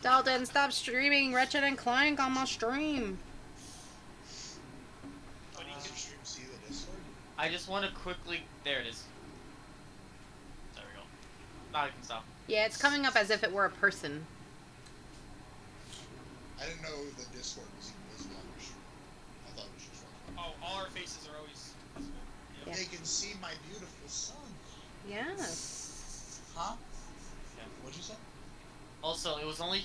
Dalton, stop streaming Ratchet and Clank on my stream. Oh, you can stream see the Discord? I just want to quickly... There it is. There we go. Now I can stop. Yeah, it's coming up as if it were a person. I didn't know the Discord was even visible on your stream. I thought it was just one. Oh, all our faces are always visible. Yep. Yeah. They can see my beautiful son. Yes. Huh? Yeah. What'd you say? Also, it was only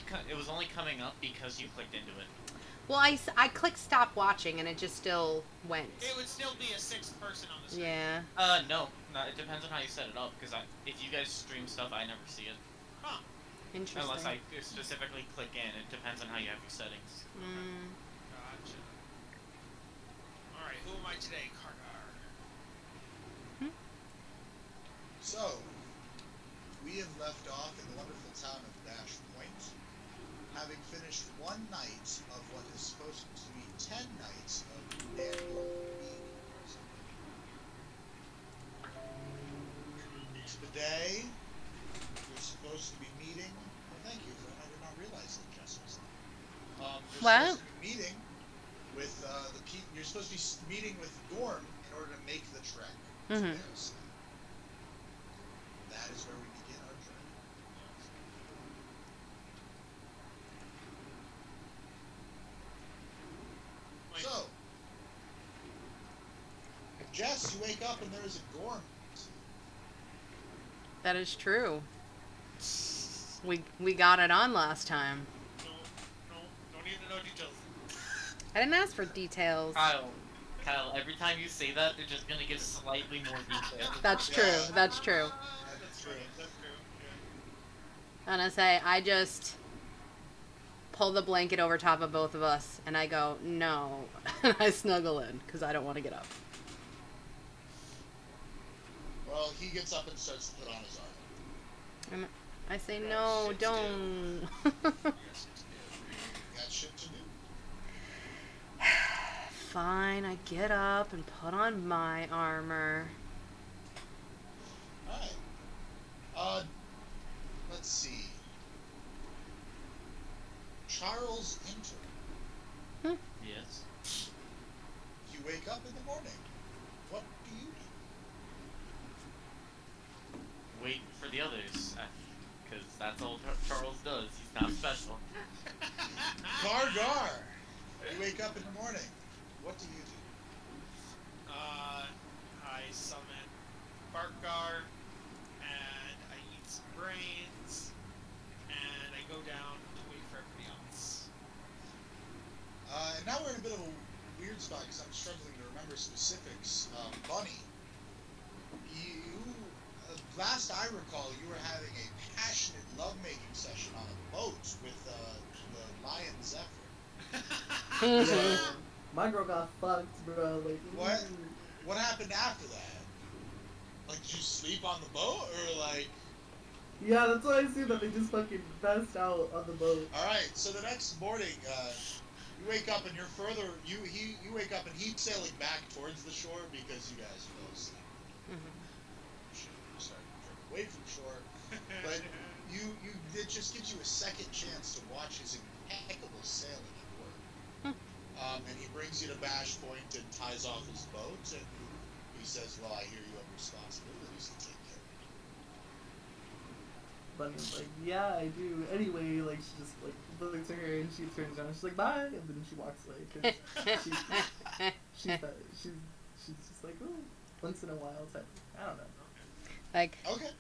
coming up because you clicked into it. Well, I clicked stop watching and it just still went. It would still be a sixth person on the screen. Yeah. No. It depends on how you set it up, because if you guys stream stuff, I never see it. Huh. Interesting. Unless I specifically click in. It depends on how you have your settings. Gotcha. Alright, who am I today? Kargar. So, we have left off in the wonderful town of Bash Point, having finished one night of what is supposed to be 10 nights of annual week. Today, we're supposed to be meeting. Oh, thank you. I did not realize that Jess was there. We're supposed to be meeting with the people. You're supposed to be meeting with Gorm in order to make the trek to Bears. That is where we begin our journey. So, Jess, you wake up and there is a Gorm. That is true. We got it on last time. No, don't need to know details. I didn't ask for details. Kyle, every time you say that, they're just gonna give slightly more detail. That's true. That's true. That's true. That's true. Yeah. And I say, I just pull the blanket over top of both of us, and I go, no. And I snuggle in, because I don't want to get up. Well, he gets up and starts to put on his armor. And I say, no, don't. You got shit to do. Fine, I get up and put on my armor. Alright. Let's see. Charles Inter. Yes. You wake up in the morning. What do you do? Wait for the others, because that's all Charles does. He's not special. Kargar! You wake up in the morning. What do you do? I summon Barkgar, and I eat some brains, and I go down to wait for everybody else. And now we're in a bit of a weird spot because I'm struggling to remember specifics. Bunny, last I recall, you were having a passionate lovemaking session on a boat with the lion Zephyr. Yeah. My girl got fucked, bro. Like, What happened after that? Like, did you sleep on the boat, or like? Yeah, that's why I see that they just fucking passed out on the boat. All right. So the next morning, you wake up and you're further. You wake up and he's sailing back towards the shore because you guys fell asleep. Started to drift away from shore, but it just gives you a second chance to watch his impeccable sailing at work. And he brings you to Bash Point and ties off his boat, and he says, "Well, I hear you have responsibilities to take care of." Bunny's like, yeah, I do. Anyway, like, she just, like, looks at her and she turns around and she's like, bye! And then she walks away. She's just like, oh, once in a while type. I don't know. Like, Okay.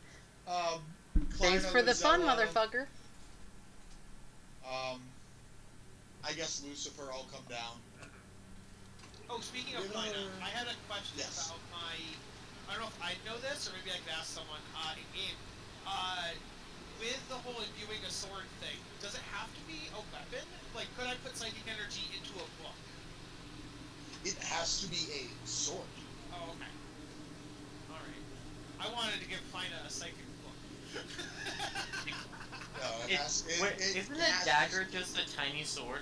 thanks for the fun, motherfucker. I guess Lucifer will come down. Oh, speaking of Kleina, I had a question about my... I don't know if I know this, or maybe I could ask someone in game. With the whole imbuing a sword thing, does it have to be a weapon? Like, could I put psychic energy into a book? It has to be a sword. Oh, okay. Alright. I wanted to give Kleina a psychic book. No, isn't a dagger just a tiny sword?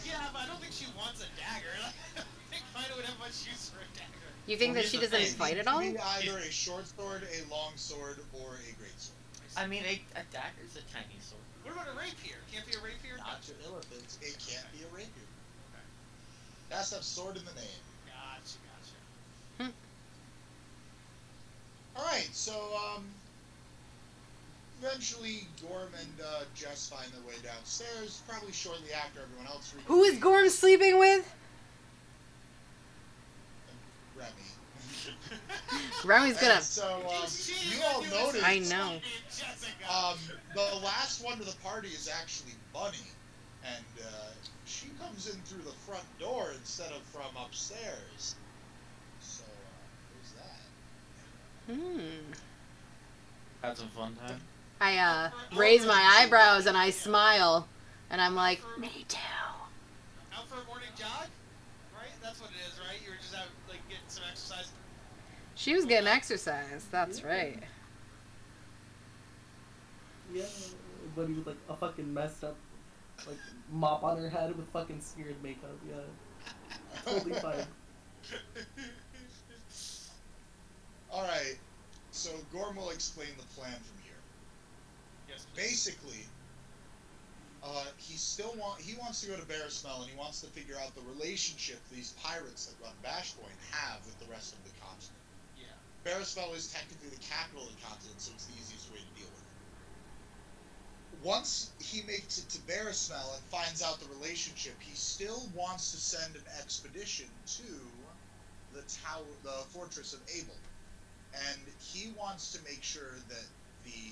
Yeah, but I don't think she wants a dagger. I don't think Kleina would have much use for a dagger. You think that she doesn't fight at all? It can be either a short sword, a long sword, or a great sword. I mean, a dagger's a tiny sword. What about a rapier? Can't be a rapier? Not to Illithid. It can't be a rapier. Okay. It has to have sword in the name. Gotcha. Alright, so, eventually Gorm and Jess find their way downstairs, probably shortly after everyone else reaches. Who is Gorm sleeping with? Remy. Remy's gonna. And so, you all notice. I know. The last one to the party is actually Bunny, and she comes in through the front door instead of from upstairs. So, there's that. Had some fun time. I raise my eyebrows and I smile, and I'm like, me too. Out for a morning jog? Right? That's what it is, right? You were just out, like, getting some exercise. She was getting exercise. That's right. Yeah, Buddy with like a fucking messed up like mop on her head with fucking smeared makeup. Yeah, totally fine. Alright, so Gorm will explain the plan from here. Yes. Basically, he wants to go to Bearsmell and he wants to figure out the relationship these pirates that run Bashpoint have with the rest of the continent. Yeah. Bearsmell is technically the capital of the continent, so it's the easiest way to deal with it. Once he makes it to Bearsmell and finds out the relationship, he still wants to send an expedition to the fortress of Abel. And he wants to make sure that the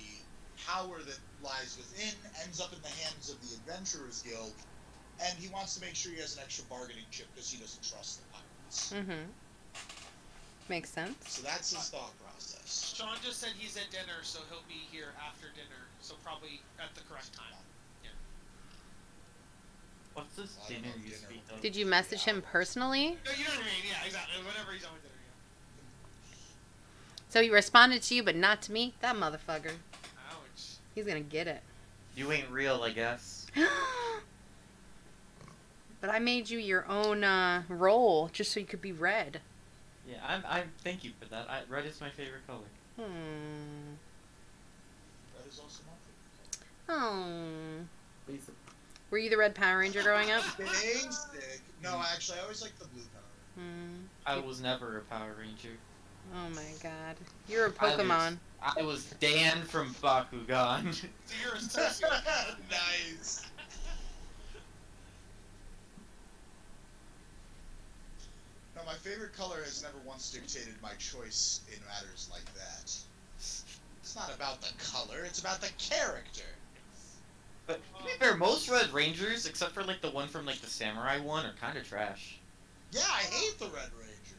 power that lies within ends up in the hands of the Adventurers Guild, and he wants to make sure he has an extra bargaining chip because he doesn't trust the pirates. Makes sense. So that's his thought process. Sean just said he's at dinner, so he'll be here after dinner, so probably at the correct time. Yeah. What's this dinner you speak of? Did you message him personally? No, you know what I mean? Yeah, exactly. Whenever he's on with dinner, So he responded to you, but not to me? That motherfucker. yeah. Ouch. He's gonna get it. You ain't real, I guess. But I made you your own role just so you could be red. Yeah, I'm. Thank you for that. Red is my favorite color. That is also my favorite color. Oh. Basic. Were you the red Power Ranger growing up? Basic. No, actually, I always liked the blue Power Ranger. I was never a Power Ranger. Oh my god. You're a Pokemon. I was Dan from Bakugan. So you're a sociopath. Nice. No, my favorite color has never once dictated my choice in matters like that. It's not about the color, it's about the character. But to be fair, most Red Rangers, except for like the one from like the Samurai one, are kind of trash. Yeah, I hate the Red Ranger.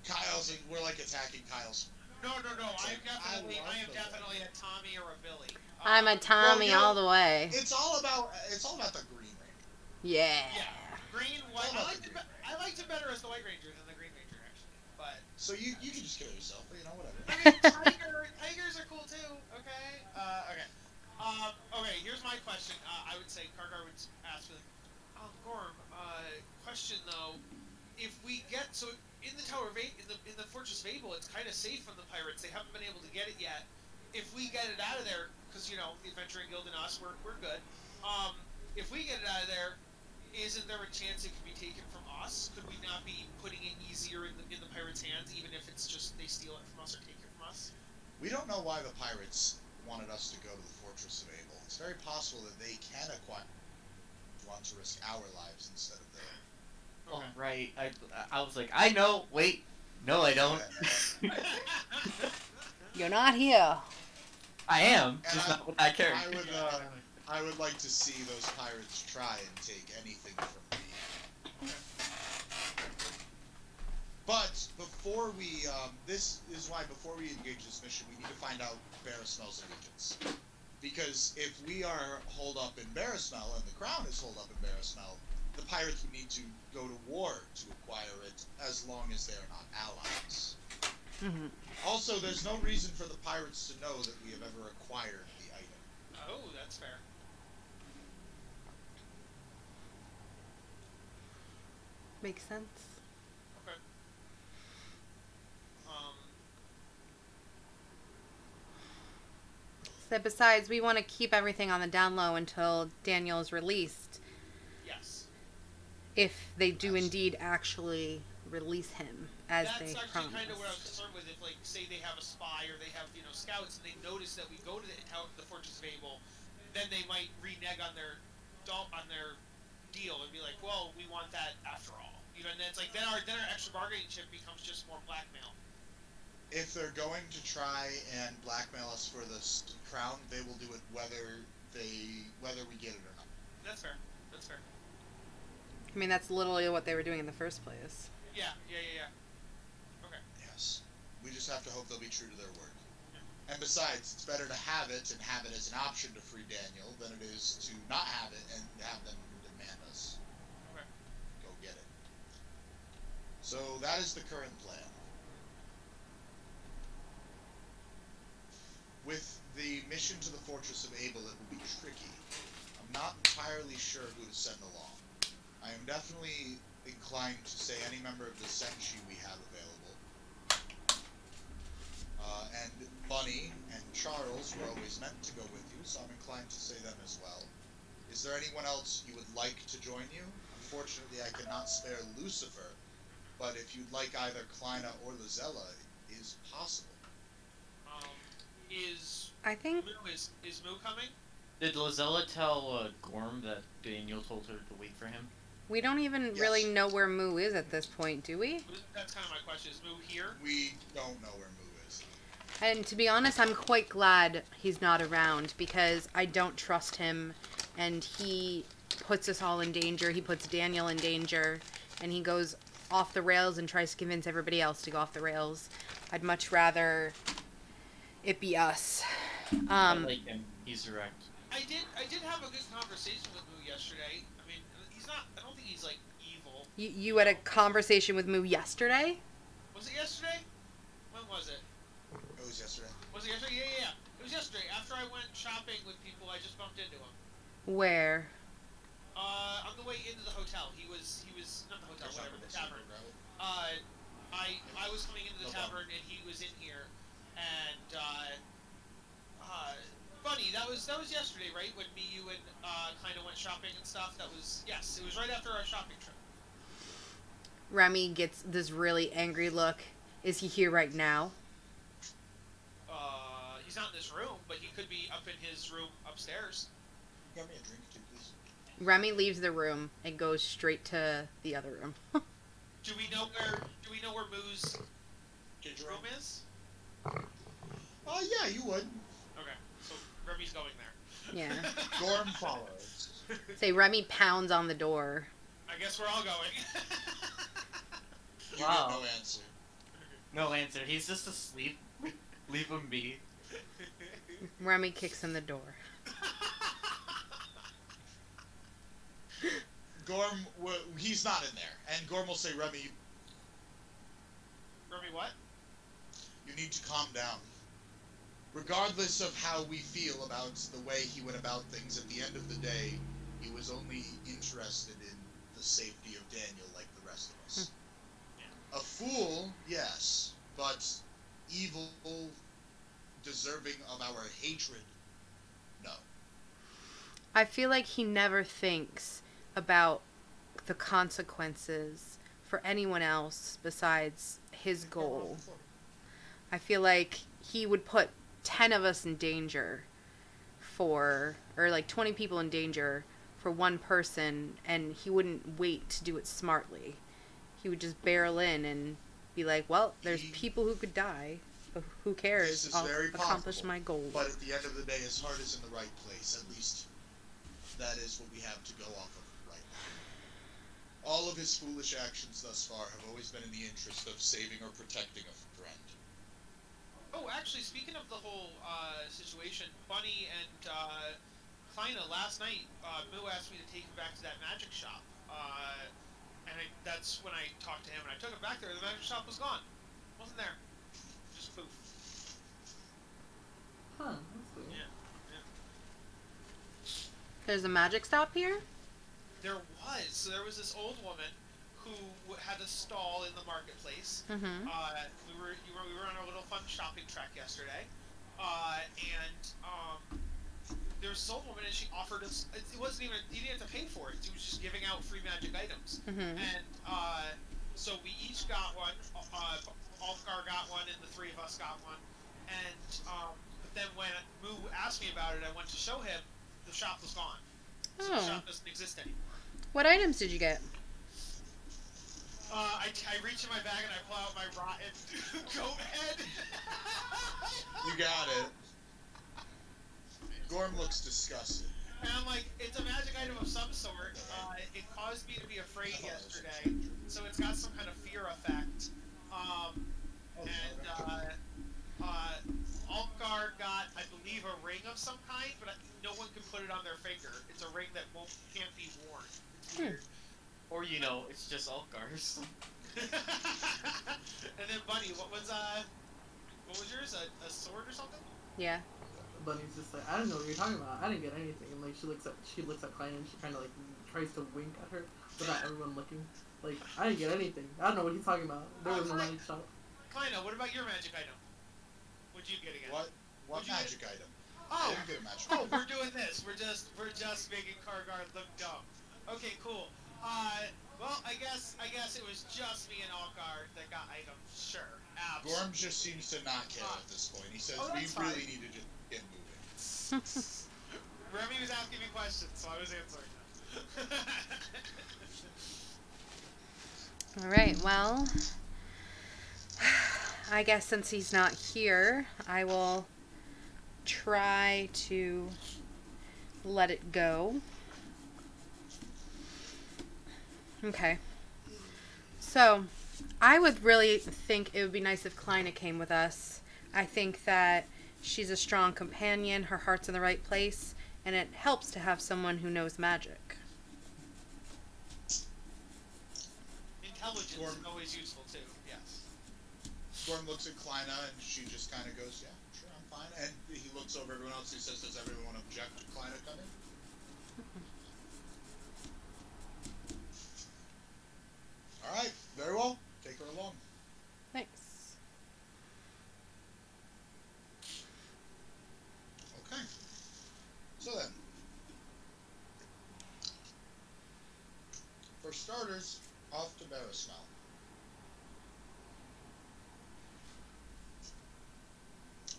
Kyle's, we're like attacking Kyle's. No. I am definitely a Tommy or a Billy. I'm a Tommy all the way. It's all about the Green Ranger. Yeah. Yeah. Green, white. I liked him better as the White Ranger than the Green Ranger, actually. But So you can just kill yourself, you know, whatever. I mean, tigers are cool too. Okay. Okay. Okay. Here's my question. I would say Kargar would ask for Gorm. Question though, if we get in the Tower of in the Fortress of Abel, it's kind of safe from the pirates. They haven't been able to get it yet. If we get it out of there, because you know the Adventuring Guild and us, we're good. If we get it out of there, isn't there a chance it could be taken from us? Could we not be putting it easier in the pirates' hands, even if it's just they steal it from us or take it from us? We don't know why the pirates wanted us to go to the Fortress of Abel. It's very possible that they can want to risk our lives instead of theirs. Oh, right. I was like, I know. Wait. No, I don't. You're not here. I am. And Just not with that character. I would like to see those pirates try and take anything from me. But before we, this is why before we engage this mission, we need to find out Bearsmell's allegiance. Because if we are holed up in Bearsmell and the crown is holed up in Bearsmell, the pirates would need to go to war to acquire it, as long as they are not allies. Also, there's no reason for the pirates to know that we have ever acquired the item. Oh, that's fair. Makes sense. Okay. Besides, we want to keep everything on the down low until Daniel is released. Yes. If they do indeed actually release him, as they That's promised. actually kind of what I was concerned with. If, like, say they have a spy or they have, scouts, and they notice that we go to the Fortress of Abel, then they might renege on their deal and be like, well, we want that after all. And then it's like then our extra bargaining chip becomes just more blackmail. If they're going to try and blackmail us for this crown, they will do it whether we get it or not. That's fair. That's fair. I mean, that's literally what they were doing in the first place. Yeah. Okay. Yes. We just have to hope they'll be true to their word. Yeah. And besides, it's better to have it and have it as an option to free Daniel than it is to not have it and have them demand us. Okay. Go get it. So that is the current plan. With the mission to the Fortress of Abel, it will be tricky. I'm not entirely sure who to send along. I am definitely inclined to say any member of the Senshi we have available. And Bunny and Charles were always meant to go with you, so I'm inclined to say them as well. Is there anyone else you would like to join you? Unfortunately, I cannot spare Lucifer, but if you'd like either Kleina or Lizella, it is possible. I think... Is Moo coming? Did Lizella tell Gorm that Daniel told her to wait for him? We don't even really know where Moo is at this point, do we? That's kind of my question. Is Moo here? We don't know where Moo is. And to be honest, I'm quite glad he's not around, because I don't trust him, and he puts us all in danger. He puts Daniel in danger, and he goes off the rails and tries to convince everybody else to go off the rails. I'd much rather it be us. I like him. He's direct. I did have a good conversation with Moo yesterday. I mean, I don't think he's, like, evil. You had a conversation with Moo yesterday? Was it yesterday? When was it? It was yesterday. Was it yesterday? Yeah. It was yesterday. After I went shopping with people, I just bumped into him. Where? On the way into the hotel. He was not the hotel, whatever, the tavern. I was coming into the tavern and he was in here, and Bunny, that was yesterday, right? When me, you, and kind of went shopping and stuff. It was right after our shopping trip. Remy gets this really angry look. Is he here right now? He's not in this room, but he could be up in his room upstairs. Get me a drink too, please. Remy leaves the room and goes straight to the other room. Do we know where Moo's room is? Yeah, you would. Okay, so Remy's going there. Yeah. Gorm follows. Say Remy pounds on the door. I guess we're all going. You Wow. get no answer. No answer. He's just asleep. Leave him be. Remy kicks in the door. Gorm, he's not in there, and Gorm will say, Remy, what? you need to calm down. Regardless of how we feel about the way he went about things, at the end of the day, he was only interested in the safety of Daniel like the rest of us. A fool, yes, but evil, deserving of our hatred, no. I feel like he never thinks about the consequences for anyone else besides his goal. I feel like he would put 10 of us in danger or like 20 people in danger for one person, and he wouldn't wait to do it smartly. He would just barrel in and be like, well, there's people who could die, but who cares? I'll accomplish my goal. But at the end of the day, his heart is in the right place. At least that is what we have to go off of right now. All of his foolish actions thus far have always been in the interest of saving or protecting a friend. Oh, actually, speaking of the whole situation, Bunny and Kleina, last night, Moo asked me to take him back to that magic shop. And that's when I talked to him, and I took him back there. The magic shop was gone. Wasn't there. Just poof. Huh, that's weird. Yeah. There's a magic stop here? There was. So there was this old woman who had a stall in the marketplace. Mm-hmm. We were on our little fun shopping trek yesterday. There's this old woman, and she offered us. It wasn't even. You didn't have to pay for it. She was just giving out free magic items. Mm-hmm. And so we each got one. Alfgar got one, and the three of us got one. And but then when Moo asked me about it, I went to show him. The shop was gone. So the shop doesn't exist anymore. What items did you get? I reach in my bag and I pull out my rotten goat head. You got it. Gorm looks disgusted. And I'm like, it's a magic item of some sort. It caused me to be afraid yesterday, so it's got some kind of fear effect. Alfgar got, I believe, a ring of some kind, but no one can put it on their finger. It's a ring that can't be worn. It's weird. Or it's just Alfgar's. And then Bunny, what was yours? A sword or something? Yeah. Bunny's just like, I don't know what you're talking about. I didn't get anything. And like she looks at Klein and she kind of like tries to wink at her without everyone looking. Like, I didn't get anything. I don't know what he's talking about. There was no magic shop. Kleina, what about your magic item? What'd you get again? What magic item? Oh, I didn't get a magic oh, item. we're doing this. We're just making Kargard look dumb. Okay, cool. Well, I guess it was just me and Algar that got items. Sure, absolutely. Gorm just seems to not care at this point. He says we really need to just get moving. Remy was asking me questions, so I was answering them. All right. Well, I guess since he's not here, I will try to let it go. Okay. So, I would really think it would be nice if Kleina came with us. I think that she's a strong companion, her heart's in the right place, and it helps to have someone who knows magic. Intelligence is always useful too, yes. Gorm looks at Kleina and she just kind of goes, yeah, sure, I'm fine. And he looks over everyone else and he says, does everyone object to Kleina coming? Alright, very well. Take her along. Thanks. Okay. So then, for starters, off to Barrismel.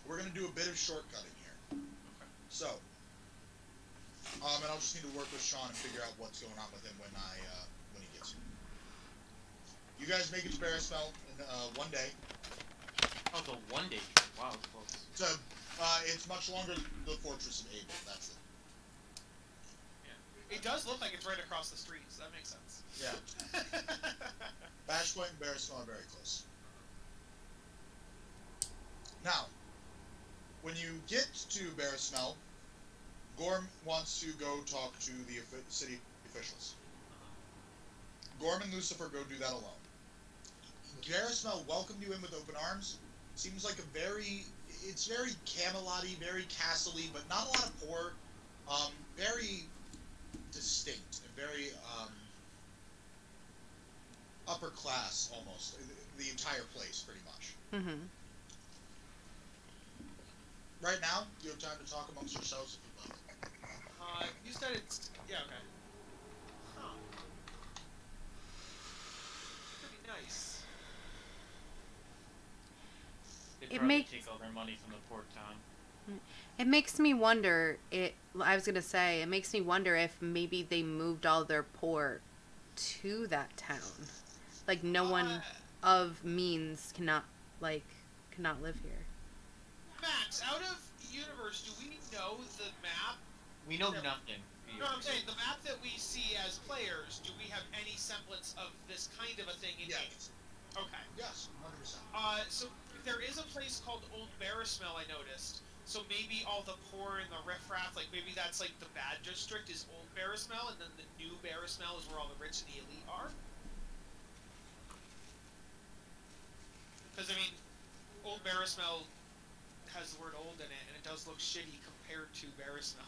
We're going to do a bit of shortcutting here. Okay. So, and I'll just need to work with Sean and figure out what's going on with him when he gets here. You guys make it to Barrismel in 1 day. Oh, the 1 day trip. Wow, it's close. So, it's much longer than the Fortress of Abel. That's it. Yeah. It does look like it's right across the street, so that makes sense. Yeah. Bashpoint and Barrismel are very close. Now, when you get to Barrismel, Gorm wants to go talk to the city officials. Gorm and Lucifer go do that alone. Barrismel welcomed you in with open arms. Seems like it's very Camelot-y, very castle-y, but not a lot of poor. Very distinct and very upper class almost. The entire place, pretty much. Mm-hmm. Right now, you have time to talk amongst yourselves if you'd like. You said it's... Yeah, okay. Huh. Pretty nice. They probably take all their money from the port town. It makes me wonder, it makes me wonder if maybe they moved all their poor to that town. Like, no one of means cannot live here. Max, out of universe, do we know the map? We know nothing. No, I'm saying, the map that we see as players, do we have any semblance of this kind of a thing in game? Okay. Yes, 100%. So there is a place called Old Barrismel, I noticed. So maybe all the poor and the riffraff, like maybe that's like the bad district is Old Barrismel, and then the new Barrismel is where all the rich and the elite are? Because, I mean, Old Barrismel has the word old in it, and it does look shitty compared to Barrismel.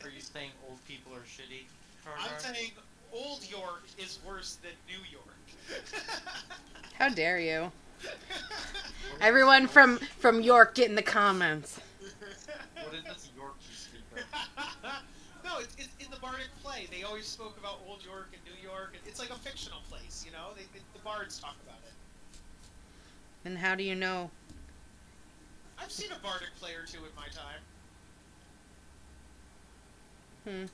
Are you saying old people are shitty? I'm saying Old York is worse than New York. How dare you? Everyone from York, get in the comments. What is this York you speak of? No, it's in the Bardic play. They always spoke about Old York and New York. It's like a fictional place, you know? The bards talk about it. And how do you know? I've seen a Bardic play or two in my time. Hmm.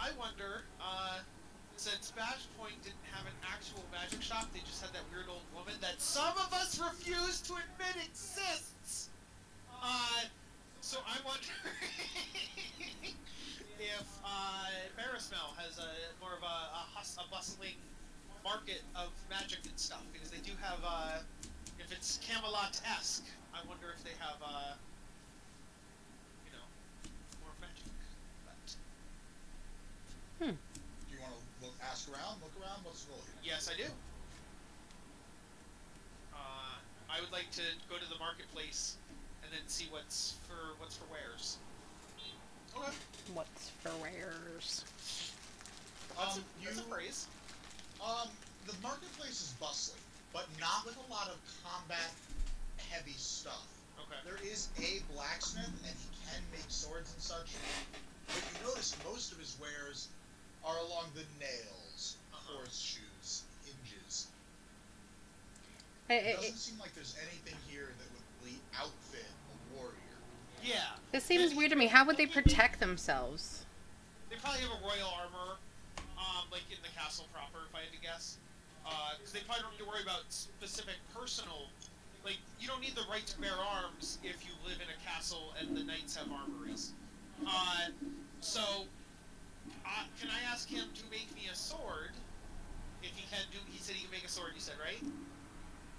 I wonder, since Bash Point didn't have an actual magic shop, they just had that weird old woman that some of us refuse to admit exists. So I'm wondering if Barrismel has more of a bustling market of magic and stuff, because they do have, if it's Camelot-esque, I wonder if they have, you know, more magic. But Do you want to ask around, look around? What's the goal here? yes, I do. I would like to go to the marketplace and then see what's for wares. Okay. What's for wares? That's a phrase. The marketplace is bustling, but not with a lot of combat-heavy stuff. Okay. There is a blacksmith, and he can make swords and such. But you notice most of his wares are along the nails, horseshoes, hinges. It doesn't seem like there's anything here that would really outfit a warrior. Yeah. This seems weird to me. How would they protect themselves? They probably have a royal armor, like in the castle proper, if I had to guess. Because they probably don't need to worry about specific personal. Like, you don't need the right to bear arms if you live in a castle and the knights have armories. Can I ask him to make me a sword? If he can do, he said he can make a sword. You said, right?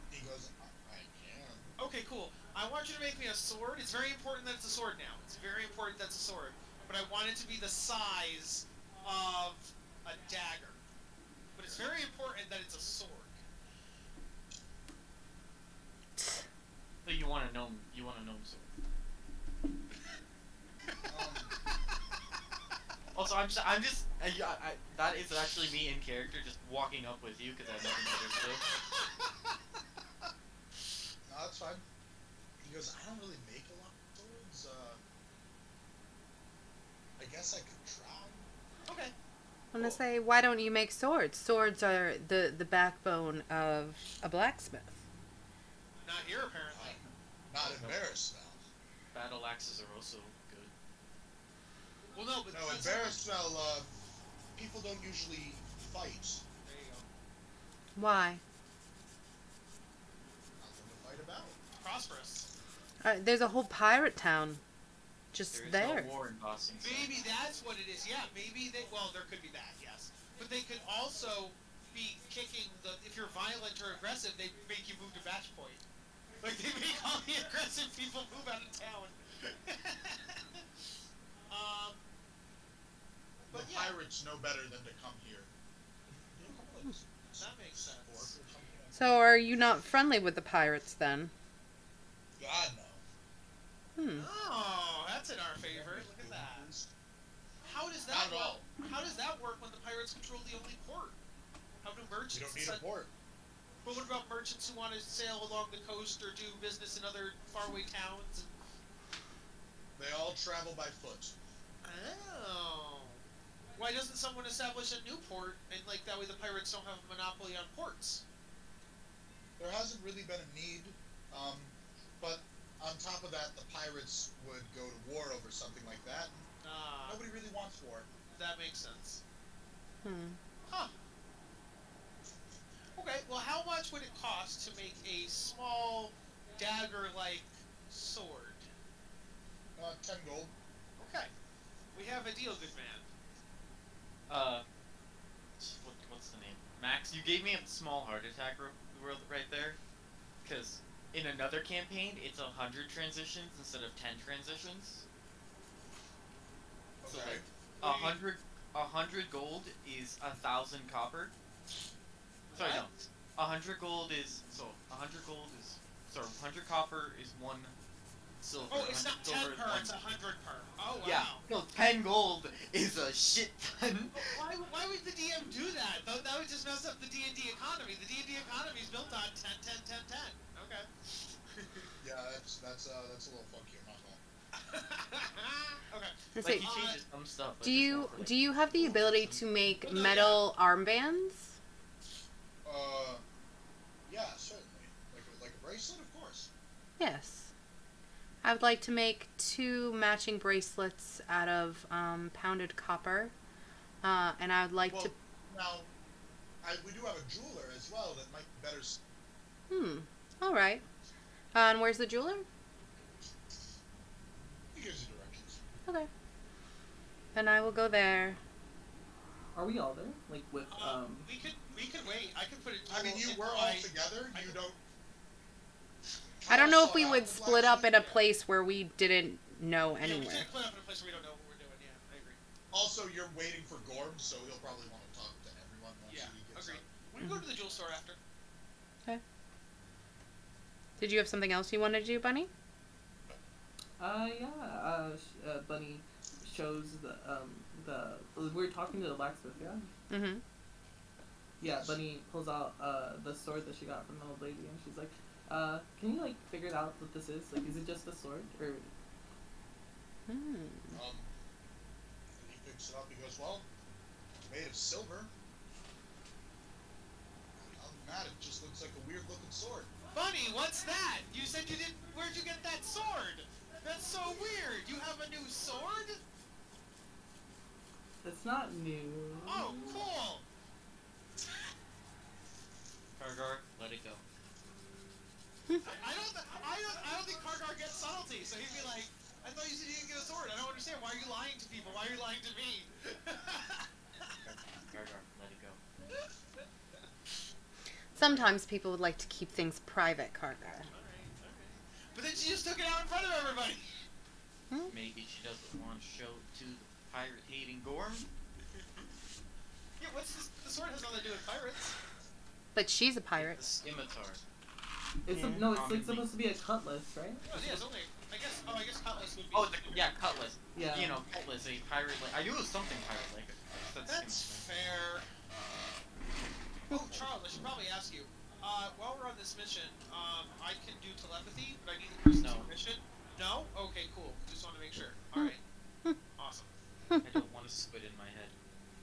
He goes, I can. Okay, cool. I want you to make me a sword. It's very important that it's a sword now. It's very important that's a sword. But I want it to be the size of a dagger. But it's very important that it's a sword. So you want a gnome sword. Also, that is actually me in character, just walking up with you because I have nothing better to do. No, that's fine. He goes, I don't really make a lot of swords. I guess I could try. Okay. I'm gonna say, why don't you make swords? Swords are the backbone of a blacksmith. Not here, apparently. Not embarrassed now. Battle axes are also good. Well, no, but... No, in Barrisfell, people don't usually fight. There you go. Why? Nothing to fight about. Prosperous. There's a whole pirate town just There there. is no war in Boston. Maybe that's what it is. Yeah, maybe they... Well, there could be that, yes. But they could also be kicking the... If you're violent or aggressive, they make you move to Batch Point. Like, they make all the aggressive people move out of town. The But yeah, pirates know better than to come here. that makes sense. So are you not friendly with the pirates then? God, no. Oh, that's in our favor. Look at that. How does that Not at work? all. How does that work when the pirates control the only port? How do merchants? You don't need a port. But what about merchants who want to sail along the coast or do business in other faraway towns? They all travel by foot. Oh. Why doesn't someone establish a new port and like that way the pirates don't have a monopoly on ports? There hasn't really been a need, but on top of that, the pirates would go to war over something like that. Nobody really wants war. That makes sense. Hmm. Huh. Okay, well how much would it cost to make a small dagger-like sword? 10 gold. Okay. We have a deal, good man. What's the name? Max, you gave me a small heart attack right there, because in another campaign it's 100 transitions instead of 10 transitions. So Okay. like 100 gold is 1,000 copper. Sorry, no. 100 gold is 100 copper is silver. Oh, it's not 10 silver is per, one. it's 100 per. Oh, wow. Yeah, no, 10 gold is a shit ton. Why would the DM do that? That would just mess up the D&D economy. The D&D economy is built on 10, 10, 10, 10. Okay. Yeah, that's a little funky. I'm not gonna. Okay. Let's Like, see. he changes some stuff. but Do just you not for, like, do you have the ability to make metal armbands? Yeah, certainly. Like a bracelet, of course. Yes. I would like to make 2 matching bracelets out of pounded copper, and I would like Well, to. now, we do have a jeweler as well that might be better. All right. And where's the jeweler? He gives you directions. Okay. And I will go there. Are we all there? Like with We could wait. I could put it. I mean, we're all together. You don't. I don't know if we Saw would out the split up in a blacksmith. place where we didn't know Yeah, we anywhere. should split up in a place where we don't know what we're doing. Yeah, I agree. Also, you're waiting for Gorm, so he'll probably want to talk to everyone once Yeah, he gets agreed. out. We can go to the jewel store after. Did you have something else you wanted to do, Bunny? Bunny shows we were talking to the blacksmith, yeah? Mm-hmm. Yeah, Bunny pulls out the sword that she got from the old lady, and she's like, can you, like, figure out what this is? Like, is it just a sword, or... Hmm. He picks it up. He goes, "Well, it's made of silver. Other than that, it just looks like a weird-looking sword." Bunny, what's that? You said you didn't. Where'd you get that sword? That's so weird. You have a new sword? It's not new. Oh, cool. Kargar, let it go. I don't think Kargar gets subtlety. So he'd be like, I thought you said you didn't get a sword. I don't understand. Why are you lying to people? Why are you lying to me? Kargar, let it go. Sometimes people would like to keep things private, Kargar. Alright. But then she just took it out in front of everybody. Maybe she doesn't want to show to the pirate-hating Gorm. Yeah, what's this? The sword has nothing to do with pirates. But she's a pirate. The scimitar. It's Yeah. no, it's like supposed to be a cutlass, right? Oh, yeah, it's only. I guess cutlass would be. Oh, yeah, cutlass. Yeah. You know, cutlass, a pirate. Like I knew it was something pirate-like. That's fair. Oh, Charles, I should probably ask you. While we're on this mission, I can do telepathy, but I need the person's No. permission. No? Okay, cool. Just want to make sure. Alright. Awesome. I don't want to squid in my head.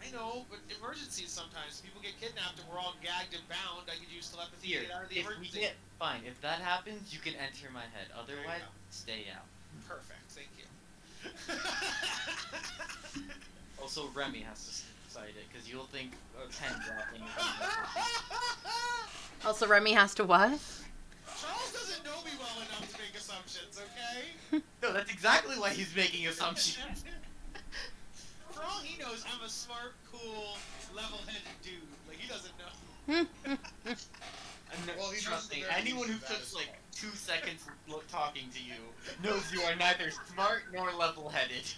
I know, but emergencies sometimes. People get kidnapped and we're all gagged and bound. I could use telepathy Here, to get out of the if we emergency. get fine, if that happens, you can enter my head. Otherwise, go. stay out. Perfect, thank you. Also, Remy has to cite it because you'll think a 10 dropping. Also, Remy has to what? Charles doesn't know me well enough to make assumptions, okay? No, that's exactly why he's making assumptions. For all he knows, I'm a smart, cool, level-headed dude. Like, he doesn't know. Well, he Trust knows me, the very anyone who least of that took as like well. 2 seconds talking to you knows you are neither smart nor level-headed.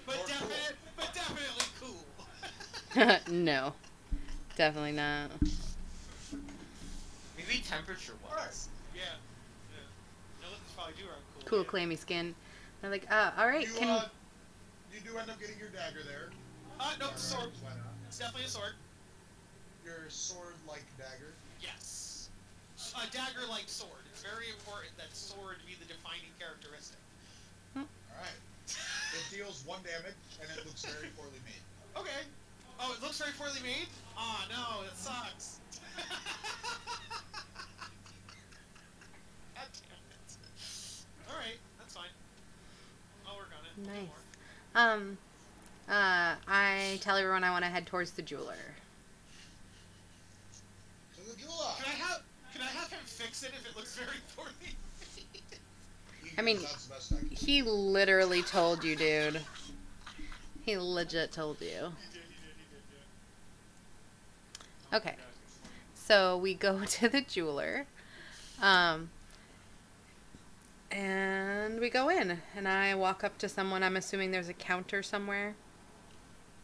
But, Or cool. definitely cool. No. Definitely not. Maybe temperature-wise. Yeah. No, this probably do run cool. Cool, yeah. clammy skin. They're like, alright, You, can... you do end up getting your dagger there. No, sword. Why not? It's definitely a sword. Your sword-like dagger. Yes. A dagger-like sword. It's very important that sword be the defining characteristic. Alright. It deals 1 damage, and it looks very poorly made. Okay. Oh, it looks very poorly made? Aw, no, it sucks. God damn it. Alright, that's fine. I'll work on it. I'll do Nice. more. I tell everyone I want to head towards the jeweler. So the jeweler! Can I have him fix it if it looks very poorly made? He I mean, goes, "That's the best I can do." He literally told you, dude. He legit told you. He did, yeah. Okay. So we go to the jeweler. And we go in. And I walk up to someone. I'm assuming there's a counter somewhere.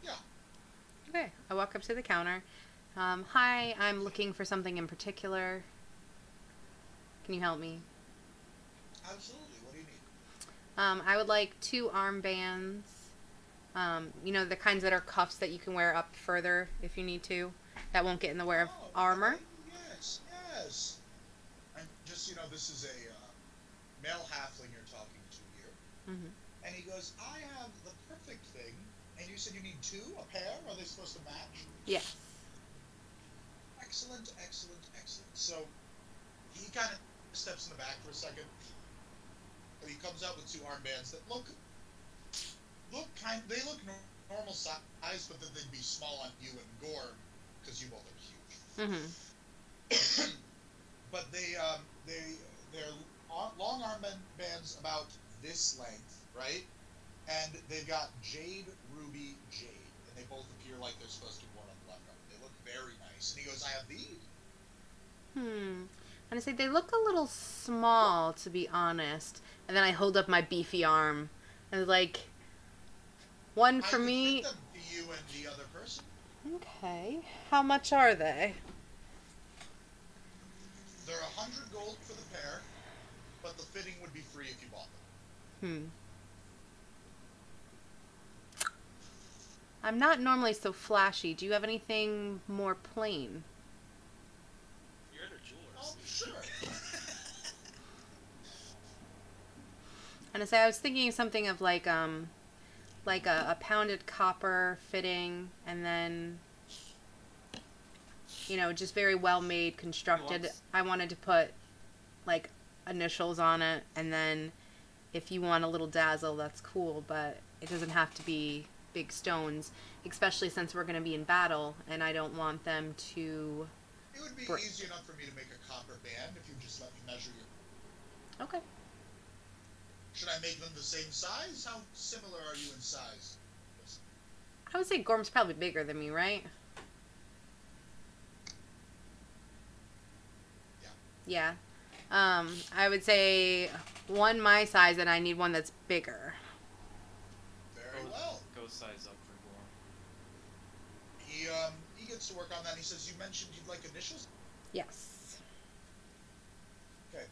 Yeah. Okay. I walk up to the counter. Hi, I'm looking for something in particular. Can you help me? Absolutely. What do you need? I would like 2 armbands. You know, the kinds that are cuffs that you can wear up further if you need to. That won't get in the way of armor. Okay. Yes, yes. And just, this is a male halfling you're talking to here. Hmm. And he goes, I have the perfect thing. And you said you need 2, a pair? Are they supposed to match? Yes. Excellent, excellent, excellent. So he kind of steps in the back for a second. And he comes out with 2 armbands that look normal size, but then they'd be small on you and Gorm because you both are huge. Hmm. But they're long armbands about this length, right? And they've got jade, ruby, jade, and they both appear like they're supposed to be worn on the left arm. They look very nice. And he goes, I have these. And I say they look a little small, to be honest. And then I hold up my beefy arm and like, one for I me. can fit them to you and the other person. Okay. How much are they? They're 100 gold for the pair, but the fitting would be free if you bought them. I'm not normally so flashy. Do you have anything more plain? You're at a jeweler's. Oh, sure. And I say I was thinking something of like a pounded copper fitting, and then, just very well made, constructed. I wanted to put like initials on it, and then if you want a little dazzle, that's cool, but it doesn't have to be big stones, especially since we're going to be in battle, and I don't want them to. It would be easy enough for me to make a copper band if you just let me measure your. Okay. Should I make them the same size? How similar are you in size? I would say Gorm's probably bigger than me, right? Yeah. Yeah. I would say one my size, and I need one that's bigger. Very well. Go size up for Gorm. He gets to work on that. He says, you mentioned you'd like initials? Yes. Okay.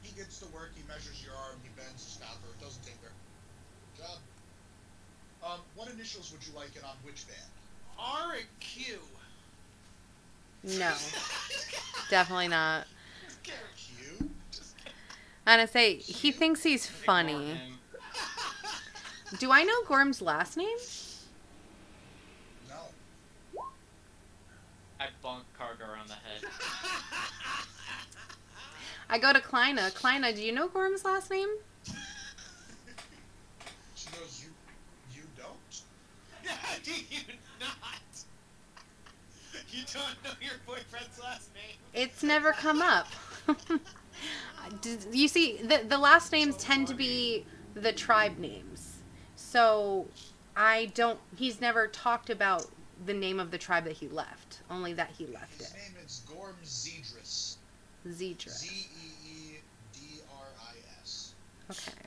He gets to work, he measures your arm, he bends his copper. It doesn't take very job. What initials would you like and on which band? R and Q. No. Definitely not. Q? And I say, he thinks he's funny. Ignore him. Do I know Gorm's last name? No. I bonk Kargar on the head. I go to Kleina. Kleina, do you know Gorm's last name? She goes, you don't? Do you not? You don't know your boyfriend's last name? It's never come up. You see, the last names tend to be the tribe names. So he's never talked about the name of the tribe that he left. Only that he left His it. name is Gorm Zedris. Zedris. Zeedris. Okay.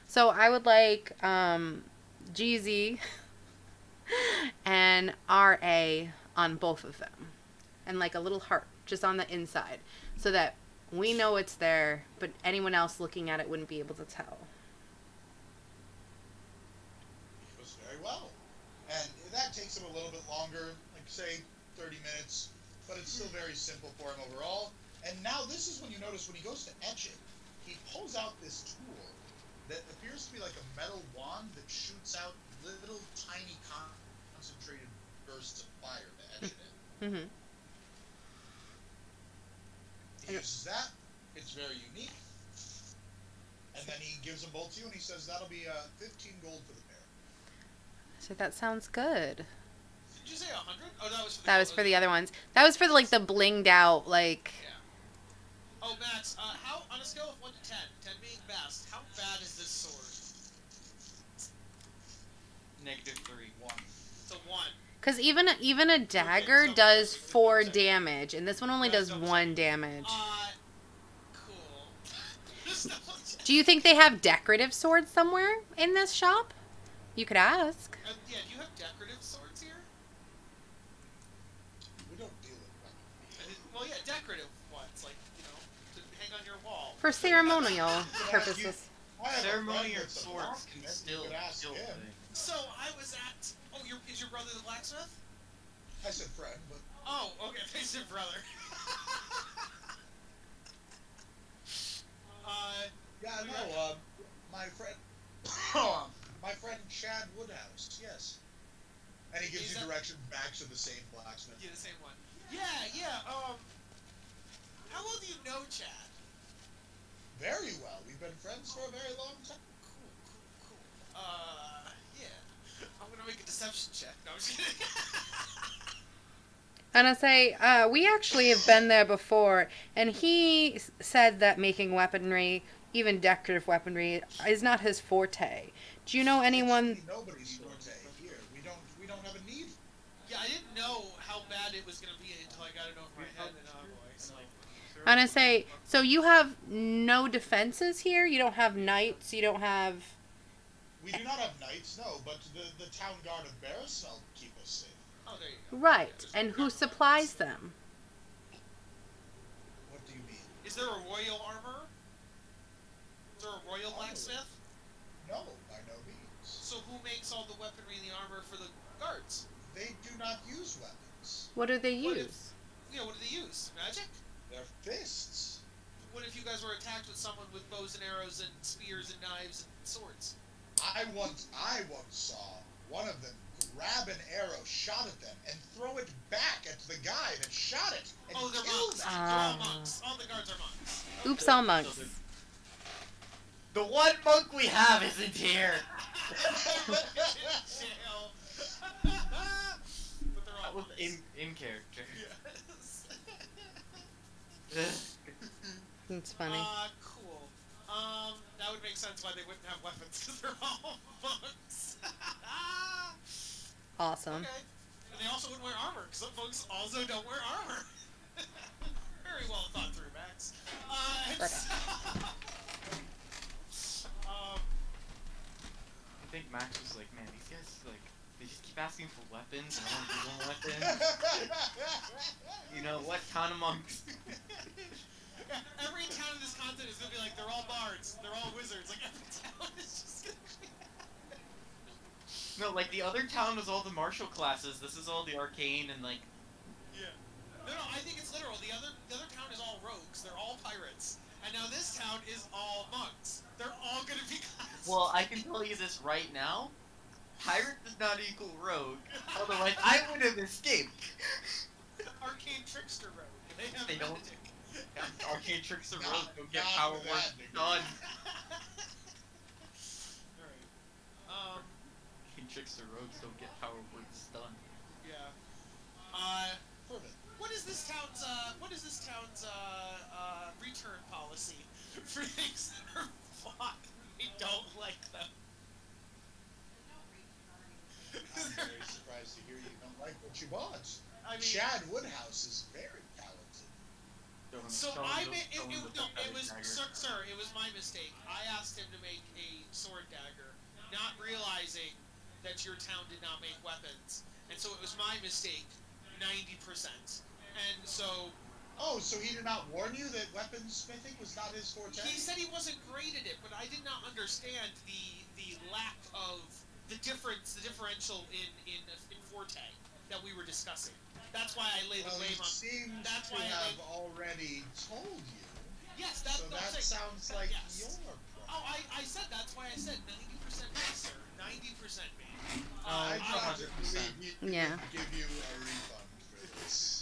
So I would like GZ and RA on both of them. And like a little heart just on the inside. So that we know it's there, but anyone else looking at it wouldn't be able to tell. It was very well. And that takes him a little bit longer, like say 30 minutes, but it's still very simple for him overall. And now this is when you notice when he goes to etch it, he pulls out this tool that appears to be like a metal wand that shoots out little tiny concentrated bursts of fire to etch it in. Mm-hmm. He uses that. It's very unique. And then he gives them both to you, and he says that'll be 15 gold for the pair. So that sounds good. Did you say 100? Oh, That was for the other ones. That was for the, like the blinged out, like. Yeah. Oh, Max, how on a scale of 1 to 10, 10 being best, how bad is this sword? -3, 1. It's a 1. Because even a dagger does 4 damage, and this one only does 1 damage. Cool. Do you think they have decorative swords somewhere in this shop? You could ask. Yeah, do you have decorative swords here? We don't deal with weapons. Well, yeah, decorative ones, like, For ceremonial You purposes. I have a Ceremonial friend that's a swords blacksmith, can you still could ask kill him. things. So I was at. Oh, is your brother the blacksmith? I said friend, but Oh, okay. They said brother. yeah, Oh, no. My friend, my friend Chad Woodhouse. Yes, and he gives Is you that- directions back to the same blacksmith. Yeah, the same one. Yeah, yeah. How well do you know Chad? Very well. We've been friends for a very long time. Cool. Yeah. I'm gonna make a deception check. No, I'm just kidding. And I say, we actually have been there before, and he said that making weaponry, even decorative weaponry, is not his forte. Do you know anyone? It's really nobody's forte here. We don't have a need. Yeah, I didn't know how bad it was gonna be until I got it over my head in Envoy. So. And I say, so you have no defenses here? You don't have knights? You don't have... We do not have knights, no, but the town guard of Barrisfeld keep us safe. Oh, there you go. Right. Yeah, And who supplies them? What do you mean? Is there a royal armor? Is there a royal blacksmith? No, by no means. So who makes all the weaponry and the armor for the guards? They do not use weapons. What do they What use? Yeah, what do they use? Magic? They're fists. What if you guys were attacked with someone with bows and arrows and spears and knives and swords? I once saw one of them grab an arrow, shot at them, and throw it back at the guy that shot it, and Oh, they're kill monks. them. They're all monks. All the guards are monks. Oops, all monks. The one monk we have isn't here. Jail. But they're all That was monks. in character. Yes. It's funny. Cool. That would make sense why they wouldn't have weapons, because they're all monks. Awesome. Okay. And they also wouldn't wear armor, because some monks also don't wear armor. Very well thought through, Max. I think Max was like, man, these guys like they just keep asking for weapons and I don't give them weapons. You know what? Town of monks. Yeah, every town in this continent is gonna be like, they're all bards, they're all wizards. Like every town is just gonna be. No, like the other town was all the martial classes. This is all the arcane and like. Yeah. No, I think it's literal. The other town is all rogues. They're all pirates. And now this town is all monks. They're all gonna be classes. Well, I can tell you this right now. Pirate does not equal rogue. Otherwise, I would have escaped. Arcane trickster rogue. They don't. magic. Arcane tricks are Not- rogue. Don't get not power with word that degree. done. Alright. Arcane tricks are rogues. Don't get power words done. Yeah. Perfect. What is this town's return policy for things that are bought? We don't like them. I'm very surprised to hear you don't like what you bought. I mean, Chad Woodhouse is very talented. so it was sir, it was my mistake. I asked him to make a sword dagger, not realizing that your town did not make weapons, and so it was my mistake, 90%. And so Oh, so he did not warn you that weaponsmithing was not his forte? he said he wasn't great at it, but I did not understand the lack of the differential in forte that we were discussing. That's why I laid the Well, blame he on. seems That's to why I have laid. already told you. Yes, that's So what I'm that saying. sounds like Yes. your problem. Oh, I said that's why I said 90% me, sir. 90% me. I tried to 100%. believe he Yeah. would give you a refund for this.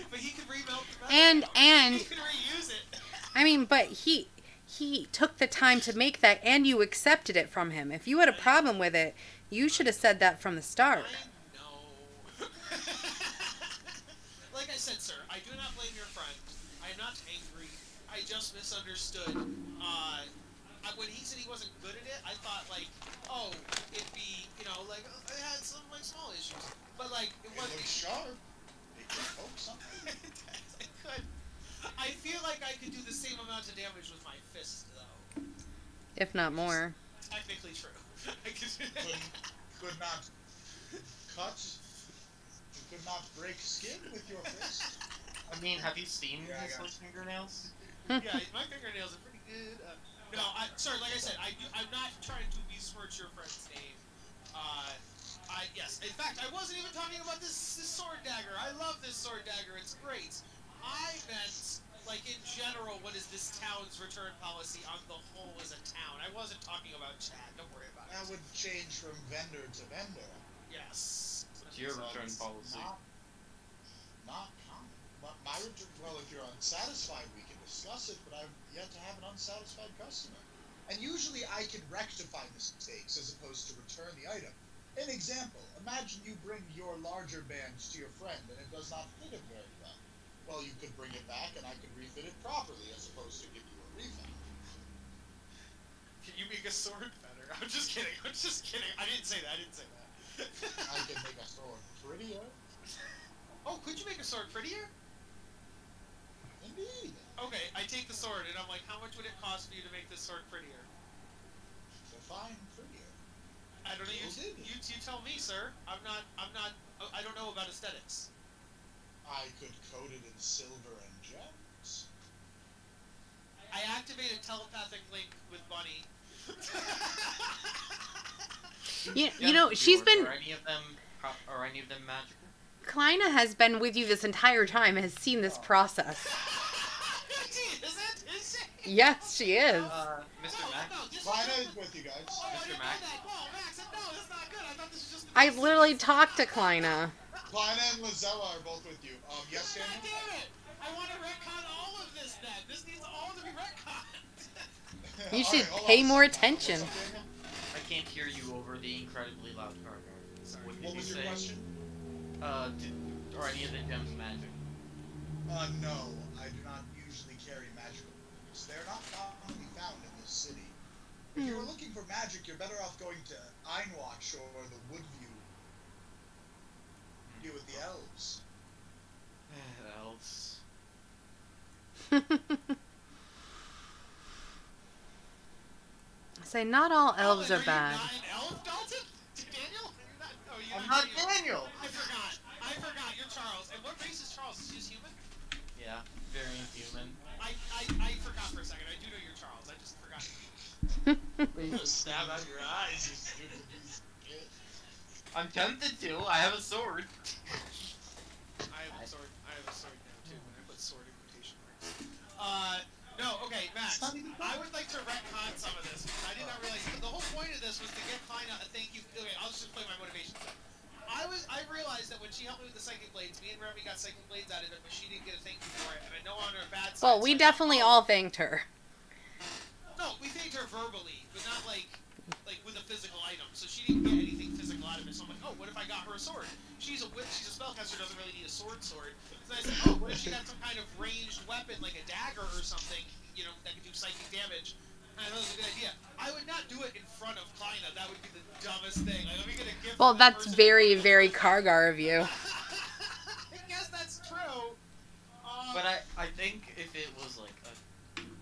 But he could remelt the metal. And- now. and- he could reuse it. I mean, but he took the time to make that, and you accepted it from him. If you had a problem with it, you should have said that from the start. I know. Like I said, sir, I do not blame your friend. I am not angry. I just misunderstood. When he said he wasn't good at it, I thought like, oh, it'd be, like I had some like small issues, but like it It wasn't. looks sharp. It could poke something. I could. I feel like I could do the same amount of damage with my fist, though. If not more. Technically true. I could. Could not cut. You could not break skin with your fist. I mean, have you seen Yeah, I his got little fingernails? Yeah, my fingernails are pretty good. No, sorry, like I said, I'm not trying to besmirch your friend's name. Yes. In fact, I wasn't even talking about this sword dagger. I love this sword dagger. It's great. I meant, like, in general, what is this town's return policy on the whole as a town? I wasn't talking about Chad. Don't worry about it. That would change from vendor to vendor. Yes. What's your return It's policy? Not common. My return, well, if you're unsatisfied, we can discuss it, but I've yet to have an unsatisfied customer. And usually I can rectify mistakes as opposed to return the item. An example, imagine you bring your larger bands to your friend and it does not fit him very well. Well, you could bring it back and I could refit it properly as opposed to give you a refund. Can you make a sword better? I'm just kidding. I'm just kidding. I didn't say that. I can make a sword prettier. Oh, could you make a sword prettier? Indeed. Okay, I take the sword and I'm like, how much would it cost for you to make this sword prettier? Define prettier. I don't know. You tell me, sir. I don't know about aesthetics. I could coat it in silver and gems. I activate a telepathic link with Bunny. You know, she's been. Are any of them magical? Kleina has been with you this entire time and has seen this process. Is it? Yes, she is. Mr. Max? Kleina is with you guys. Mr. Max? Max, no, that's not good. I thought this was just I literally talked to Kleina. Kleina and Lazella are both with you. Yes, God Daniel? damn it! I want to retcon all of this then. This needs all to be retconned. You should Alright, hold pay on a more second. attention. What's up, Daniel? I can't hear you over the incredibly loud car. Sorry. What did What you was your say? question? Are any of the gems magic? No, I do not usually carry magical items. They're not commonly found in this city. If you were looking for magic, you're better off going to Einwatch or the Woodview. Deal with the elves. Elves. Say, not all elves are bad. Are you not an elf, Dalton? Daniel? I'm not Daniel! I forgot. You're Charles. And what race is Charles? Is he just human? Yeah, very human. I forgot for a second. I do know you're Charles. I just forgot. Stab out your eyes, you stupid piece of shit. I'm tempted to. I have a sword. I have a sword now too. When I put sword in quotation marks. No. Okay, Max. I would like to retcon some of this because I did not realize the whole point of this was to get Kleina a thank you. Okay, I'll just play my motivation then. I realized that when she helped me with the psychic blades, me and Remy got psychic blades out of it, but she didn't get a thank you for it, and I know on her bad side. Well, we definitely all thanked her. No, we thanked her verbally, but not like with a physical item. So she didn't get anything physical out of it. So I'm like, oh, what if I got her a sword? She's a spellcaster, doesn't really need a sword. So I said, oh, what if she got some kind of ranged weapon, like a dagger or something, that could do psychic damage? And I thought it was a good idea. I would not do it in front of Kleina. That would be the dumbest thing. Like, let me get a gift. Well, from that that's person. very, very Kargar of you. I guess that's true. But I think if it was like a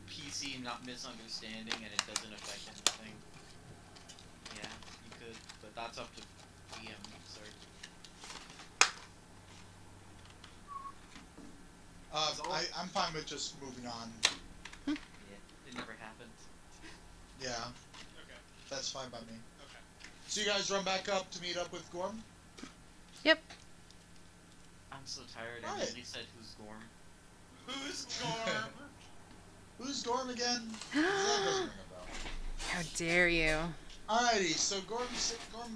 PC not misunderstanding and it doesn't affect anything, yeah, you could. But that's up to DM, sir. I'm fine with just moving on. Yeah, it never happened. Yeah, Okay. that's fine by me. Okay. So you guys run back up to meet up with Gorm? Yep. I'm so tired. Right. I really said who's Gorm. Who's Gorm? Who's Gorm again? That doesn't ring a bell. How dare you? Alrighty, so Gorm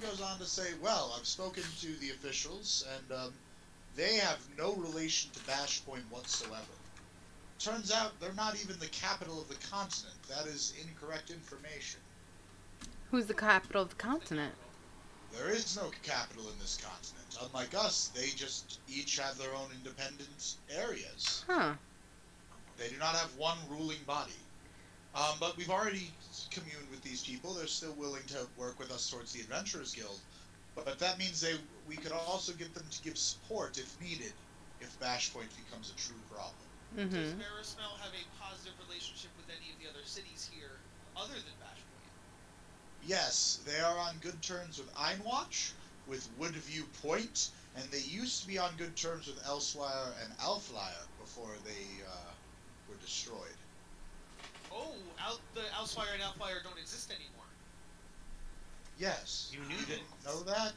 goes on to say, well, I've spoken to the officials, and they have no relation to Bash Point whatsoever. Turns out they're not even the capital of the continent. That is incorrect information. Who's the capital of the continent? There is no capital in this continent. Unlike us, they just each have their own independent areas. Huh. They do not have one ruling body. But we've already communed with these people. They're still willing to work with us towards the Adventurers Guild. But that means we could also get them to give support if needed, if Bash Point becomes a true problem. Does Mm-hmm. Marismel have a positive relationship with any of the other cities here, other than Bash Point? Yes, they are on good terms with Einwatch, with Woodview Point, and they used to be on good terms with Elsewire and Alflyer before they were destroyed. Oh, the Elsewhere and Outfire don't exist anymore. Yes. You knew didn't this. know that?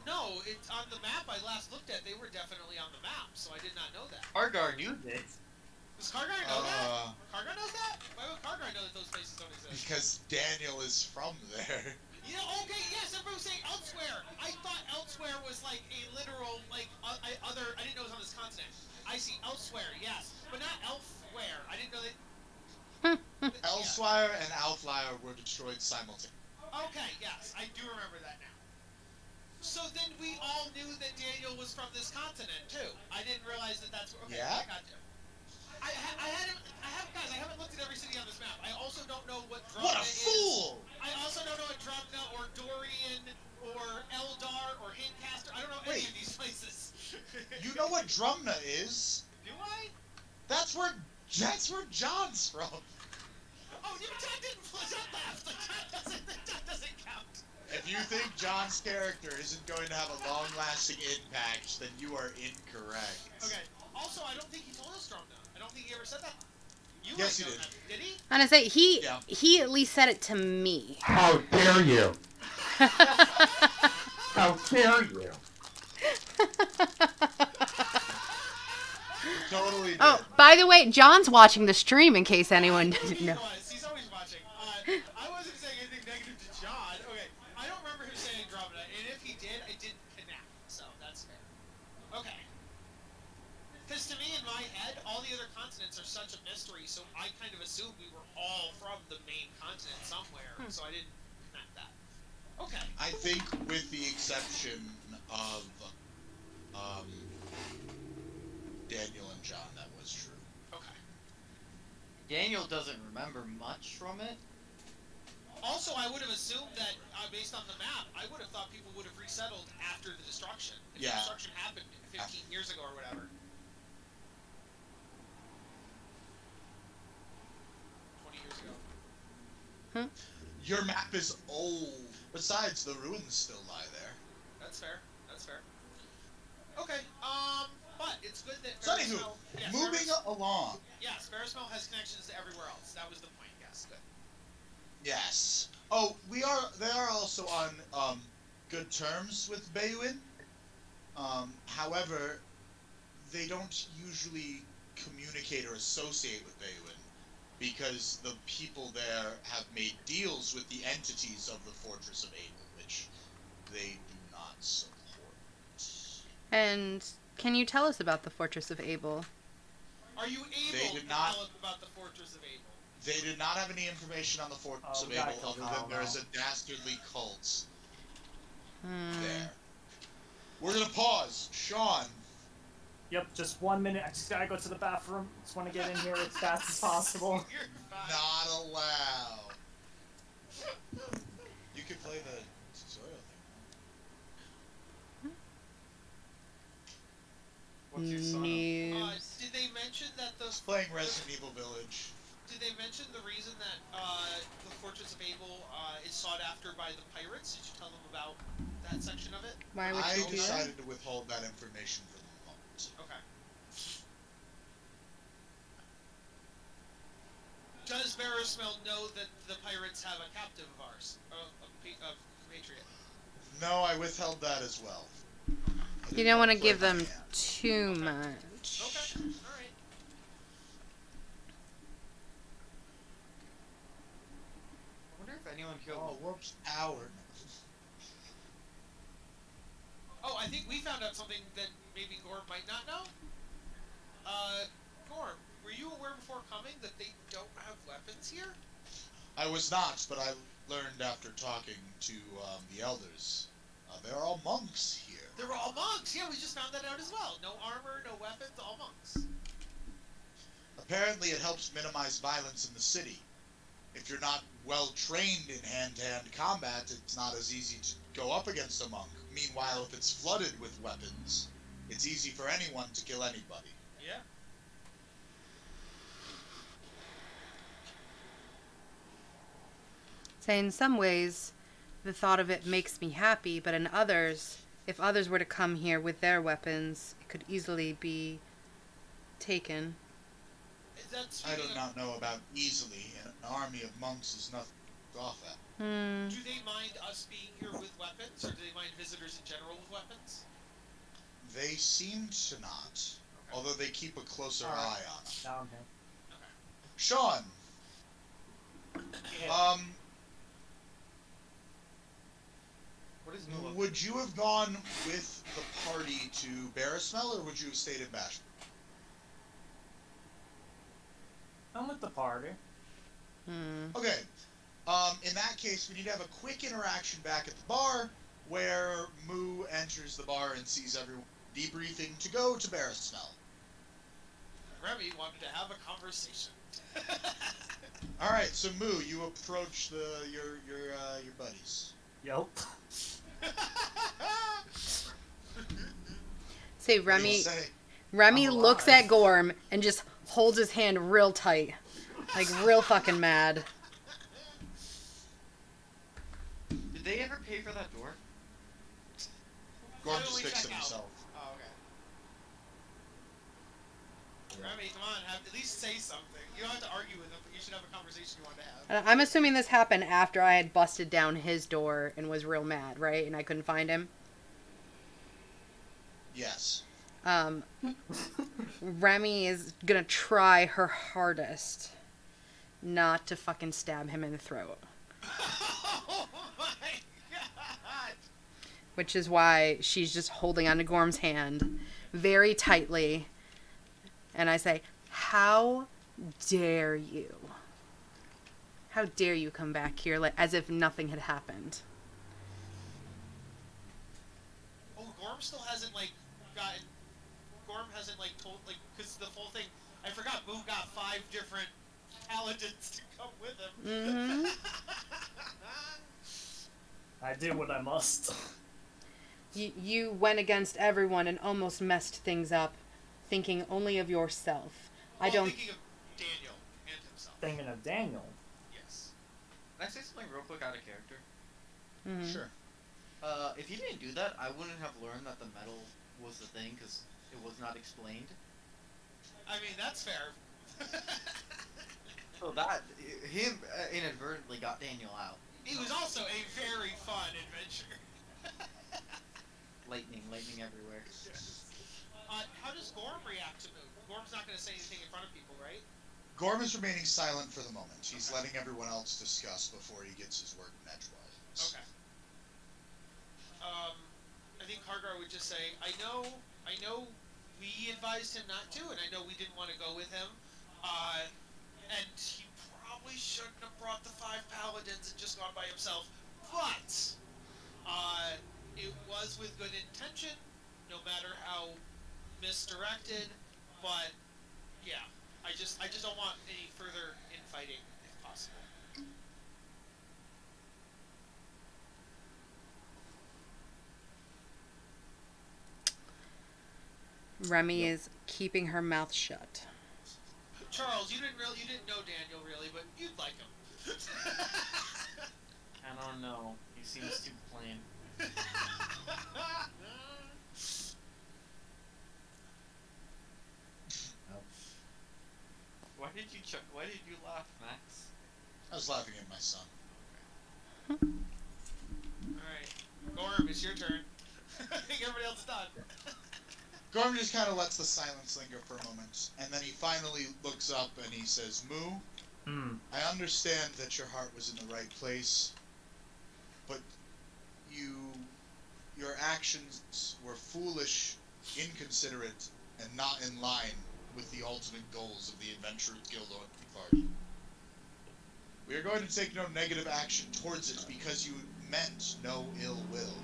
No, it's on the map I last looked at. They were definitely on the map, so I did not know that. Argar knew this. Does Kargar know that? Kargar knows that? Why would Kargar know that those places don't exist? Because Daniel is from there. Yeah, okay, yes, everybody was saying Elsewhere. I thought Elsewhere was like a literal, like, other, I didn't know it was on this continent. I see Elsewhere, yes, but not Elfware. I didn't know that. Elsewhere and Outlier were destroyed simultaneously. Okay, yes, I do remember that now. So then we all knew that Daniel was from this continent, too. I didn't realize that that's... Okay, Yeah? I got you. Guys, I haven't looked at every city on this map. I also don't know what Drumna What a fool! I also don't know what Drumna or Dorian or Eldar or Hindcaster. I don't know any of these places. You know what Drumna is? Do I? That's where John's from. Oh, John didn't flush up left. That doesn't count. If you think John's character isn't going to have a long-lasting impact, then you are incorrect. Okay. Also, I don't think he told us Drumna. I don't think he ever said that. You Yes, he might know did. that. Did he? And I say Yeah. he at least said it to me. How dare you? How dare you? Totally did. Oh, by the way, John's watching the stream in case anyone didn't know. He's always watching. I wasn't saying anything negative to John. Okay, I don't remember him saying Andromeda, and if he did, I didn't connect, so that's fair. Okay. Because to me, in my head, all the other continents are such a mystery, so I kind of assumed we were all from the main continent somewhere, so I didn't connect that. Okay. I think with the exception of Daniel and John, that was true. Okay. Daniel doesn't remember much from it. Also, I would have assumed that, based on the map, I would have thought people would have resettled after the destruction. If the destruction happened 15 years ago or whatever. 20 years ago. Your map is old. Besides, the ruins still lie there. That's fair. That's fair. Okay, but it's good that... So anywho, moving along. Yes, Ferrismel has connections to everywhere else. That was the point, yes. Good. Yes. Oh, they are also on good terms with Bayuin. However, they don't usually communicate or associate with Bayuin because the people there have made deals with the entities of the Fortress of Abel, which they do not support. And can you tell us about the Fortress of Abel? Are you able They to did not- tell us about the Fortress of Abel? They did not have any information on the Fortress of we gotta Abel kill other them all than there is now. a dastardly cult Hmm. there. We're gonna pause. Sean, Yep, just 1 minute. I just gotta go to the bathroom. Just want to get in here as fast as possible. You're fine. not allowed. You could play the tutorial thing. What's your son? News. Did they mention that the... It's playing Resident Evil Village. Did they mention the reason that the Fortress of Abel is sought after by the pirates? Did you tell them about that section of it? Why would I you do that? decided to withhold that information for the moment. Okay. Does Barrismel know that the pirates have a captive of ours? Of compatriot? No, I withheld that as well. You don't want to play give my them hand. too much. Okay, alright. I wonder if anyone killed Oh, whoops. Hour. Oh, I think we found out something that maybe Gorm might not know. Gorm, were you aware before coming that they don't have weapons here? I was not, but I learned after talking to the elders. They're all monks here. They're all monks! Yeah, we just found that out as well. No armor, no weapons, all monks. Apparently it helps minimize violence in the city. If you're not well trained in hand-to-hand combat, it's not as easy to go up against a monk. Meanwhile, if it's flooded with weapons, it's easy for anyone to kill anybody. Yeah. Say, in some ways, the thought of it makes me happy, but in others, if others were to come here with their weapons, it could easily be taken. That's I do not know about easily. An army of monks is nothing to scoff at. Do they mind us being here with weapons, or do they mind visitors in general with weapons? They seem to not, although they keep a closer eye on them. Down here. Okay. Sean, Yeah. What is Moo? would you have gone with the party to Barrismell, or would you have stayed in Bashford? I'm with the party. Okay. In that case, we need to have a quick interaction back at the bar, where Moo enters the bar and sees everyone debriefing to go to Barrismell. Remy wanted to have a conversation. All right, so Moo, you approach your buddies. Yup. Say, What do you Remy. say? Remy I'm looks alive. at Gorm and just holds his hand real tight, like real fucking mad. Did they ever pay for that door? Gorm Why don't just we fixed check it out? himself. Oh, okay. Remy, come on, at least say something. You don't have to argue with him, but you should have a conversation you want to have. I'm assuming this happened after I had busted down his door and was real mad, right? And I couldn't find him. Yes. Remy is gonna try her hardest not to fucking stab him in the throat. Oh my god! Which is why she's just holding onto Gorm's hand very tightly. And I say, how dare you? How dare you come back here like as if nothing had happened? Oh, Gorm still hasn't, like, gotten... Gorm hasn't, like, told, like, because the whole thing... I forgot Boo got 5 different paladins to come with him. I did what I must. You went against everyone and almost messed things up, thinking only of yourself. I Well, don't... thinking of Daniel and himself. Thinking of Daniel. Yes. Can I say something real quick out of character? Mhm. Sure. If you didn't do that, I wouldn't have learned that the metal was the thing, because it was not explained. I mean, that's fair. So that, him inadvertently got Daniel out. It was also a very fun adventure. Lightning everywhere. How does Gorm react to Moo? Gorm's not going to say anything in front of people, right? Gorm is remaining silent for the moment. He's letting everyone else discuss before he gets his word in edgewise. Okay. I think Hargar would just say, I know we advised him not to, and I know we didn't want to go with him, and he probably shouldn't have brought the 5 paladins and just gone by himself, but, it was with good intention, no matter how misdirected, but, yeah, I just don't want any further infighting, if possible. Remy is keeping her mouth shut. Charles, you didn't know Daniel really, but you'd like him. I don't know. He seems too plain. Why did you laugh, Max? I was laughing at my son. Alright. Gorm, it's your turn. I think everybody else is done. Gorm just kind of lets the silence linger for a moment, and then he finally looks up and he says, Moo, I understand that your heart was in the right place, but your actions were foolish, inconsiderate, and not in line with the ultimate goals of the Adventurers Guild Party. We are going to take no negative action towards it because you meant no ill will.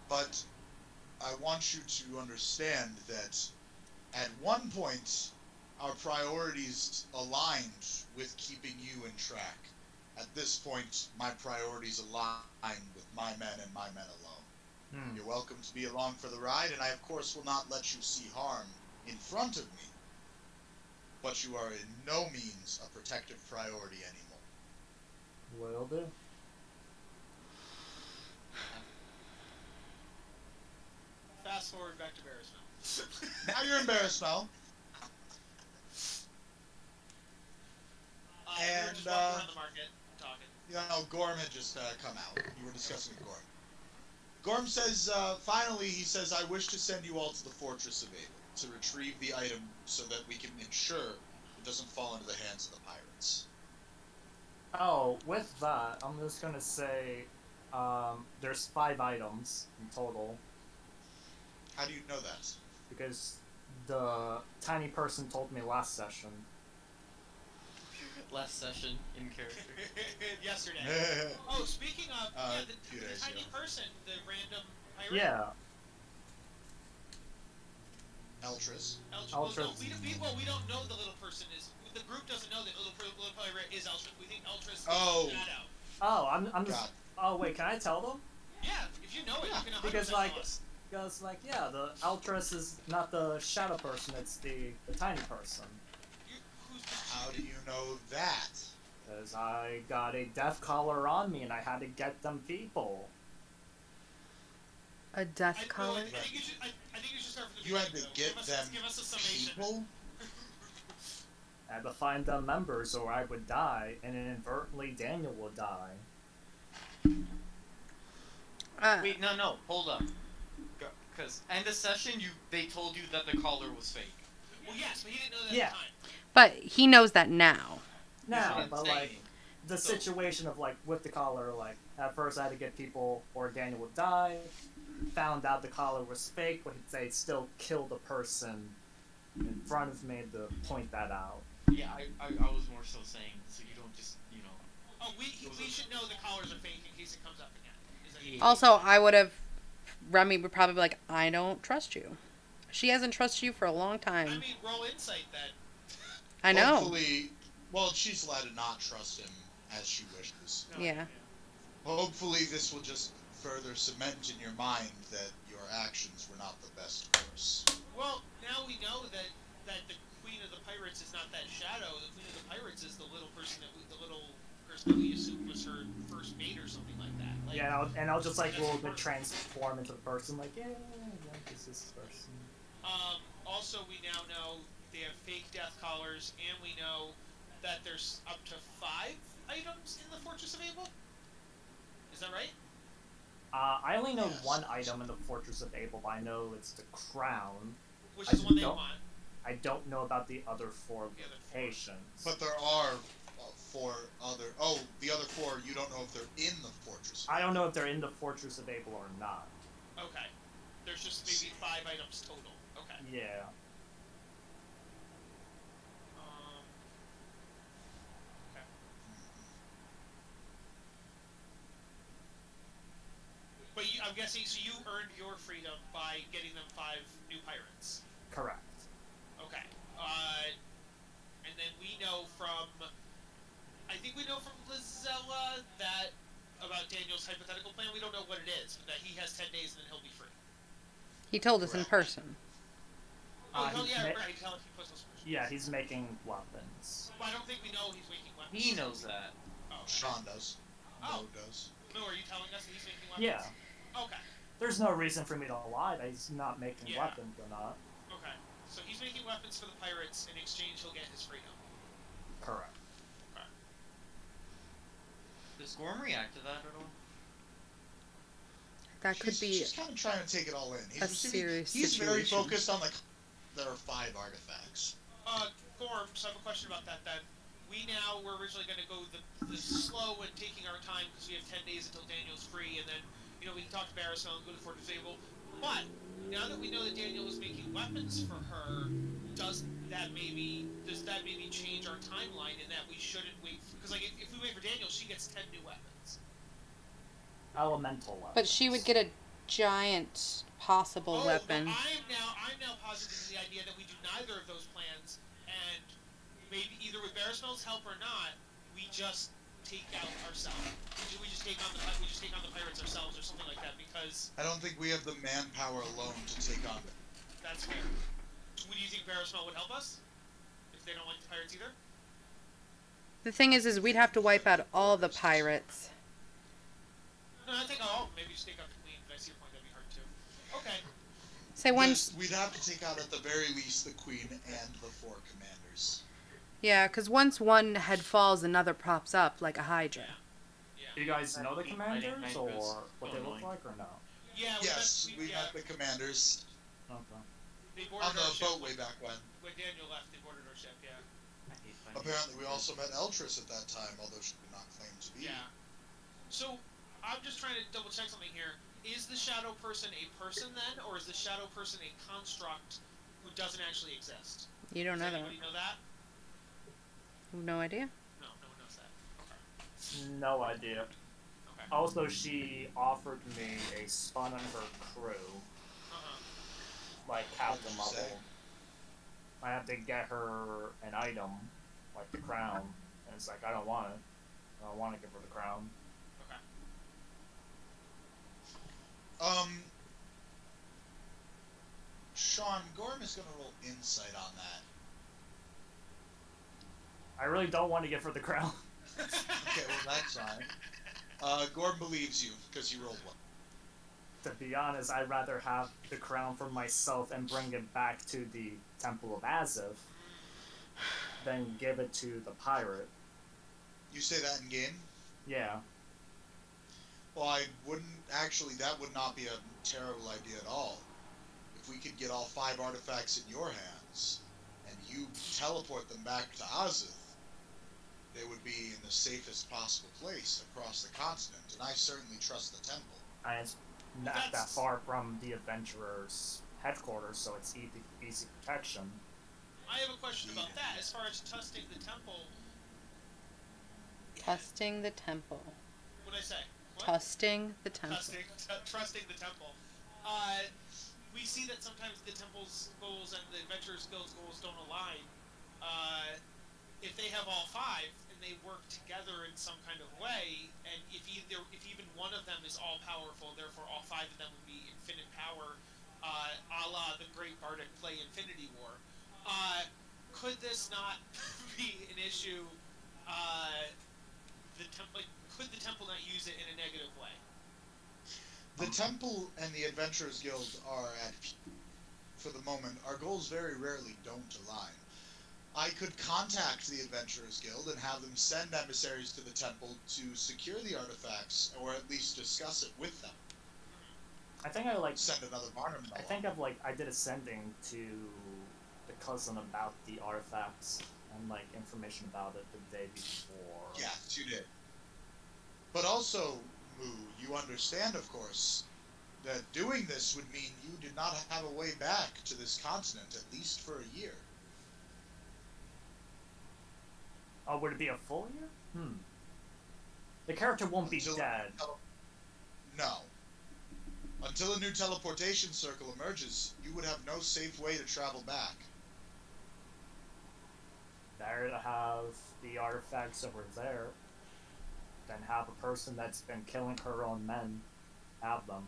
But I want you to understand that at one point our priorities aligned with keeping you in track. At this point, my priorities align with my men and my men alone. You're welcome to be along for the ride, and I of course will not let you see harm in front of me. But you are in no means a protective priority anymore. Will do. Fast forward back to Barrismell. Now you're in Barrismell. We were And, just walking around the market talking. Gorm had just come out. You were discussing with Gorm. Gorm says, finally, he says, I wish to send you all to the Fortress of Abel to retrieve the item so that we can ensure it doesn't fall into the hands of the pirates. Oh, with that, I'm just gonna say, there's 5 items in total. How do you know that? Because the tiny person told me last session. Last session in character. Yesterday. Oh, speaking of, the tiny person, the random pirate. Yeah. Eltris. Eltris. We don't know the little person is. The group doesn't know that little pirate is Eltris. We think Eltris is Shadow. Oh, I'm just. Oh wait, can I tell them? Yeah, if you know it, you can 100% Because tell us. yeah, the Eltris is not the shadow person; it's the tiny person. How do you know that? Because I got a death collar on me and I had to get them people. A death collar? I think you should start from the You had to beginning, get though. them Give us a summation. people? I had to find them members or I would die, and inadvertently Daniel would die. Wait, no, hold up. Because end of session, they told you that the collar was fake. Well, yes, but he didn't know that at the time. But he knows that now. Now, but like, the situation of like, with the collar, like, at first I had to get people or Daniel would die, found out the collar was fake, but he'd say still kill the person in front of me to point that out. Yeah, I was more so saying, so you don't just, Oh, we should know the collars are fake in case it comes up again. Also, Remy would probably be like, I don't trust you. She hasn't trusted you for a long time. I mean, roll insight then. I know. Hopefully, she's allowed to not trust him as she wishes. Yeah. Hopefully this will just further cement in your mind that your actions were not the best course. Well, now we know that the Queen of the Pirates is not that Shadow. The Queen of the Pirates is the little person that we assumed was her first mate or something like that. Like, yeah, and I'll just like a little bit transform into the person, like, yeah, this is this person. Also, we now know they have fake death collars, and we know that there's up to 5 items in the Fortress of Abel. Is that right? I only know one item in the Fortress of Abel, but I know it's the crown. Which is the one they want. I don't know about the other 4 locations. But there are 4 other... Oh, the other 4, you don't know if they're in the Fortress. I don't know if they're in the Fortress of Abel or not. Okay. There's just maybe 5 items total. Okay. Yeah. Okay. But I'm guessing, so you earned your freedom by getting them 5 new pirates. Correct. Okay. And then we know from... I think we know from Lizella that... about Daniel's hypothetical plan. We don't know what it is. That he has 10 days and then he'll be free. He told us in person. Oh, yeah, right. He told us in person. Yeah, he's making weapons. Well, I don't think we know he's making weapons. He knows that. Oh, okay. Sean does. Oh. Mo does. No, are you telling us that he's making weapons? Yeah. Okay. There's no reason for me to lie that he's not making Yeah. weapons or not. Okay. So he's making weapons for the pirates. In exchange, he'll get his freedom. Correct. Okay. Does Gorm react to that at all? That could be She's kind of trying to take it all in. serious He's very situation. focused on there are 5 artifacts. Gorm, so I have a question about that then. We now were originally going to go the slow and taking our time because we have 10 days until Daniel's free, and then, we can talk to Barisol and go to Fortress Abel. But, now that we know that Daniel is making weapons for her, does that maybe change our timeline in that we shouldn't wait? Because, like, if we wait for Daniel, she gets 10 new weapons. Elemental weapons. But she would get a giant possible weapon. I'm now positive in the idea that we do neither of those plans, and maybe either with Barisol's help or not, we just take out ourselves. We just take on the pirates ourselves or something like that, because I don't think we have the manpower alone to take on them. that's fair. Would you think Barisol would help us if they don't like the pirates either? The thing is we'd have to wipe out all the pirates. No, I think maybe just take out the queen. But I see your point. That'd be hard too. Okay. Say once We'd have to take out at the very least the Queen and the 4 commanders. Yeah, because once one head falls, another pops up like a Hydra. Yeah. Do you guys know the Fighting commanders Hydras. or what they So look annoying. like or no? Yeah, Yes, we met the commanders Okay. they boarded on our the ship boat way back when. when Daniel left. They boarded our ship. Yeah. I hate fighting Apparently, we Hydras. also met Eltress at that time, although she did not claim to be. Yeah. So, I'm just trying to double check something here. Is the shadow person a person then, or is the shadow person a construct who doesn't actually exist? You don't know Does that. anybody know that? No idea. No, no one knows that. Okay. No idea. Okay. Also, she offered me a spot on her crew, Uh-huh. like captain What did you level. I have to get her an item, like the crown, and it's like I don't want it. I don't want to give her the crown. Okay. Sean, Gorm is going to roll insight on that. I really don't want to give her the crown. Okay, well, that's fine. Gorm believes you, because you rolled one. To be honest, I'd rather have the crown for myself and bring it back to the Temple of Aziv than give it to the pirate. You say that in game? Yeah. Well, I wouldn't actually. That would not be a terrible idea at all. If we could get all 5 artifacts in your hands, and you teleport them back to Aziz, they would be in the safest possible place across the continent, and I certainly trust the temple. And it's not that far from the adventurers' headquarters, so it's easy protection. I have a question about that. As far as trusting the temple, Trusting the temple. what did I say? What? Trusting the temple. Trusting the temple. We see that sometimes the temple's goals and the Adventurers Guild's goals don't align. If they have all 5 and they work together in some kind of way, and if even one of them is all powerful, therefore all 5 of them would be infinite power, a la the Great Bardic play Infinity War. Could this not be an issue? Could the temple not use it in a negative way? The temple and the Adventurers Guild are at peace for the moment. Our goals very rarely don't align. I could contact the Adventurers Guild and have them send emissaries to the temple to secure the artifacts, or at least discuss it with them. I think Send another Barnum. I did a sending to the cousin about the artifacts and information about it the day before. Yes, you did. But also, Moo, you understand, of course, that doing this would mean you did not have a way back to this continent, at least for a year. Oh, would it be a full year? The character won't be dead. No. Until a new teleportation circle emerges, you would have no safe way to travel back. Better to have the artifacts over there than have a person that's been killing her own men have them.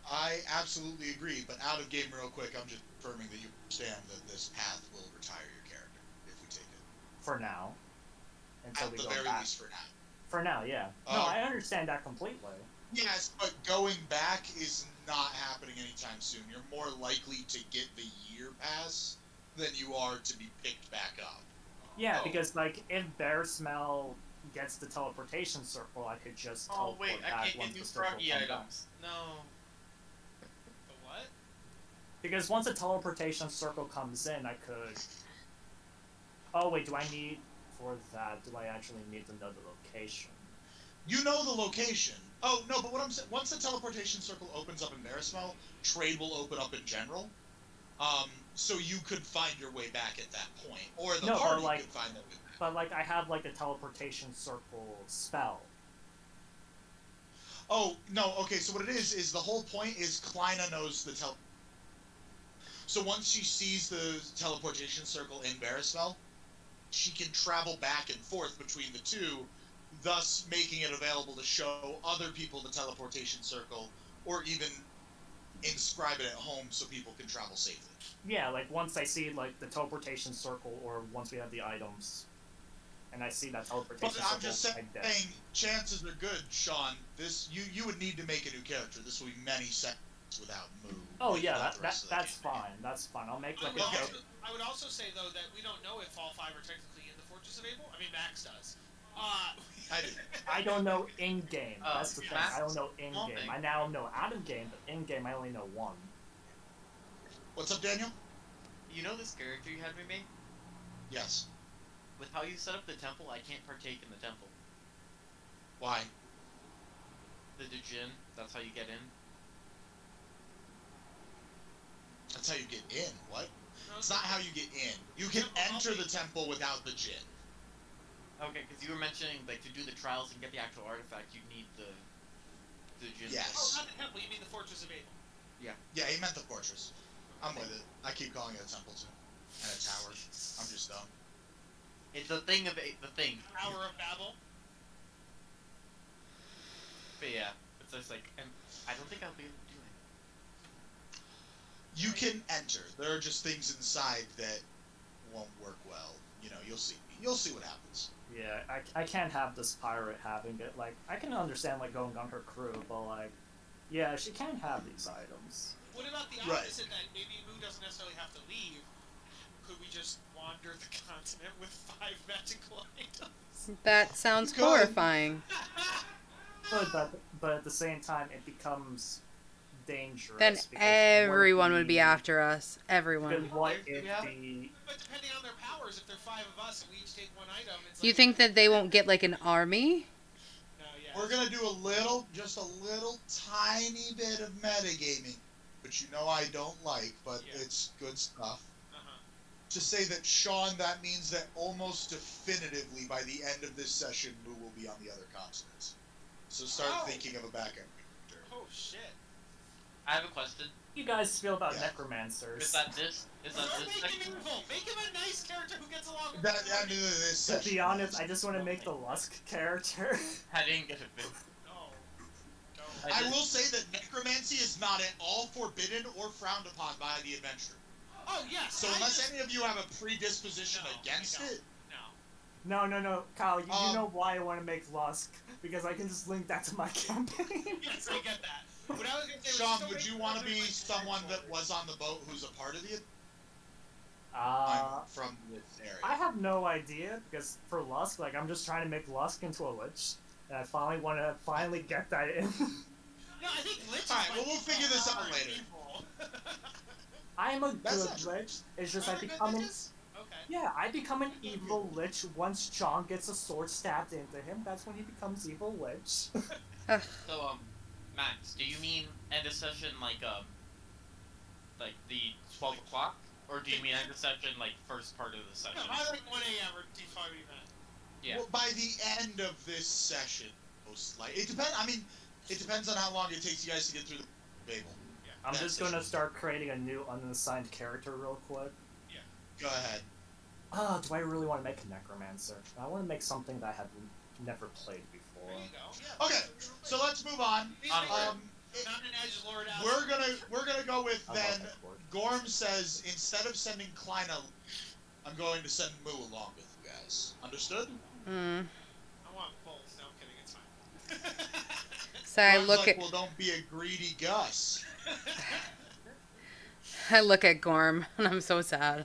I absolutely agree, but out of game real quick, I'm just confirming that you understand that this path will retire your character if we take it. For now. Until At we the go very back. least for now. For now, yeah. No, I understand that completely. Yes, but going back is not happening anytime soon. You're more likely to get the year pass than you are to be picked back up. Yeah, because if Bear Smell gets the teleportation circle, I could just teleport wait, back I can't once get new the circle froggy comes back. items. No. The what? Because once a teleportation circle comes in, I could... Oh wait, do I need... For that, do I actually need to know the location? You know the location. Oh, no, but what I'm saying, once the teleportation circle opens up in Marismel, trade will open up in general. So you could find your way back at that point. Or the party could find their way back. But I have the teleportation circle spell. Oh, no, okay, so what it is the whole point is Kleina knows the So once she sees the teleportation circle in Marismel, she can travel back and forth between the two, thus making it available to show other people the teleportation circle, or even inscribe it at home so people can travel safely. Yeah, once I see the teleportation circle, or once we have the items, and I see that teleportation But circle, I'm just saying, chances are good, Sean. You would need to make a new character. This will be many seconds without Moo. Oh maybe yeah, not the rest of the that's campaign. fine. That's fine. I'll make like a Okay. joke. I would also say though that we don't know if all 5 are technically in the Fortress of Abel. I mean, Max does. I do. I don't know in game. That's the thing. Max? I don't know in One game. thing. I now know out of game, but in game I only know 1. What's up, Daniel? You know this character you had me make? Yes. With how you set up the temple, I can't partake in the temple. Why? The Djinn, that's how you get in. That's how you get in. What? It's not how you get in. You can enter the temple without the Djinn. Okay, because you were mentioning, like, to do the trials and get the actual artifact, you need the Djinn. Oh, Yes. not the temple. You mean the Fortress of Abel? Yeah, he meant the fortress. I'm with it. I keep calling it a temple too. And a tower. I'm just dumb. It's the thing of the thing. Tower of Babel. But yeah, it's just like, and I don't think I'll be able to do it. You can enter. There are just things inside that won't work well. You know, you'll see. You'll see what happens. Yeah, I can't have this pirate having it. Like, I can understand like going on her crew, but like, yeah, she can't have these items. What about the Right. opposite then? Maybe Moo doesn't necessarily have to leave. Could we just wander the continent with 5 magical items? That sounds Good. horrifying. But at the same time, it becomes dangerous. Then because everyone what would be if after us. the- Everyone. Because what Yeah. if the But depending on their powers, if there are 5 of us and we each take 1 item, it's You like, think that they won't get like an army? No, yeah. We're gonna do just a little tiny bit of metagaming, which you know I don't like, but Yeah. it's good stuff. Uh-huh. To say that Sean, that means that almost definitively by the end of this session, Moo will be on the other continents. So start Oh. thinking of a backup character. Oh shit. I have a question. you guys feel about Yeah. necromancers? Is that this Don't make section? him evil. Make him a nice character who gets along with That everybody. this To session. be honest, I just want to make the Lusk character. I didn't get it. No. No. I will say that necromancy is not at all forbidden or frowned upon by the adventurer. Oh yes. So I unless just- any of you have a predisposition No, against I don't. it, No. No, Kyle, you Um, know why I want to make Lusk, because I can just link that to my campaign. Yes, I get that. What I was gonna say was Sean, so would many you want to be others, like, someone that Nightcrawler. was on the boat who's a part of the Uh, I'm from this area? I have no idea, because for Lusk, like, I'm just trying to make Lusk into a Lich, and I finally want to get that in. No, I think Lich is Alright, my well, we'll figure this out favorite later. evil. I'm a That's good not true. Lich, it's just I Are there good become an... Liches? Okay. Yeah, I become an evil Lich once John gets a sword stabbed into him. That's when he becomes evil Lich. So, Max, do you mean end of session like the 12 o'clock? Or do you mean end of session like first part of the session? No, I like 1 a.m. or D5 event. Yeah. Well, by the end of this session, most likely. It depends. I mean, it depends on how long it takes you guys to get through the Babel. I'm That's just gonna it. start creating a new unassigned character real quick. Go ahead. Do I really want to make a necromancer? I want to make something that I have never played before. There you go. Yeah. Okay, so let's move on. Onward. Not an edgelord out. We're gonna go with I love then. that word. Gorm says instead of sending Klein, I'm going to send Moo along with you guys. Understood? Mm. I want both. No, I'm kidding. It's fine. So I Gorm's look like, at well, don't be a greedy Gus. Gorm and I'm so sad.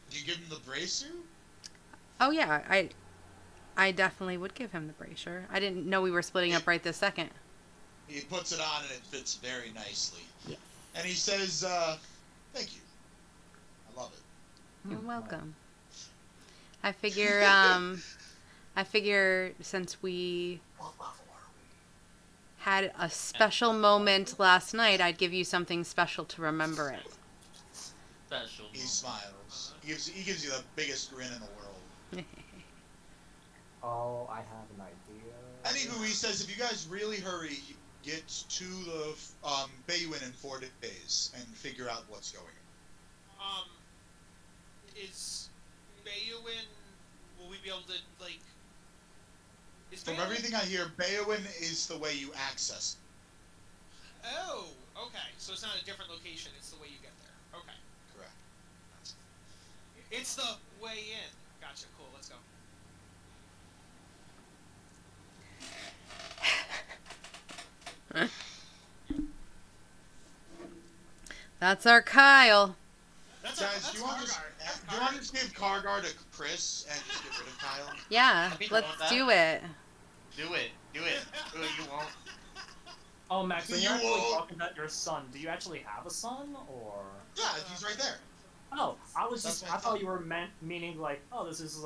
Do you give him the bracer? Oh yeah, I definitely would give him the bracer. I didn't know we were splitting up right this second. He puts it on and it fits very nicely. Yeah. And he says, thank you. I love it. You're welcome. I figure since we What level are we? had a special moment last night, I'd give you something special to remember it. Special. He smiles. He gives you the biggest grin in the world. Oh, I have an idea. Anywho, he says, if you guys really hurry, get to the Bayouin in 4 days and figure out what's going on. Is Bayouin? Will we be able to like? Is From Bayouin- everything I hear, Bayouin is the way you access. Oh, okay. So it's not a different location. It's the way you get there. Okay. Correct. It's the way in. Gotcha. Cool. Let's go. That's our Kyle. Guys, do you want to just give Kargar to Chris and just get rid of Kyle? Yeah, I'd be down let's with that. do it. Do it. Do it. You won't. Oh, Max, when you're You actually won't. talking about your son, do you actually have a son, or? Yeah, he's right there. Oh, I That's what I thought thought. you were meaning like, oh, this is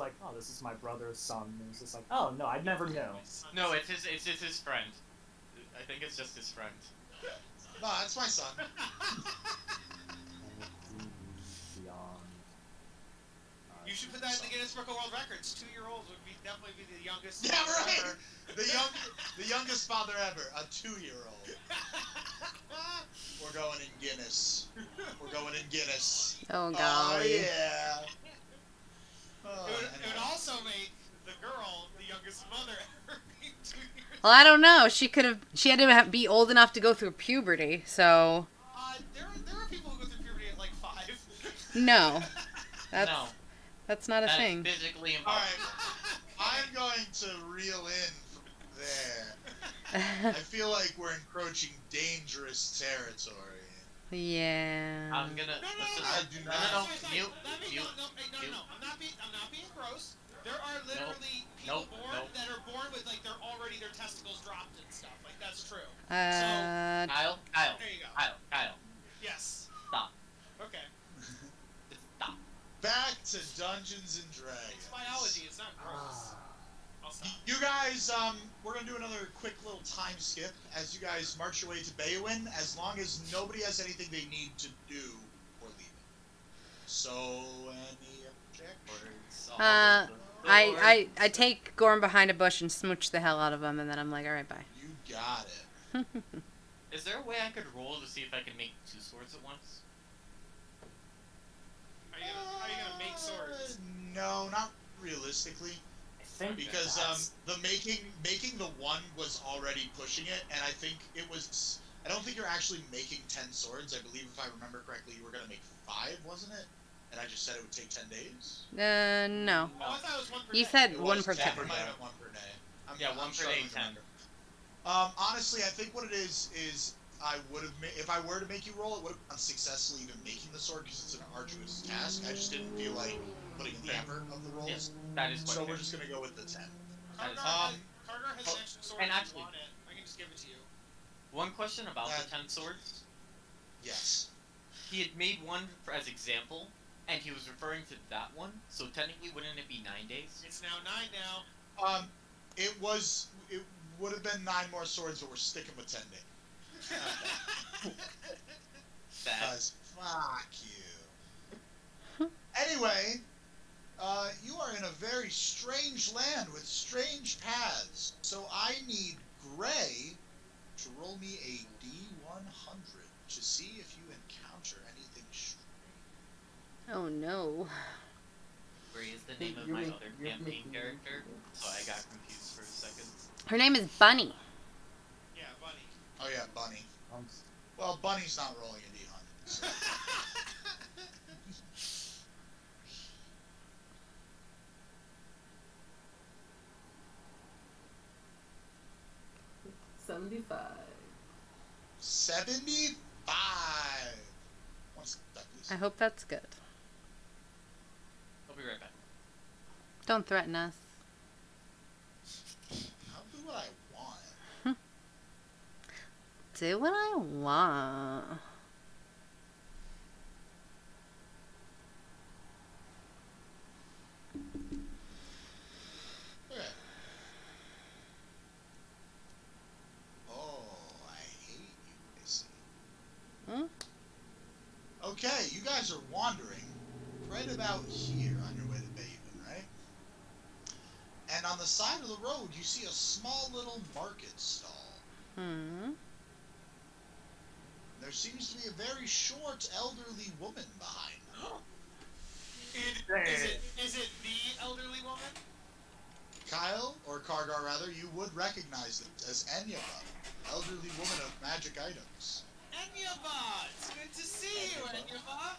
my brother's son. And it's just like, oh, no, I never knew. No, it's just his friend. I think it's just his friend. No, that's my son. You should put that in the Guinness Book of World Records. 2-year-olds would definitely be the youngest. Yeah, father right. ever. The youngest father ever, a 2-year-old. We're going in Guinness. We're going in Guinness. Oh Oh golly. yeah. It would also make the girl the youngest mother ever being 2 years. Well, I don't know. She had to be old enough to go through puberty. So There are people who go through puberty at like 5. no, No, that's not a that's thing. physically All impossible. right. I'm going to reel in from there. I feel like we're encroaching dangerous territory. Yeah. I'm gonna. No, I do not. Mute. I'm not being gross. There are literally people that are born with like they're already their testicles dropped and stuff. Like that's true. Kyle. There you go. Kyle. Yes. Stop. Okay. Just stop. Back to Dungeons and Dragons. It's biology. It's not gross. I'll stop. You guys, we're gonna do another quick little time skip as you guys march your way to Baywin, as long as nobody has anything they need to do or leave. So, any objections? I take Gorm behind a bush and smooch the hell out of him, and then I'm like, all right, bye. You got it. Is there a way I could roll to see if I can make 2 swords at once? Are you gonna make swords? No, not realistically, I think because that's- the making the one was already pushing it, and I think it was. I don't think you're actually making 10 swords. I believe, if I remember correctly, you were gonna make 5, wasn't it? And I just said it would take 10 days. No. Oh, I thought it was one per You day. said It one was per 10. day. It might have been 1 per day. Yeah, 1 per struggling day, to 10. remember. Honestly, I think what it is I would have if I were to make you roll, it would have unsuccessfully even making the sword because it's an arduous task. I just didn't feel like putting in the effort of the rolls. Yes, that is So quite we're fair. just gonna go with the 10. Cargar has oh, an extra sword and if actually- you want it. I can just give it to you. One question about That- the 10 swords. Yes. He had made one as example, and he was referring to that one. So technically, wouldn't it be 9 days? It's now 9 now. It would have been 9 more swords, but we're sticking with 10 days. Sad. Because fuck you. Anyway, you are in a very strange land with strange paths. So I need Gray to roll me a D100 to see if you encounter anything strange. Oh no. Gray is the name of my other campaign character, so I got confused for a second. Her name is Bunny. Yeah, bunny. Oh yeah, Bunny. Um, Well, Bunny's not rolling a D100. So. 75. 75. One sec, please. I hope that's good. I'll be right back. Don't threaten us. I'll do what I want. Do what I want. Okay. Oh, I hate you, Missy. Hmm? Okay, you guys are wandering right about here on your way to Bateman, right? And on the side of the road, you see a small little market stall. Hmm. There seems to be a very short, elderly woman behind them. Is it the elderly woman? Kyle, or Kargar rather, you would recognize it as Enyaba, elderly woman of magic items. Enyaba! It's good to see you, Enyaba!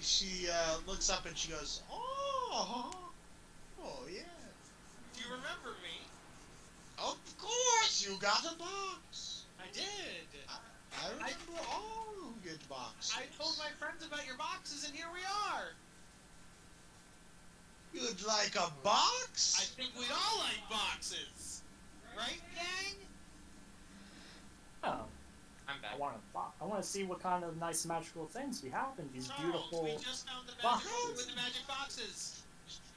She looks up and she goes, oh yeah. Do you remember me? Of course, you got a box. I did. I remember all who get boxes. I told my friends about your boxes, and here we are. You'd like a box? I think we'd all like boxes, right, gang? Oh, I'm back. I want to see what kind of nice magical things we have in these Charles, beautiful. we just found the boxes. magic with the magic boxes.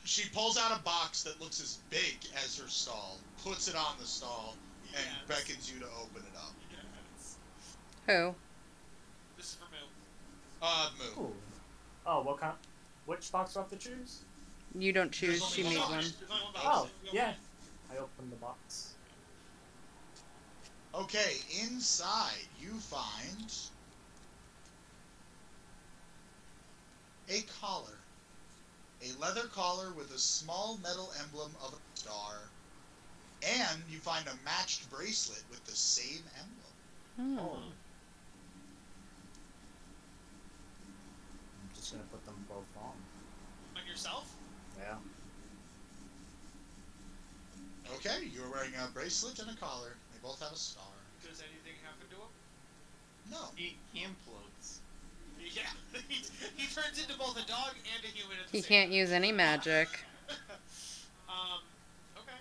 She pulls out a box that looks as big as her stall, puts it on the stall, and Yes. beckons you to open it up. Yes. Who? This is for Moo. Moo. Ooh. Oh, what kind? Which box do I have to choose? You don't choose. There's She only made one one. box. There's only one box. Oh, yeah. I opened the box. Okay, inside you find a collar. A leather collar with a small metal emblem of a star. And you find a matched bracelet with the same emblem. Hmm. Oh. I'm just gonna put them both on. On yourself? Yeah. Okay, you're wearing a bracelet and a collar. They both have a star. Does anything happen to him? No. He implodes. Yeah. he turns into both a dog and a human at the He same can't time. use any magic. Okay.